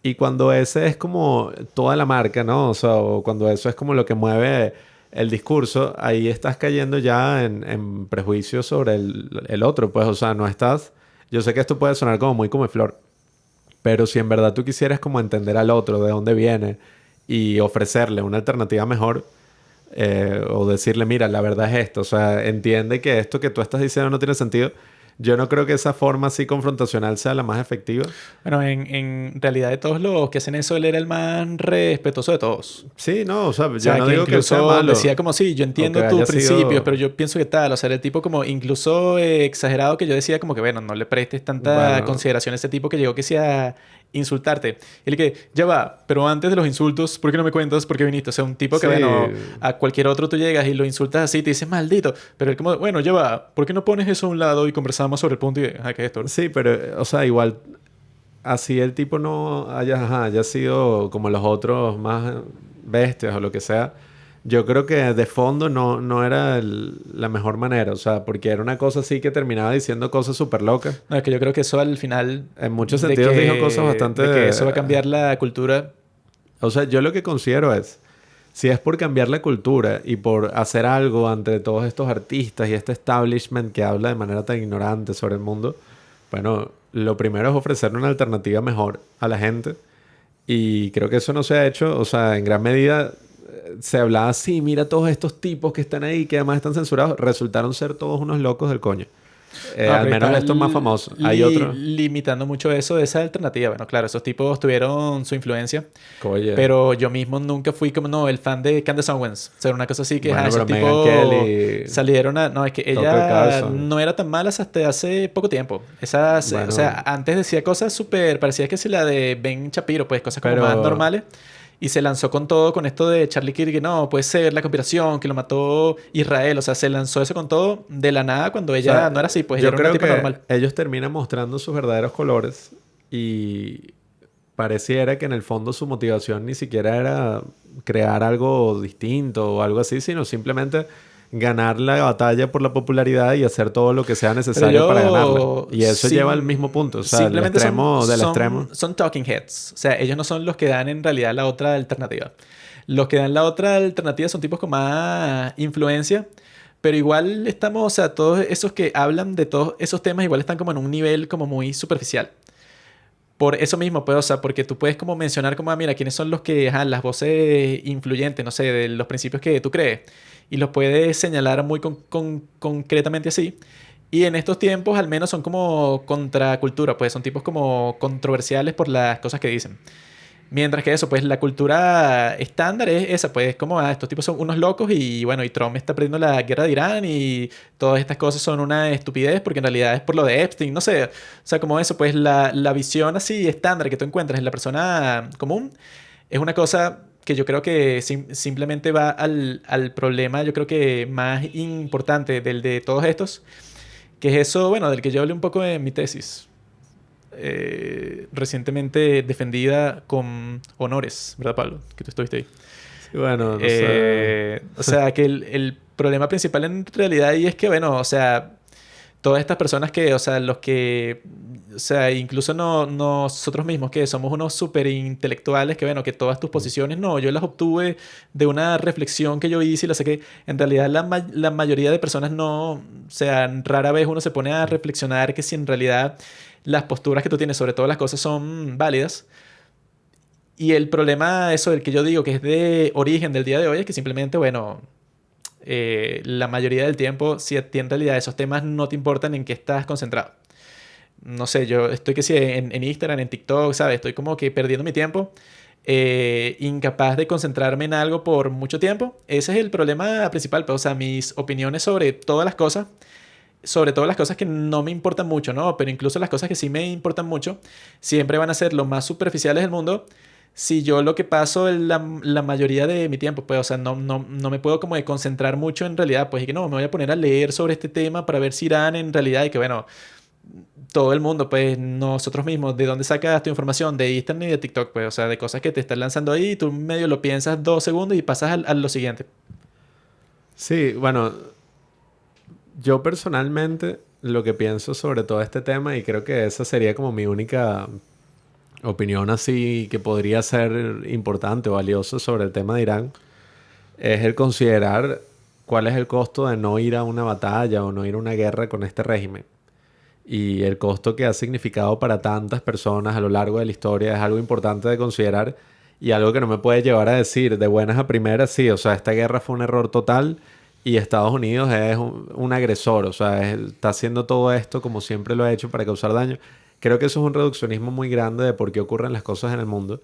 Speaker 2: Y cuando ese es como toda la marca, ¿no? O sea, o cuando eso es como lo que mueve el discurso, ahí estás cayendo ya en prejuicios sobre el otro, pues, o sea, no estás... Yo sé que esto puede sonar como muy flor, pero si en verdad tú quisieras como entender al otro, de dónde viene, y ofrecerle una alternativa mejor, o decirle, mira, la verdad es esto, o sea, entiende que esto que tú estás diciendo no tiene sentido. Yo no creo que esa forma así confrontacional sea la más efectiva.
Speaker 1: Bueno, en realidad de todos los que hacen eso, él era el más respetuoso de todos.
Speaker 2: Sí, no, o sea,
Speaker 1: O
Speaker 2: yo
Speaker 1: sea,
Speaker 2: no
Speaker 1: que
Speaker 2: digo que él sea
Speaker 1: incluso
Speaker 2: malo,
Speaker 1: decía como, sí, yo
Speaker 2: o que
Speaker 1: entiendo tus
Speaker 2: haya
Speaker 1: principios,
Speaker 2: sido...
Speaker 1: pero yo pienso que tal. O sea, era el tipo como incluso exagerado que yo decía como que, bueno, no le prestes tanta
Speaker 2: Bueno,
Speaker 1: consideración a ese tipo que llegó que sea insultarte. Y el que, ya va, pero antes de los insultos, ¿por qué no me cuentas por qué viniste? O sea, un tipo que,
Speaker 2: sí,
Speaker 1: bueno, a cualquier otro tú llegas y lo insultas así y te dices maldito. Pero él como, bueno, ya va, ¿por qué no pones eso a un lado y conversamos sobre el punto y, ¿qué es esto?
Speaker 2: sí, pero, o sea, igual, así el tipo no haya sido como los otros más bestias o lo que sea. Yo creo que de fondo no era la mejor manera, o sea, porque era una cosa así que terminaba diciendo cosas súper locas.
Speaker 1: No, es que yo creo que eso al final,
Speaker 2: En muchos sentidos dijo cosas bastante...
Speaker 1: de que eso va a cambiar la cultura.
Speaker 2: O sea, yo lo que considero es, si es por cambiar la cultura y por hacer algo ante todos estos artistas y este establishment que habla de manera tan ignorante sobre el mundo, bueno, lo primero es ofrecerle una alternativa mejor a la gente. Y creo que eso no se ha hecho, o sea, en gran medida se hablaba así, mira todos estos tipos que están ahí, que además están censurados, resultaron ser todos unos locos del coño.
Speaker 1: No,
Speaker 2: Al
Speaker 1: pero
Speaker 2: menos
Speaker 1: estás
Speaker 2: estos más famosos. Hay otros.
Speaker 1: limitando mucho eso de esa alternativa. Bueno, claro, esos tipos tuvieron su influencia,
Speaker 2: Oye,
Speaker 1: pero yo mismo nunca fui como, no, el fan de Candace Owens. O sea, era una cosa así que,
Speaker 2: bueno,
Speaker 1: esos
Speaker 2: pero Meghan
Speaker 1: tipos
Speaker 2: Kelly,
Speaker 1: salieron a... No, es que
Speaker 2: Tucker
Speaker 1: ella
Speaker 2: Carlson,
Speaker 1: no era tan mala hasta hace poco tiempo. Esas, o
Speaker 2: bueno,
Speaker 1: sea, antes decía cosas súper... Parecía que si la de Ben Shapiro, pues cosas como más
Speaker 2: pero...
Speaker 1: normales. Y se lanzó con todo, con esto de Charlie Kirk, que no, puede ser la conspiración, que lo mató Israel. O sea, se lanzó eso con todo de la nada cuando
Speaker 2: O
Speaker 1: ella
Speaker 2: sea,
Speaker 1: no era así, pues ella
Speaker 2: yo
Speaker 1: era una
Speaker 2: creo
Speaker 1: tipa
Speaker 2: que
Speaker 1: normal.
Speaker 2: ellos terminan mostrando sus verdaderos colores y pareciera que en el fondo su motivación ni siquiera era crear algo distinto o algo así, sino simplemente ganar la batalla por la popularidad y hacer todo lo que sea
Speaker 1: Pero
Speaker 2: necesario para ganarla. Y eso lleva al mismo
Speaker 1: sim-
Speaker 2: punto, o sea, el
Speaker 1: simplemente
Speaker 2: extremo del extremo.
Speaker 1: son talking heads. O sea, ellos no son los que dan en realidad la otra alternativa. Los que dan la otra alternativa son tipos con más influencia. Pero igual estamos, o sea, todos esos que hablan de todos esos temas igual están como en un nivel como muy superficial. Por eso mismo, pues, o sea, porque tú puedes como mencionar como, mira, quiénes son los que, las voces influyentes, no sé, de los principios que tú crees, y los puedes señalar muy concretamente así. Y en estos tiempos al menos son como contracultura, pues son tipos como controversiales por las cosas que dicen. Mientras que eso, pues la cultura estándar es esa, pues como estos tipos son unos locos y bueno, y Trump está perdiendo la guerra de Irán y todas estas cosas son una estupidez porque en realidad es por lo de Epstein, no sé. O sea, como eso, pues la visión así estándar que tú encuentras en la persona común es una cosa que yo creo que simplemente va al problema, yo creo que más importante del de todos estos, que es eso, bueno, del que yo hablé un poco en mi tesis recientemente defendida con honores, ¿verdad, Pablo? Que tú estuviste ahí.
Speaker 2: Sí, bueno, no sé.
Speaker 1: O sea, que el problema principal en realidad ahí es que, bueno, o sea, todas estas personas que, o sea, los que, o sea, incluso no, nosotros mismos que somos unos súper intelectuales, que bueno, que todas tus posiciones, no, yo las obtuve de una reflexión que yo hice y las saqué. En realidad la mayoría de personas no, o sea, rara vez uno se pone a reflexionar que si en realidad las posturas que tú tienes sobre todas las cosas son válidas. Y el problema, eso del que yo digo que es de origen del día de hoy, es que simplemente, bueno, la mayoría del tiempo, si a ti en realidad esos temas no te importan en qué estás concentrado. No sé, yo estoy que sí en Instagram, en TikTok, ¿sabes? Estoy como que perdiendo mi tiempo, incapaz de concentrarme en algo por mucho tiempo. Ese es el problema principal, pues, o sea, mis opiniones sobre todo las cosas que no me importan mucho, ¿no? Pero incluso las cosas que sí me importan mucho, siempre van a ser lo más superficiales del mundo. Si yo lo que paso la mayoría de mi tiempo, pues, o sea, no me puedo como de concentrar mucho en realidad, pues, y que no, me voy a poner a leer sobre este tema para ver si Irán en realidad, y que bueno, todo el mundo, pues nosotros mismos, ¿de dónde sacas tu información? De Instagram y de TikTok, pues, o sea, de cosas que te están lanzando ahí y tú medio lo piensas 2 segundos y pasas a lo siguiente.
Speaker 2: Sí, bueno, yo personalmente lo que pienso sobre todo este tema, y creo que esa sería como mi única opinión así que podría ser importante o valiosa sobre el tema de Irán, es el considerar cuál es el costo de no ir a una batalla o no ir a una guerra con este régimen. Y el costo que ha significado para tantas personas a lo largo de la historia es algo importante de considerar y algo que no me puede llevar a decir de buenas a primeras, sí, o sea, esta guerra fue un error total y Estados Unidos es un agresor, o sea, está haciendo todo esto como siempre lo ha hecho para causar daño. Creo que eso es un reduccionismo muy grande de por qué ocurren las cosas en el mundo.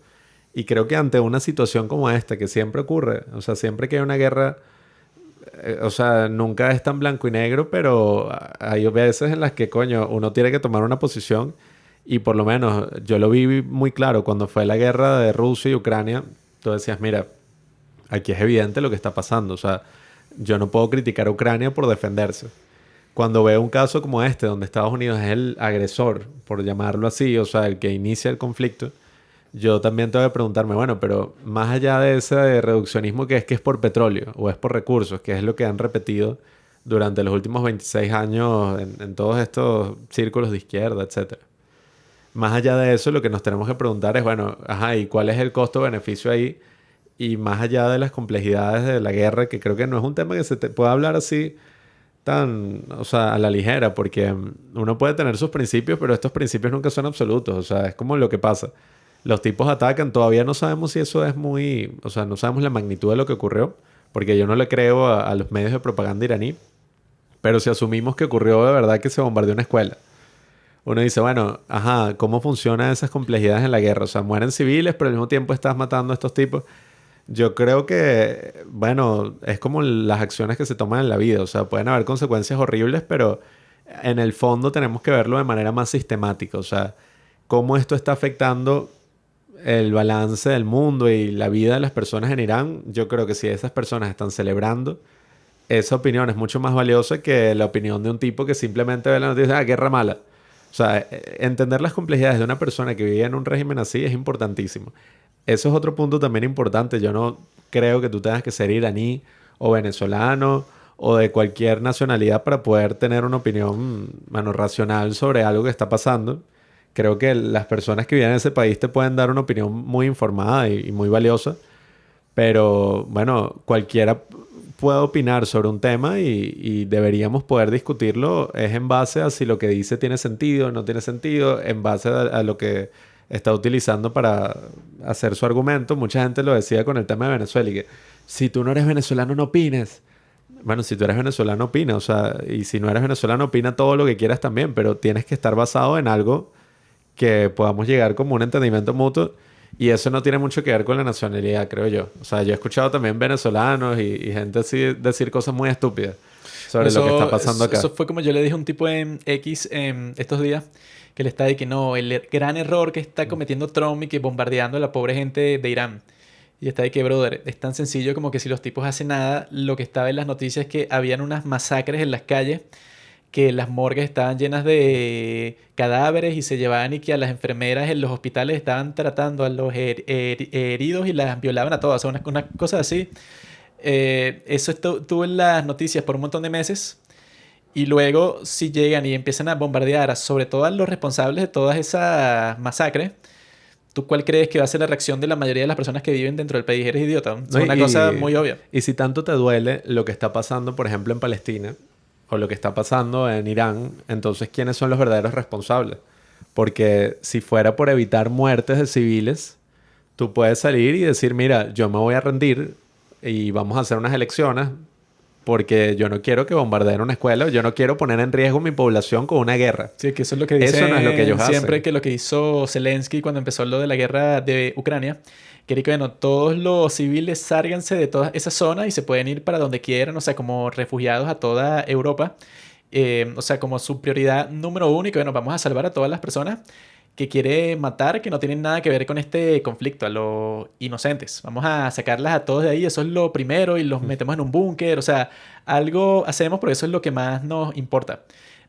Speaker 2: Y creo que ante una situación como esta, que siempre ocurre, o sea, siempre que hay una guerra, o sea, nunca es tan blanco y negro, pero hay veces en las que, coño, uno tiene que tomar una posición y por lo menos yo lo vi muy claro cuando fue la guerra de Rusia y Ucrania. Tú decías, mira, aquí es evidente lo que está pasando, o sea, yo no puedo criticar a Ucrania por defenderse. Cuando veo un caso como este, donde Estados Unidos es el agresor, por llamarlo así, o sea, el que inicia el conflicto, yo también tengo que preguntarme, bueno, pero más allá de ese reduccionismo que es por petróleo o es por recursos, que es lo que han repetido durante los últimos 26 años en todos estos círculos de izquierda, etcétera. Más allá de eso, lo que nos tenemos que preguntar es, bueno, ajá, ¿y cuál es el costo-beneficio ahí? Y más allá de las complejidades de la guerra, que creo que no es un tema que se te pueda hablar así tan, o sea, a la ligera, porque uno puede tener sus principios, pero estos principios nunca son absolutos, o sea, es como lo que pasa. Los tipos atacan, todavía no sabemos si eso es muy, o sea, no sabemos la magnitud de lo que ocurrió, porque yo no le creo a los medios de propaganda iraní, pero si asumimos que ocurrió de verdad que se bombardeó una escuela, uno dice, bueno, ajá, ¿cómo funcionan esas complejidades en la guerra? O sea, mueren civiles, pero al mismo tiempo estás matando a estos tipos. Yo creo que, bueno, es como las acciones que se toman en la vida. O sea, pueden haber consecuencias horribles, pero en el fondo tenemos que verlo de manera más sistemática. O sea, cómo esto está afectando el balance del mundo y la vida de las personas en Irán. Yo creo que si esas personas están celebrando, esa opinión es mucho más valiosa que la opinión de un tipo que simplemente ve la noticia, ah, guerra mala. O sea, entender las complejidades de una persona que vive en un régimen así es importantísimo. Eso es otro punto también importante. Yo no creo que tú tengas que ser iraní o venezolano o de cualquier nacionalidad para poder tener una opinión, bueno, racional sobre algo que está pasando. Creo que las personas que viven en ese país te pueden dar una opinión muy informada y muy valiosa. Pero bueno, cualquiera puede opinar sobre un tema y deberíamos poder discutirlo. Es en base a si lo que dice tiene sentido o no tiene sentido, en base a lo que está utilizando para hacer su argumento. Mucha gente lo decía con el tema de Venezuela y que si tú no eres venezolano no opines. Bueno, si tú eres venezolano opina, o sea, y si no eres venezolano opina todo lo que quieras también, pero tienes que estar basado en algo que podamos llegar como un entendimiento mutuo. Y eso no tiene mucho que ver con la nacionalidad, creo yo. O sea, yo he escuchado también venezolanos y gente así decir cosas muy estúpidas sobre lo que está pasando acá.
Speaker 1: Eso fue como yo le dije a un tipo en X estos días, que le está de que no, el gran error que está cometiendo Trump y que bombardeando a la pobre gente de Irán. Y está de que, brother, es tan sencillo como que si los tipos hacen nada, lo que estaba en las noticias es que habían unas masacres en las calles, que las morgues estaban llenas de cadáveres y se llevaban y que a las enfermeras en los hospitales estaban tratando a los heridos y las violaban a todas. O sea, una cosa así. Eso estuvo en las noticias por un montón de meses. Y luego, si llegan y empiezan a bombardear sobre todo a los responsables de todas esas masacres, ¿tú cuál crees que va a ser la reacción de la mayoría de las personas que viven dentro del país? Eres idiota. Es
Speaker 2: No,
Speaker 1: una cosa muy obvia.
Speaker 2: y si tanto te duele lo que está pasando, por ejemplo, en Palestina, o lo que está pasando en Irán, entonces, ¿quiénes son los verdaderos responsables? Porque si fuera por evitar muertes de civiles, tú puedes salir y decir, mira, yo me voy a rendir y vamos a hacer unas elecciones porque yo no quiero que bombardeen una escuela, yo no quiero poner en riesgo mi población con una guerra.
Speaker 1: Sí, que eso es lo que dicen
Speaker 2: Eso no es lo que ellos
Speaker 1: siempre,
Speaker 2: hacen.
Speaker 1: que lo que hizo Zelensky cuando empezó lo de la guerra de Ucrania, que era que, bueno, todos los civiles sálganse de toda esa zona y se pueden ir para donde quieran, o sea, como refugiados a toda Europa. O sea, como su prioridad número uno y que, bueno, vamos a salvar a todas las personas que quiere matar, que no tienen nada que ver con este conflicto, a los inocentes. Vamos a sacarlas a todos de ahí, eso es lo primero, y los metemos en un búnker, o sea, algo hacemos porque eso es lo que más nos importa.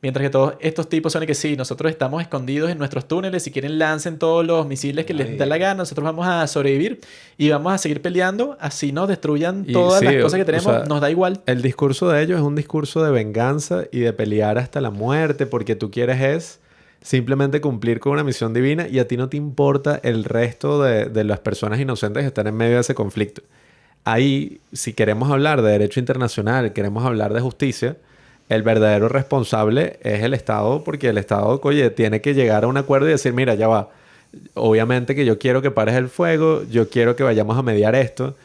Speaker 1: Mientras que todos estos tipos son de que sí, nosotros estamos escondidos en nuestros túneles, si quieren lancen todos los misiles que les da la gana, nosotros vamos a sobrevivir y vamos a seguir peleando, así nos destruyan
Speaker 2: Y
Speaker 1: todas
Speaker 2: sí,
Speaker 1: las cosas que
Speaker 2: o
Speaker 1: tenemos,
Speaker 2: sea,
Speaker 1: nos da igual.
Speaker 2: el discurso de ellos es un discurso de venganza y de pelear hasta la muerte porque tú quieres es simplemente cumplir con una misión divina y a ti no te importa el resto de las personas inocentes que están en medio de ese conflicto. Ahí, si queremos hablar de derecho internacional, queremos hablar de justicia, el verdadero responsable es el Estado porque el Estado, oye, tiene que llegar a un acuerdo y decir, mira, ya va. Obviamente que yo quiero que pares el fuego, yo quiero que vayamos a mediar esto.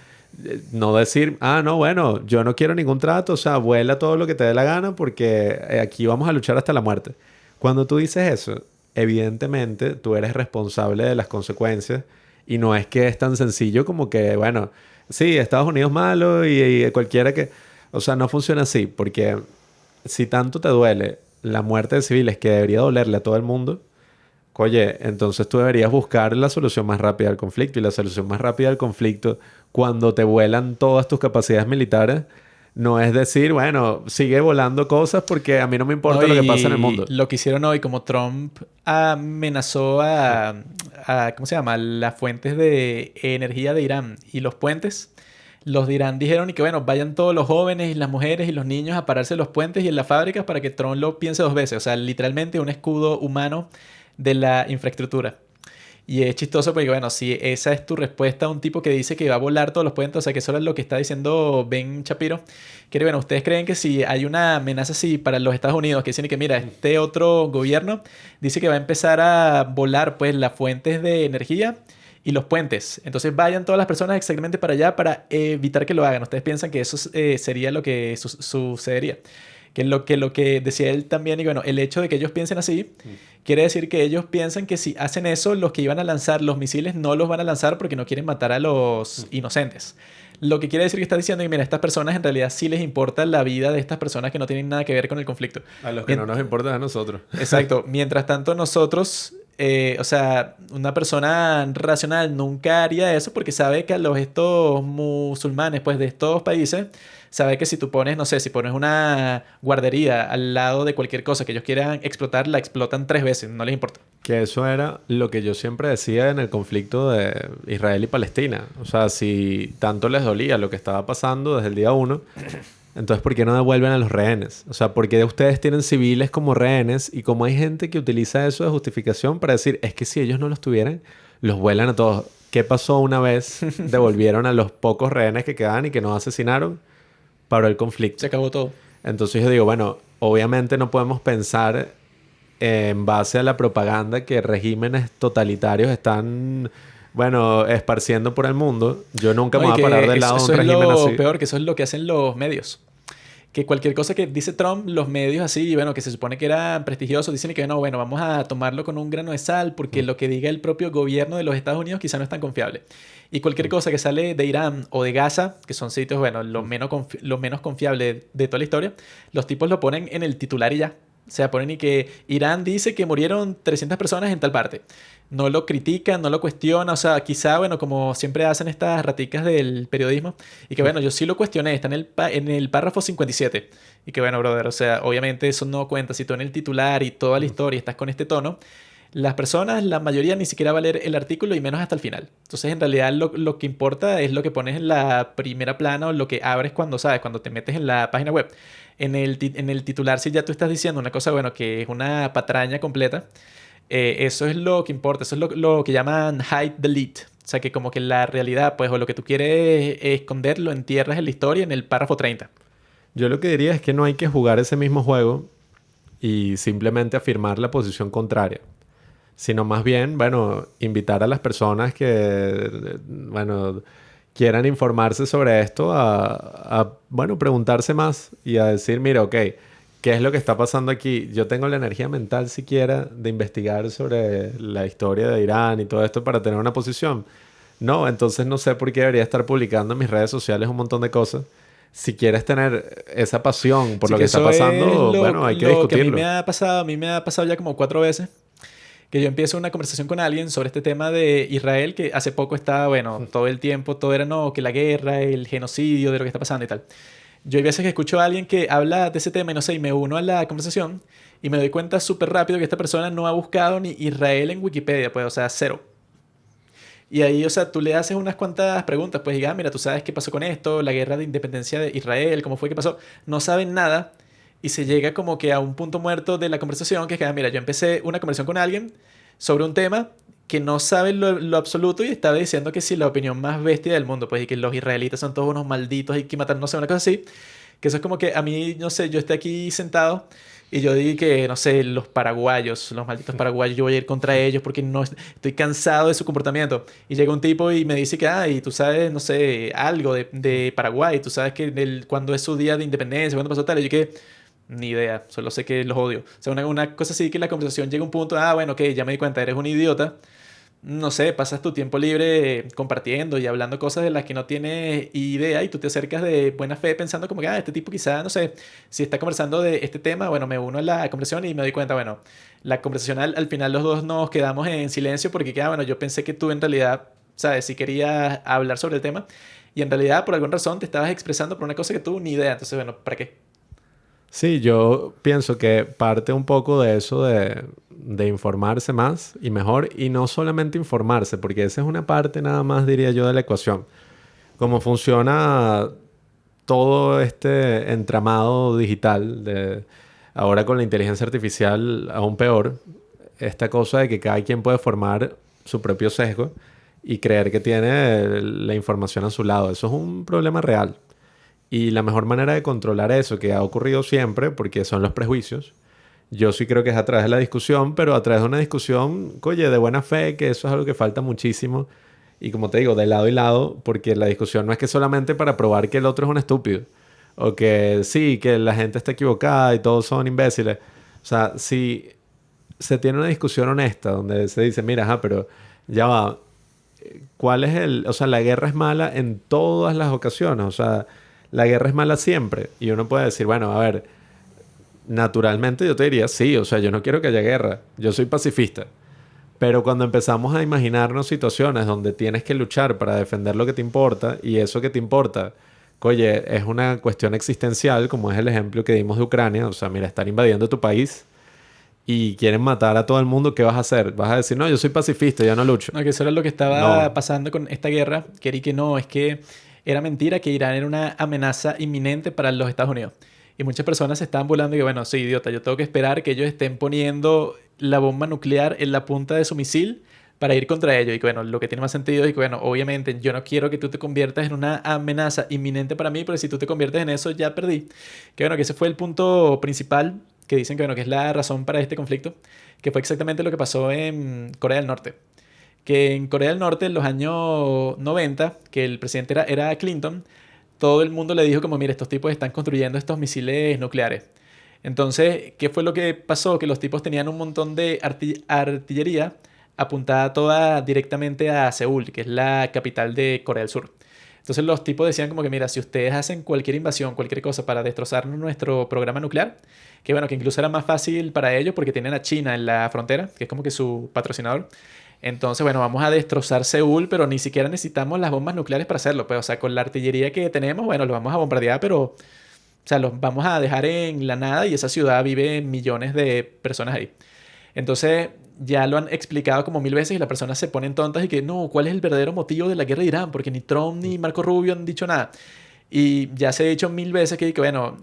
Speaker 2: No decir, ah, no, bueno, yo no quiero ningún trato, o sea, vuela todo lo que te dé la gana porque aquí vamos a luchar hasta la muerte. Cuando tú dices eso, evidentemente tú eres responsable de las consecuencias y no es que es tan sencillo como que, bueno, sí, Estados Unidos es malo y cualquiera que... O sea, no funciona así porque si tanto te duele la muerte de civiles que debería dolerle a todo el mundo, oye, entonces tú deberías buscar la solución más rápida al conflicto. Y la solución más rápida al conflicto, cuando te vuelan todas tus capacidades militares, no es decir, bueno, sigue volando cosas porque a mí no me importa
Speaker 1: No,
Speaker 2: lo que pasa en el
Speaker 1: y
Speaker 2: mundo.
Speaker 1: lo que hicieron hoy, como Trump amenazó ¿cómo se llama? Las fuentes de energía de Irán y los puentes. Los de Irán dijeron y que bueno, vayan todos los jóvenes y las mujeres y los niños a pararse en los puentes y en las fábricas para que Trump lo piense dos veces. O sea, literalmente un escudo humano de la infraestructura. Y es chistoso porque, bueno, si esa es tu respuesta a un tipo que dice que va a volar todos los puentes, o sea, que eso es lo que está diciendo Ben Shapiro, que, bueno, ¿ustedes creen que si hay una amenaza así para los Estados Unidos, que dicen que, mira, este otro gobierno dice que va a empezar a volar, pues, las fuentes de energía y los puentes? Entonces vayan todas las personas exactamente para allá para evitar que lo hagan. ¿Ustedes piensan que eso sería lo que sucedería? Que lo que decía él también, y bueno, el hecho de que ellos piensen así, quiere decir que ellos piensan que si hacen eso, los que iban a lanzar los misiles no los van a lanzar porque no quieren matar a los inocentes. Lo que quiere decir que está diciendo que, mira, a estas personas en realidad sí les importa la vida de estas personas que no tienen nada que ver con el conflicto.
Speaker 2: A los que no nos importa a nosotros.
Speaker 1: Exacto. Mientras tanto, nosotros, o sea, una persona racional nunca haría eso porque sabe que a estos musulmanes, pues, de estos países, sabe que si tú pones, no sé, si pones una guardería al lado de cualquier cosa que ellos quieran explotar, la explotan 3 veces, no les importa.
Speaker 2: Que eso era lo que yo siempre decía en el conflicto de Israel y Palestina. O sea, si tanto les dolía lo que estaba pasando desde el día 1, entonces ¿por qué no devuelven a los rehenes? O sea, ¿por qué ustedes tienen civiles como rehenes? Y como hay gente que utiliza eso de justificación para decir, es que si ellos no los tuvieran, los vuelan a todos. ¿Qué pasó una vez? Devolvieron a los pocos rehenes que quedaban y que nos asesinaron. Paró el conflicto.
Speaker 1: Se acabó todo.
Speaker 2: Entonces yo digo, bueno, obviamente no podemos pensar en base a la propaganda que regímenes totalitarios están, bueno, esparciendo por el mundo. Yo nunca me
Speaker 1: No, y
Speaker 2: voy a
Speaker 1: que
Speaker 2: parar del lado de un régimen
Speaker 1: eso es
Speaker 2: así.
Speaker 1: lo peor, que eso es lo que hacen los medios. Que cualquier cosa que dice Trump, los medios así, bueno, que se supone que eran prestigiosos, dicen que no, bueno, vamos a tomarlo con un grano de sal porque lo que diga el propio gobierno de los Estados Unidos quizá no es tan confiable. Y cualquier cosa que sale de Irán o de Gaza, que son sitios, bueno, lo menos confiable de toda la historia, los tipos lo ponen en el titular y ya. O sea, ponen y que Irán dice que murieron 300 personas en tal parte. No lo critican, no lo cuestionan. O sea, quizá, bueno, como siempre hacen estas raticas del periodismo. Y que, bueno, yo sí lo cuestioné. Está en el párrafo 57. Y que, bueno, brother, o sea, obviamente eso no cuenta. Si tú en el titular y toda la historia estás con este tono, las personas, la mayoría ni siquiera va a leer el artículo y menos hasta el final. Entonces, en realidad, lo que importa es lo que pones en la primera plana o lo que abres cuando, ¿sabes? Cuando te metes en la página web. En el titular, si ya tú estás diciendo una cosa, bueno, que es una patraña completa, eso es lo que importa. Eso es lo que llaman hide delete. O sea, que como que la realidad, pues, o lo que tú quieres esconder, lo entierras en la historia en el párrafo 30.
Speaker 2: Yo lo que diría es que no hay que jugar ese mismo juego y simplemente afirmar la posición contraria, sino más bien, bueno, invitar a las personas que, bueno, quieran informarse sobre esto bueno, preguntarse más y a decir, mira, ok, ¿qué es lo que está pasando aquí? Yo tengo la energía mental siquiera de investigar sobre la historia de Irán y todo esto para tener una posición. No, entonces no sé por qué debería estar publicando en mis redes sociales un montón de cosas. Si quieres tener esa pasión por
Speaker 1: Así
Speaker 2: lo
Speaker 1: que
Speaker 2: que está
Speaker 1: eso es
Speaker 2: pasando, bueno, hay que
Speaker 1: lo que
Speaker 2: discutirlo.
Speaker 1: a mí me ha pasado ya como 4 veces. Que yo empiezo una conversación con alguien sobre este tema de Israel, que hace poco estaba, bueno, todo el tiempo, todo era no, que la guerra, el genocidio, de lo que está pasando y tal. Yo hay veces que escucho a alguien que habla de ese tema y no sé, y me uno a la conversación Y me doy cuenta súper rápido que esta persona no ha buscado ni Israel en Wikipedia, pues, o sea, cero. Y ahí, o sea, tú le haces unas cuantas preguntas, pues diga, mira, tú sabes qué pasó con esto, la guerra de independencia de Israel, cómo fue que pasó. No saben nada y se llega como que a un punto muerto de la conversación, que es que, mira, yo empecé una conversación con alguien sobre un tema que no sabe lo absoluto y estaba diciendo que sí, la opinión más bestia del mundo, pues, y que los israelitas son todos unos malditos y que matan, no sé, una cosa así. Que eso es como que a mí, no sé, yo estoy aquí sentado y yo digo que, no sé, los paraguayos, los malditos paraguayos, yo voy a ir contra ellos porque no estoy cansado de su comportamiento. Y llega un tipo y me dice que, y tú sabes, no sé, algo de Paraguay, tú sabes que cuando es su día de independencia, cuando pasó tal, y yo que, ni idea, solo sé que los odio. O sea, una cosa así que la conversación llega a un punto, bueno, ok, ya me di cuenta, eres un idiota. No sé, pasas tu tiempo libre compartiendo y hablando cosas de las que no tienes idea y tú te acercas de buena fe pensando como que, este tipo quizá, no sé, si está conversando de este tema, bueno, me uno a la conversación y me doy cuenta, bueno, la conversación al final los dos nos quedamos en silencio porque, bueno, yo pensé que tú en realidad, ¿sabes? Si querías hablar sobre el tema y en realidad por alguna razón te estabas expresando por una cosa que tú ni idea, entonces, bueno, ¿para qué?
Speaker 2: Sí, yo pienso que parte un poco de eso de informarse más y mejor, y no solamente informarse, porque esa es una parte nada más, diría yo, de la ecuación. Cómo funciona todo este entramado digital, ahora con la inteligencia artificial aún peor, esta cosa de que cada quien puede formar su propio sesgo y creer que tiene la información a su lado. Eso es un problema real. Y la mejor manera de controlar eso, que ha ocurrido siempre, porque son los prejuicios, yo sí creo que es a través de la discusión, pero a través de una discusión, oye, de buena fe, que eso es algo que falta muchísimo. Y como te digo, de lado y lado, porque la discusión no es que solamente para probar que el otro es un estúpido, o que sí, que la gente está equivocada y todos son imbéciles. O sea, si se tiene una discusión honesta donde se dice, mira, pero ya va, ¿cuál es o sea, la guerra es mala en todas las ocasiones, o sea, la guerra es mala siempre. Y uno puede decir, bueno, a ver, naturalmente yo te diría, sí, o sea, yo no quiero que haya guerra, yo soy pacifista. Pero cuando empezamos a imaginarnos situaciones donde tienes que luchar para defender lo que te importa, y eso que te importa, oye, es una cuestión existencial, como es el ejemplo que dimos de Ucrania, o sea, mira, están invadiendo tu país y quieren matar a todo el mundo, ¿qué vas a hacer? ¿Vas a decir, no, yo soy pacifista, yo no lucho?
Speaker 1: No, que eso era lo que estaba
Speaker 2: No.
Speaker 1: pasando con esta guerra. Querí que no, es que era mentira que Irán era una amenaza inminente para los Estados Unidos. Y muchas personas se estaban burlando y que, bueno, sí, idiota, yo tengo que esperar que ellos estén poniendo la bomba nuclear en la punta de su misil para ir contra ellos. Y que, bueno, lo que tiene más sentido es que, bueno, obviamente yo no quiero que tú te conviertas en una amenaza inminente para mí, porque si tú te conviertes en eso, ya perdí. Que, bueno, que ese fue el punto principal que dicen que, bueno, que es la razón para este conflicto, que fue exactamente lo que pasó en Corea del Norte. Que en Corea del Norte, en los años 90, que el presidente era Clinton, todo el mundo le dijo como, mira, estos tipos están construyendo estos misiles nucleares. Entonces, ¿qué fue lo que pasó? Que los tipos tenían un montón de artillería apuntada toda directamente a Seúl, que es la capital de Corea del Sur. Entonces los tipos decían como que, mira, si ustedes hacen cualquier invasión, cualquier cosa para destrozar nuestro programa nuclear, que bueno, que incluso era más fácil para ellos porque tienen a China en la frontera, que es como que su patrocinador. Entonces, bueno, vamos a destrozar Seúl, pero ni siquiera necesitamos las bombas nucleares para hacerlo. Pues, o sea, con la artillería que tenemos, bueno, los vamos a bombardear, pero, o sea, los vamos a dejar en la nada y esa ciudad vive millones de personas ahí. Entonces, ya lo han explicado como mil veces y las personas se ponen tontas y que, no, ¿cuál es el verdadero motivo de la guerra de Irán? Porque ni Trump ni Marco Rubio han dicho nada. Y ya se ha dicho mil veces que bueno,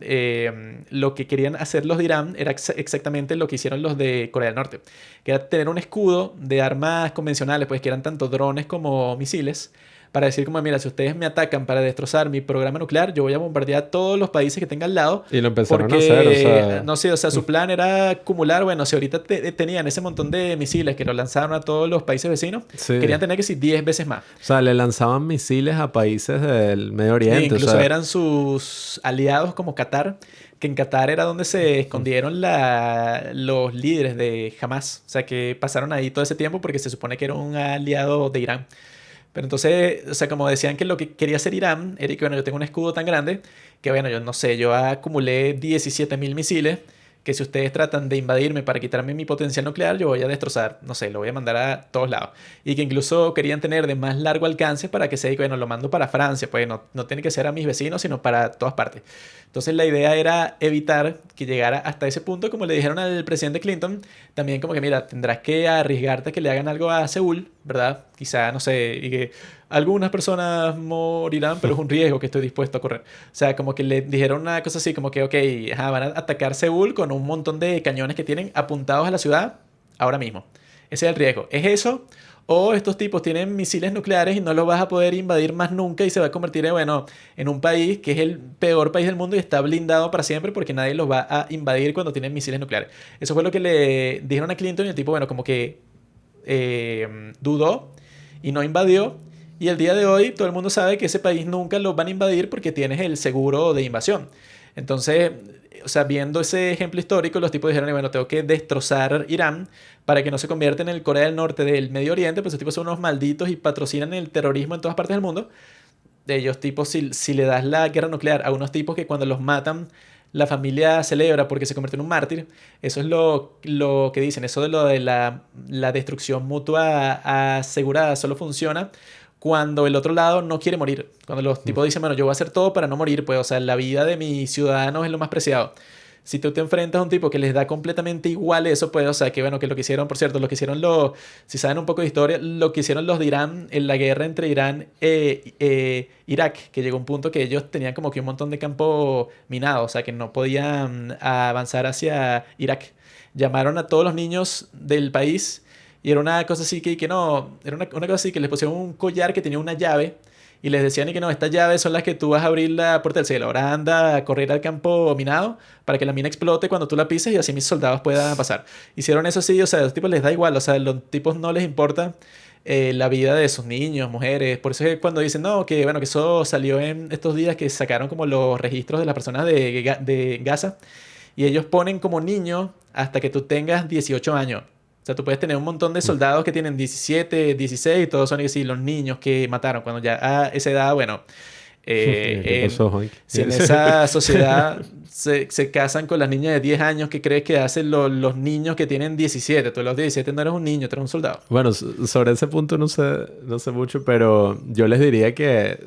Speaker 1: lo que querían hacer los de Irán era exactamente lo que hicieron los de Corea del Norte, que era tener un escudo de armas convencionales, pues que eran tanto drones como misiles, para decir como, mira, si ustedes me atacan para destrozar mi programa nuclear, yo voy a bombardear todos los países que tenga al lado.
Speaker 2: Y lo empezaron a
Speaker 1: Porque,
Speaker 2: hacer, o sea...
Speaker 1: no sé, o sea, su plan era acumular, bueno, si ahorita tenían ese montón de misiles que lo lanzaron a todos los países vecinos,
Speaker 2: Sí.
Speaker 1: querían tener que ser 10 veces más.
Speaker 2: O sea, le lanzaban misiles a países del Medio Oriente.
Speaker 1: Incluso
Speaker 2: o sea,
Speaker 1: eran sus aliados como Qatar, que en Qatar era donde se escondieron los líderes de Hamas. O sea, que pasaron ahí todo ese tiempo porque se supone que era un aliado de Irán. Pero entonces, o sea, como decían que lo que quería hacer Irán era que, bueno, yo tengo un escudo tan grande que, bueno, yo no sé, yo acumulé 17.000 misiles que si ustedes tratan de invadirme para quitarme mi potencial nuclear, yo voy a destrozar, no sé, lo voy a mandar a todos lados. Y que incluso querían tener de más largo alcance para que se diga, bueno, lo mando para Francia, pues no tiene que ser a mis vecinos, sino para todas partes. Entonces la idea era evitar que llegara hasta ese punto, como le dijeron al presidente Clinton, también como que, mira, tendrás que arriesgarte a que le hagan algo a Seúl, ¿verdad? Quizá, no sé, y que algunas personas morirán, pero es un riesgo que estoy dispuesto a correr. O sea, como que le dijeron una cosa así, como que, ok, ajá, van a atacar Seúl con un montón de cañones que tienen apuntados a la ciudad ahora mismo. Ese es el riesgo. ¿Es eso? O estos tipos tienen misiles nucleares y no los vas a poder invadir más nunca y se va a convertir en, bueno, en un país que es el peor país del mundo y está blindado para siempre porque nadie los va a invadir cuando tienen misiles nucleares. Eso fue lo que le dijeron a Clinton y el tipo, bueno, como que dudó y no invadió. Y el día de hoy todo el mundo sabe que ese país nunca lo van a invadir porque tienes el seguro de invasión. Entonces, o sea, viendo ese ejemplo histórico, los tipos dijeron, bueno, tengo que destrozar Irán para que no se convierta en el Corea del Norte del Medio Oriente, pues esos tipos son unos malditos y patrocinan el terrorismo en todas partes del mundo. De ellos tipos, si le das la guerra nuclear a unos tipos que cuando los matan la familia celebra porque se convierte en un mártir, eso es lo que dicen, eso de lo de la destrucción mutua asegurada solo funciona cuando el otro lado no quiere morir. Cuando los tipos dicen, bueno, yo voy a hacer todo para no morir, pues, o sea, la vida de mis ciudadanos es lo más preciado. Si tú te enfrentas a un tipo que les da completamente igual eso, pues, o sea, que bueno, que lo que hicieron, por cierto, lo que hicieron si saben un poco de historia, lo que hicieron los de Irán en la guerra entre Irán e Irak, que llegó a un punto que ellos tenían como que un montón de campo minado, o sea, que no podían avanzar hacia Irak. Llamaron a todos los niños del país y era una cosa así que no, era una cosa así que les pusieron un collar que tenía una llave y les decían y que no, estas llaves son las que tú vas a abrir la puerta del cielo. Ahora anda a correr al campo minado para que la mina explote cuando tú la pises y así mis soldados puedan pasar. Hicieron eso sí, o sea, a los tipos les da igual, o sea, a los tipos no les importa la vida de sus niños, mujeres. Por eso es que cuando dicen, no, que bueno, que eso salió en estos días que sacaron como los registros de las personas de Gaza y ellos ponen como niño hasta que tú tengas 18 años. O sea, tú puedes tener un montón de soldados que tienen 17, 16, todos son así, los niños que mataron. Cuando ya a esa edad, bueno, si en esa sociedad se casan con las niñas de 10 años, ¿qué crees que hacen los niños que tienen 17? Tú a los 17 no eres un niño, tú eres un soldado.
Speaker 2: Bueno, sobre ese punto no sé mucho, pero yo les diría que,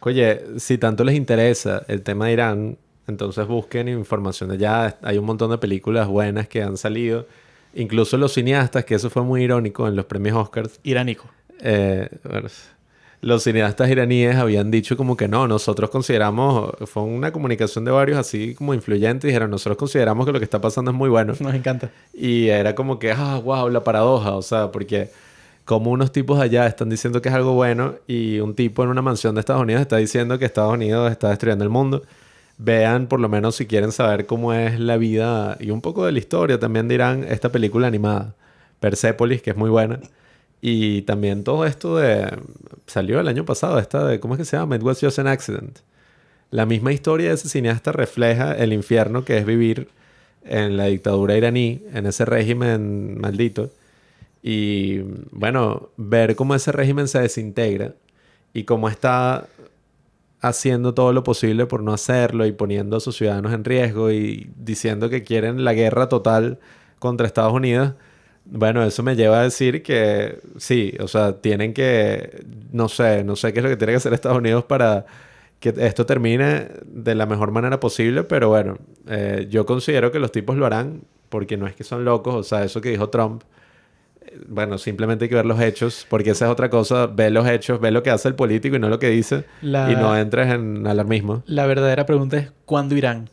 Speaker 2: oye, si tanto les interesa el tema de Irán, entonces busquen información de allá. Hay un montón de películas buenas que han salido. Incluso los cineastas, que eso fue muy irónico en los premios Oscars.
Speaker 1: Iránico.
Speaker 2: Bueno, los cineastas iraníes habían dicho como que no, nosotros consideramos, fue una comunicación de varios así como influyentes, dijeron, nosotros consideramos que lo que está pasando es muy bueno.
Speaker 1: Nos encanta.
Speaker 2: Y era como que, wow, la paradoja, o sea, porque como unos tipos allá están diciendo que es algo bueno y un tipo en una mansión de Estados Unidos está diciendo que Estados Unidos está destruyendo el mundo. Vean, por lo menos si quieren saber cómo es la vida y un poco de la historia, también dirán esta película animada, Persepolis, que es muy buena. Y también todo esto salió el año pasado, esta de... ¿Cómo es que se llama? It Was Just an Accident. La misma historia de ese cineasta refleja el infierno que es vivir en la dictadura iraní, en ese régimen maldito. Y, bueno, ver cómo ese régimen se desintegra y cómo está haciendo todo lo posible por no hacerlo y poniendo a sus ciudadanos en riesgo y diciendo que quieren la guerra total contra Estados Unidos. Bueno, eso me lleva a decir que sí, o sea, tienen que... No sé qué es lo que tiene que hacer Estados Unidos para que esto termine de la mejor manera posible, pero bueno, yo considero que los tipos lo harán porque no es que son locos, o sea, eso que dijo Trump, bueno, simplemente hay que ver los hechos, porque esa es otra cosa, ve los hechos, ve lo que hace el político y no lo que dice, y no entres en alarmismo.
Speaker 1: La verdadera pregunta es, ¿cuándo Irán?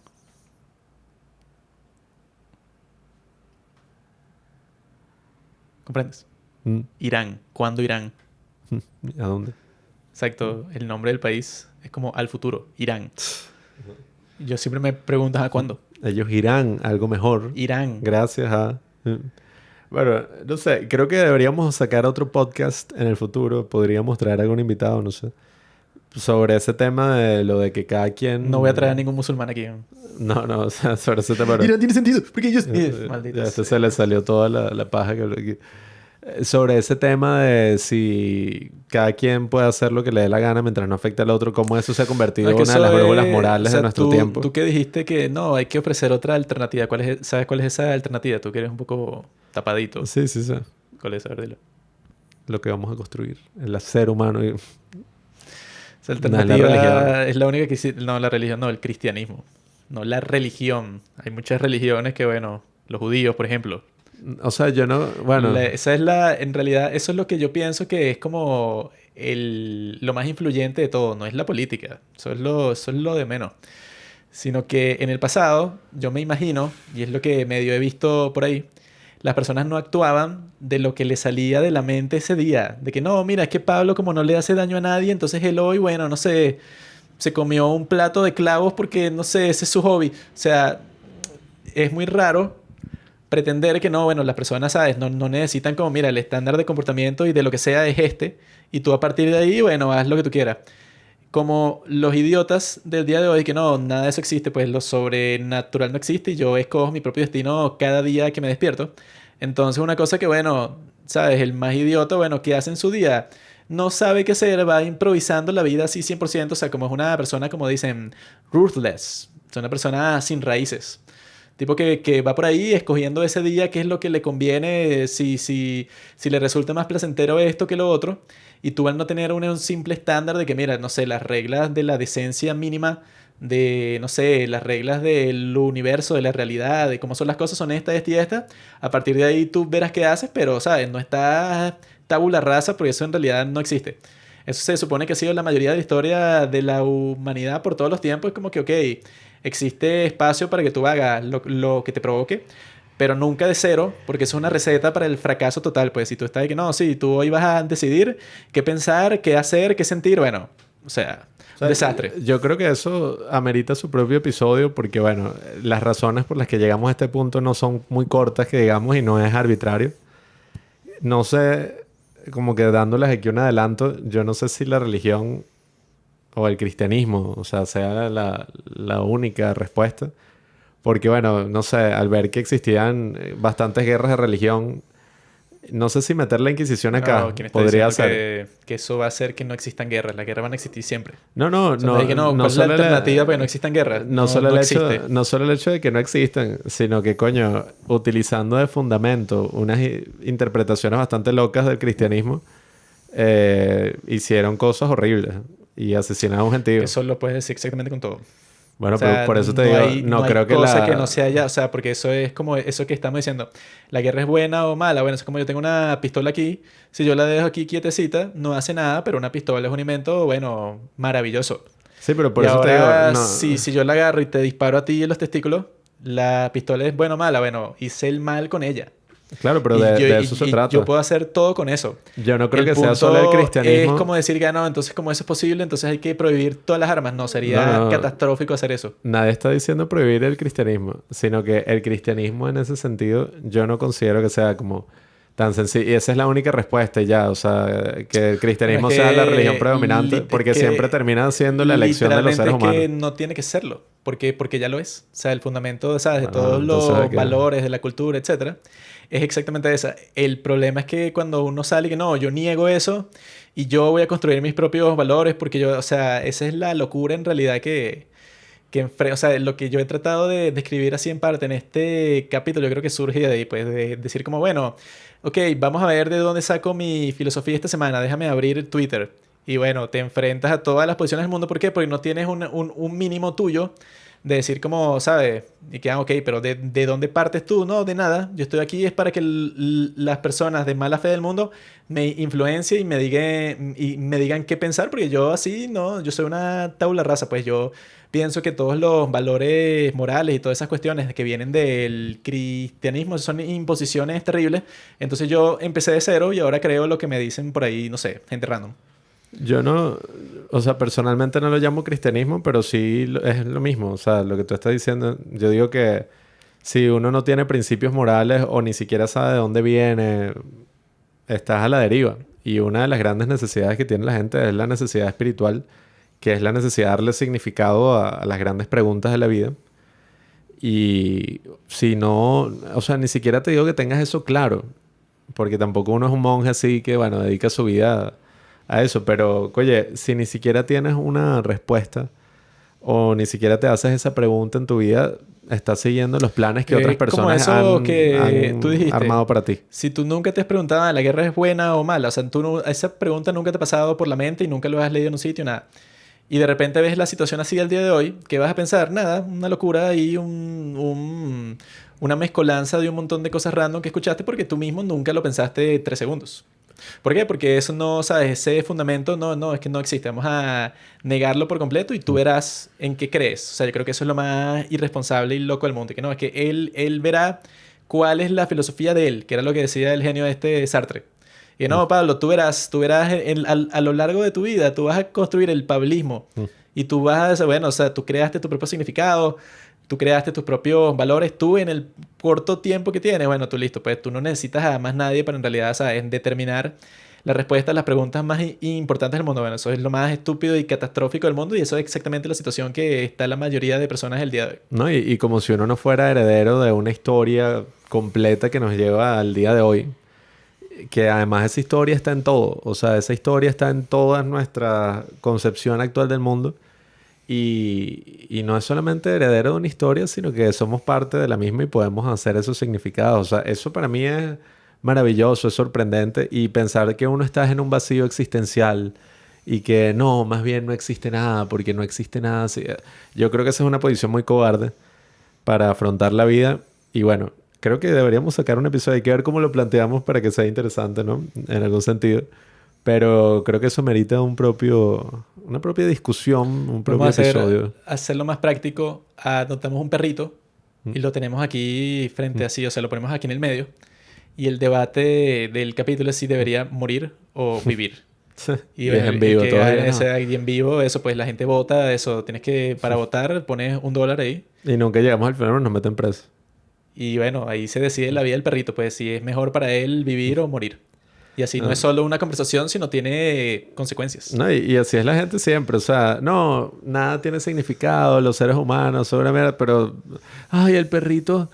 Speaker 1: ¿Comprendes? Irán, ¿cuándo Irán?
Speaker 2: ¿A dónde?
Speaker 1: Exacto, el nombre del país es como al futuro, Irán. Yo siempre me pregunto, ¿a cuándo?
Speaker 2: Ellos irán a algo mejor.
Speaker 1: Irán.
Speaker 2: Gracias a... Bueno, no sé, creo que deberíamos sacar otro podcast en el futuro. Podríamos traer a algún invitado, no sé. Sobre ese tema de lo de que cada quien...
Speaker 1: No voy a traer a ningún musulmán aquí.
Speaker 2: No, o sea, sobre ese tema...
Speaker 1: Irán tiene sentido, porque ellos... Malditos.
Speaker 2: Ya se le salió toda la paja que habló aquí. Sobre ese tema de si cada quien puede hacer lo que le dé la gana mientras no afecte al otro, cómo eso se ha convertido en
Speaker 1: que
Speaker 2: una de las
Speaker 1: eso
Speaker 2: brújulas
Speaker 1: es,
Speaker 2: morales
Speaker 1: o sea,
Speaker 2: de nuestro tiempo.
Speaker 1: tú que dijiste que no, hay que ofrecer otra alternativa. ¿Sabes cuál es esa alternativa? Tú que eres un poco tapadito.
Speaker 2: Sí, sí, sí.
Speaker 1: ¿Cuál es? A ver, dilo.
Speaker 2: Lo que vamos a construir. El ser humano.
Speaker 1: Esa
Speaker 2: No,
Speaker 1: alternativa
Speaker 2: es la religión.
Speaker 1: es la única que existe. No, la religión, no, el cristianismo. No, la religión. Hay muchas religiones que, bueno, los judíos, por ejemplo.
Speaker 2: O sea, yo no... Bueno,
Speaker 1: Esa es la, en realidad, eso es lo que yo pienso que es como lo más influyente de todo, no es la política, eso es lo de menos, sino que en el pasado, yo me imagino, y es lo que medio he visto por ahí, las personas no actuaban de lo que le salía de la mente ese día, de que no, mira, es que Pablo como no le hace daño a nadie, entonces él hoy, bueno, no sé, se comió un plato de clavos porque, no sé, ese es su hobby, o sea, es muy raro pretender que no, bueno, las personas, ¿sabes? No necesitan como, mira, el estándar de comportamiento y de lo que sea es este, y tú a partir de ahí, bueno, haz lo que tú quieras. Como los idiotas del día de hoy, que no, nada de eso existe, pues lo sobrenatural no existe y yo escojo mi propio destino cada día que me despierto. Entonces, una cosa que, bueno, ¿sabes? El más idiota, bueno, ¿qué hace en su día? No sabe qué hacer, va improvisando la vida así 100%, o sea, como es una persona, como dicen, ruthless, es una persona sin raíces. Tipo que va por ahí escogiendo ese día qué es lo que le conviene, si le resulta más placentero esto que lo otro. Y tú al no tener un simple estándar de que, mira, no sé, las reglas de la decencia mínima, de, no sé, las reglas del universo, de la realidad, de cómo son las cosas, son esta y esta. A partir de ahí tú verás qué haces, pero, ¿sabes? No está tabula rasa porque eso en realidad no existe. Eso se supone que ha sido la mayoría de la historia de la humanidad por todos los tiempos. Es como que, ok, existe espacio para que tú hagas lo que te provoque, pero nunca de cero, porque eso es una receta para el fracaso total. Pues si tú estás de que no, sí, tú hoy vas a decidir qué pensar, qué hacer, qué sentir, bueno, o sea,
Speaker 2: o
Speaker 1: un
Speaker 2: sea,
Speaker 1: desastre.
Speaker 2: yo creo que eso amerita su propio episodio porque, bueno, las razones por las que llegamos a este punto no son muy cortas, que digamos, y no es arbitrario. No sé, como que dándoles aquí un adelanto, yo no sé si la religión o el cristianismo, o sea, sea la única respuesta. Porque, bueno, no sé, al ver que existían bastantes guerras de religión, no sé si meter la Inquisición acá
Speaker 1: No, ¿quién está
Speaker 2: podría
Speaker 1: diciendo
Speaker 2: ser.
Speaker 1: que eso va a hacer que no existan guerras? Las guerras van a existir siempre.
Speaker 2: No, no,
Speaker 1: O sea, me dije, no,
Speaker 2: no
Speaker 1: ¿cuál es la
Speaker 2: solo
Speaker 1: alternativa para que no existan guerras?
Speaker 2: no
Speaker 1: No,
Speaker 2: solo
Speaker 1: no
Speaker 2: el hecho,
Speaker 1: existe.
Speaker 2: no solo el hecho de que no existan, sino que, coño, utilizando de fundamento unas interpretaciones bastante locas del cristianismo, hicieron cosas horribles y asesinaron a un gentío.
Speaker 1: Eso lo puedes decir exactamente con todo.
Speaker 2: Bueno,
Speaker 1: O
Speaker 2: pero
Speaker 1: sea,
Speaker 2: por eso te
Speaker 1: no
Speaker 2: digo,
Speaker 1: hay,
Speaker 2: no
Speaker 1: no hay
Speaker 2: creo que
Speaker 1: cosa que no
Speaker 2: la...
Speaker 1: se haya, o sea, porque eso es como eso que estamos diciendo. La guerra es buena o mala. Bueno, es como yo tengo una pistola aquí. Si yo la dejo aquí quietecita, no hace nada, pero una pistola es un invento, bueno, maravilloso.
Speaker 2: Sí, pero por
Speaker 1: Y
Speaker 2: eso te digo,
Speaker 1: ahora,
Speaker 2: no...
Speaker 1: si yo la agarro y te disparo a ti en los testículos, la pistola es buena o mala. Bueno, hice el mal con ella.
Speaker 2: Claro, pero
Speaker 1: Y yo,
Speaker 2: de eso se
Speaker 1: y yo
Speaker 2: trata.
Speaker 1: puedo hacer todo con eso.
Speaker 2: Yo no creo
Speaker 1: El
Speaker 2: que sea solo el
Speaker 1: punto es
Speaker 2: cristianismo.
Speaker 1: como decir que no, entonces como eso es posible, entonces hay que prohibir todas las armas. No,
Speaker 2: No,
Speaker 1: sería
Speaker 2: no,
Speaker 1: catastrófico hacer eso.
Speaker 2: nadie está diciendo prohibir el cristianismo, sino que el cristianismo en ese sentido yo no considero que sea como tan sencillo. Y esa es la única respuesta y ya, o sea, que el cristianismo
Speaker 1: Bueno,
Speaker 2: sea la religión predominante,
Speaker 1: es
Speaker 2: porque siempre
Speaker 1: que
Speaker 2: termina siendo la elección de los
Speaker 1: literalmente
Speaker 2: seres
Speaker 1: es que
Speaker 2: humanos.
Speaker 1: no tiene que serlo, porque ya lo es. O sea, el fundamento, ¿sabes? De
Speaker 2: Bueno,
Speaker 1: todos
Speaker 2: entonces hay
Speaker 1: los
Speaker 2: que...
Speaker 1: valores, de la cultura, etcétera, es exactamente esa. El problema es que cuando uno sale y que no, yo niego eso y yo voy a construir mis propios valores porque yo, o sea, esa es la locura en realidad o sea, lo que yo he tratado de describir así en parte en este capítulo, yo creo que surge de ahí, pues, de decir como, bueno, ok, vamos a ver de dónde saco mi filosofía esta semana, déjame abrir Twitter. Y bueno, te enfrentas a todas las posiciones del mundo, ¿por qué? Porque no tienes un mínimo tuyo de decir como, ¿sabes? Y que, ok, pero ¿de dónde partes tú? No, de nada. Yo estoy aquí es para que las personas de mala fe del mundo me influencien y me digan qué pensar, porque yo así, no, yo soy una tabula rasa, pues yo pienso que todos los valores morales y todas esas cuestiones que vienen del cristianismo son imposiciones terribles. Entonces yo empecé de cero y ahora creo lo que me dicen por ahí, no sé, gente random.
Speaker 2: Yo no, o sea, personalmente no lo llamo cristianismo, pero sí es lo mismo. O sea, lo que tú estás diciendo, yo digo que si uno no tiene principios morales o ni siquiera sabe de dónde viene, estás a la deriva. Y una de las grandes necesidades que tiene la gente es la necesidad espiritual, que es la necesidad de darle significado a las grandes preguntas de la vida. Y si no, o sea, ni siquiera te digo que tengas eso claro. porque tampoco uno es un monje así que, bueno, dedica su vida a eso. Pero, oye, si ni siquiera tienes una respuesta o ni siquiera te haces esa pregunta en tu vida, estás siguiendo los planes que otras
Speaker 1: Como
Speaker 2: personas
Speaker 1: eso que tú
Speaker 2: han
Speaker 1: dijiste.
Speaker 2: armado para ti.
Speaker 1: Si tú nunca te has preguntado, ¿la guerra es buena o mala? O sea, esa pregunta nunca te ha pasado por la mente y nunca lo has leído en un sitio, nada. Y de repente ves la situación así al día de hoy, ¿qué vas a pensar? Nada, una locura y una mezcolanza de un montón de cosas random que escuchaste porque tú mismo nunca lo pensaste 3 segundos. ¿Por qué? Porque eso no, ¿sabes? Ese fundamento no, es que no existe. Vamos a negarlo por completo y tú verás en qué crees. O sea, yo creo que eso es lo más irresponsable y loco del mundo. Que no, es que él verá cuál es la filosofía de él, que era lo que decía el genio este Sartre. Y no, Pablo, tú verás a lo largo de tu vida, tú vas a construir el pablismo y tú vas a, bueno, o sea, tú creaste tu propio significado, tú creaste tus propios valores, tú en el corto tiempo que tienes, bueno, tú listo, pues tú no necesitas a más nadie para en realidad, ¿sabes? Determinar la respuesta a las preguntas más importantes del mundo. Bueno, eso es lo más estúpido y catastrófico del mundo y eso es exactamente la situación que está la mayoría de personas el día de hoy.
Speaker 2: ¿No? Y como si uno no fuera heredero de una historia completa que nos lleva al día de hoy, que además esa historia está en todo, o sea, esa historia está en toda nuestra concepción actual del mundo y no es solamente heredero de una historia, sino que somos parte de la misma y podemos hacer esos significados. O sea, eso para mí es maravilloso, es sorprendente y pensar que uno está en un vacío existencial y que no, más bien no existe nada, porque no existe nada. Sí, yo creo que esa es una posición muy cobarde para afrontar la vida y bueno, creo que deberíamos sacar un episodio. Hay que ver cómo lo planteamos para que sea interesante, ¿no? En algún sentido. Pero creo que eso merita una propia discusión, un propio
Speaker 1: Vamos a
Speaker 2: episodio.
Speaker 1: hacerlo más práctico. Adoptamos un perrito y lo tenemos aquí frente así, o sea, lo ponemos aquí en el medio. Y el debate del capítulo es si debería morir o vivir. Y
Speaker 2: Y
Speaker 1: bueno,
Speaker 2: es en vivo
Speaker 1: que
Speaker 2: todavía,
Speaker 1: gane
Speaker 2: ¿no?
Speaker 1: ese ahí en vivo, eso pues la gente vota, eso tienes que, para votar, pones $1 ahí.
Speaker 2: Y nunca llegamos al final, nos meten preso.
Speaker 1: Y bueno, ahí se decide la vida del perrito, pues si es mejor para él vivir o morir. Y así no
Speaker 2: Ah.
Speaker 1: es solo una conversación, sino tiene consecuencias.
Speaker 2: No, y así es la gente siempre. O sea, no, nada tiene significado, los seres humanos, sobre mierda, pero. Ay, el perrito,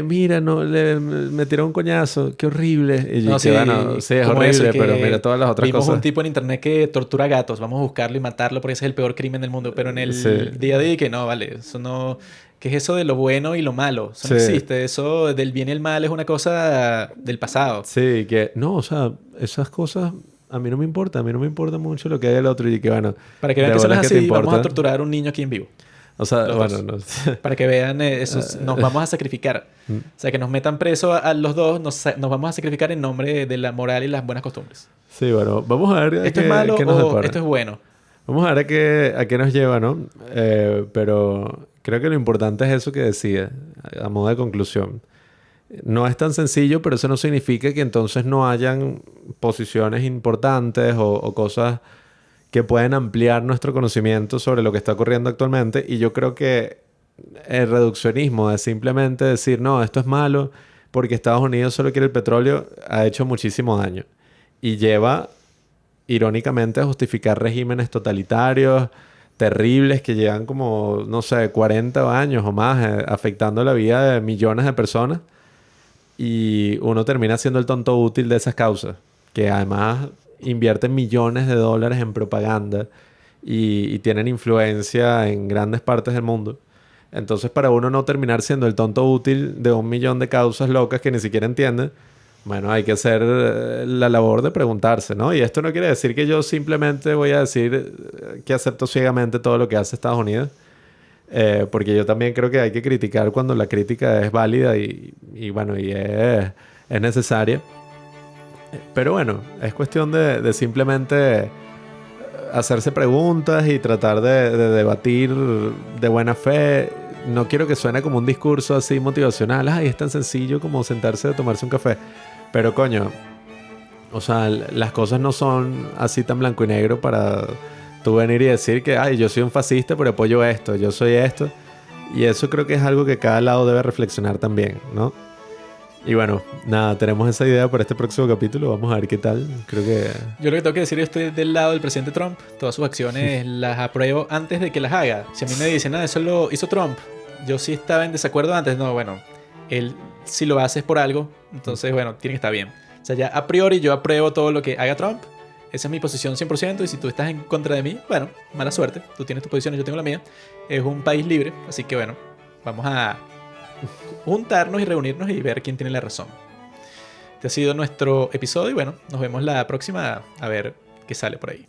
Speaker 2: mira, no, le metieron un coñazo, qué horrible. Y yo,
Speaker 1: No,
Speaker 2: que,
Speaker 1: sí,
Speaker 2: bueno, sí, es
Speaker 1: como
Speaker 2: horrible,
Speaker 1: eso, que
Speaker 2: pero mira todas las otras
Speaker 1: vimos
Speaker 2: cosas.
Speaker 1: un tipo en internet que tortura gatos, vamos a buscarlo y matarlo porque ese es el peor crimen del mundo. Pero en
Speaker 2: Sí,
Speaker 1: el día a día que no, vale, eso no... ¿Qué es eso de lo bueno y lo malo? Eso no
Speaker 2: sí,
Speaker 1: existe, eso del bien y el mal es una cosa del pasado.
Speaker 2: sí, que. No, o sea, esas cosas a mí no me importa, a mí no me importa mucho lo que haga el otro. Y que, bueno,
Speaker 1: Para que
Speaker 2: de
Speaker 1: vean que eso no
Speaker 2: bolas
Speaker 1: es
Speaker 2: que te
Speaker 1: así, vamos a
Speaker 2: importa.
Speaker 1: torturar a un niño aquí en vivo.
Speaker 2: O sea,
Speaker 1: Los
Speaker 2: bueno,
Speaker 1: dos.
Speaker 2: no.
Speaker 1: Para que vean eso, nos vamos a sacrificar. O sea, que nos metan preso a los dos, nos vamos a sacrificar en nombre de la moral y las buenas costumbres.
Speaker 2: Sí, bueno, vamos a ver
Speaker 1: ¿Esto es malo
Speaker 2: qué nos
Speaker 1: o
Speaker 2: depara.
Speaker 1: esto es bueno?
Speaker 2: Vamos a ver a qué nos lleva, ¿no? Pero creo que lo importante es eso que decía, a modo de conclusión. No es tan sencillo, pero eso no significa que entonces no hayan posiciones importantes o cosas que pueden ampliar nuestro conocimiento sobre lo que está ocurriendo actualmente. Y yo creo que el reduccionismo de simplemente decir, no, esto es malo porque Estados Unidos solo quiere el petróleo, ha hecho muchísimo daño. Y lleva irónicamente a justificar regímenes totalitarios terribles que llevan como, no sé, 40 años o más afectando la vida de millones de personas y uno termina siendo el tonto útil de esas causas, que además invierten millones de dólares en propaganda y tienen influencia en grandes partes del mundo. Entonces, para uno no terminar siendo el tonto útil de 1 millón de causas locas que ni siquiera entiende, bueno, hay que hacer la labor de preguntarse, ¿no? Y esto no quiere decir que yo simplemente voy a decir que acepto ciegamente todo lo que hace Estados Unidos, porque yo también creo que hay que criticar cuando la crítica es válida y bueno, y es necesaria. Pero bueno, es cuestión de simplemente hacerse preguntas y tratar de debatir de buena fe. No quiero que suene como un discurso así motivacional. Ay, es tan sencillo como sentarse a tomarse un café. Pero coño, o sea, las cosas no son así tan blanco y negro para tú venir y decir que, ay, yo soy un fascista pero apoyo esto, yo soy esto. Y eso creo que es algo que cada lado debe reflexionar también, ¿no? Y bueno, nada, tenemos esa idea para este próximo capítulo. Vamos a ver qué tal. Creo que...
Speaker 1: Yo lo que tengo que decir es que estoy del lado del presidente Trump. Todas sus acciones las apruebo antes de que las haga. Si a mí me dicen, nada, eso lo hizo Trump, yo sí estaba en desacuerdo antes. No, bueno, él si lo hace es por algo, entonces, bueno, tiene que estar bien. O sea, ya a priori yo apruebo todo lo que haga Trump. Esa es mi posición 100%. Y si tú estás en contra de mí, bueno, mala suerte. Tú tienes tu posición y yo tengo la mía. Es un país libre. Así que bueno, vamos a juntarnos y reunirnos y ver quién tiene la razón. Este ha sido nuestro episodio y bueno, nos vemos la próxima a ver qué sale por ahí.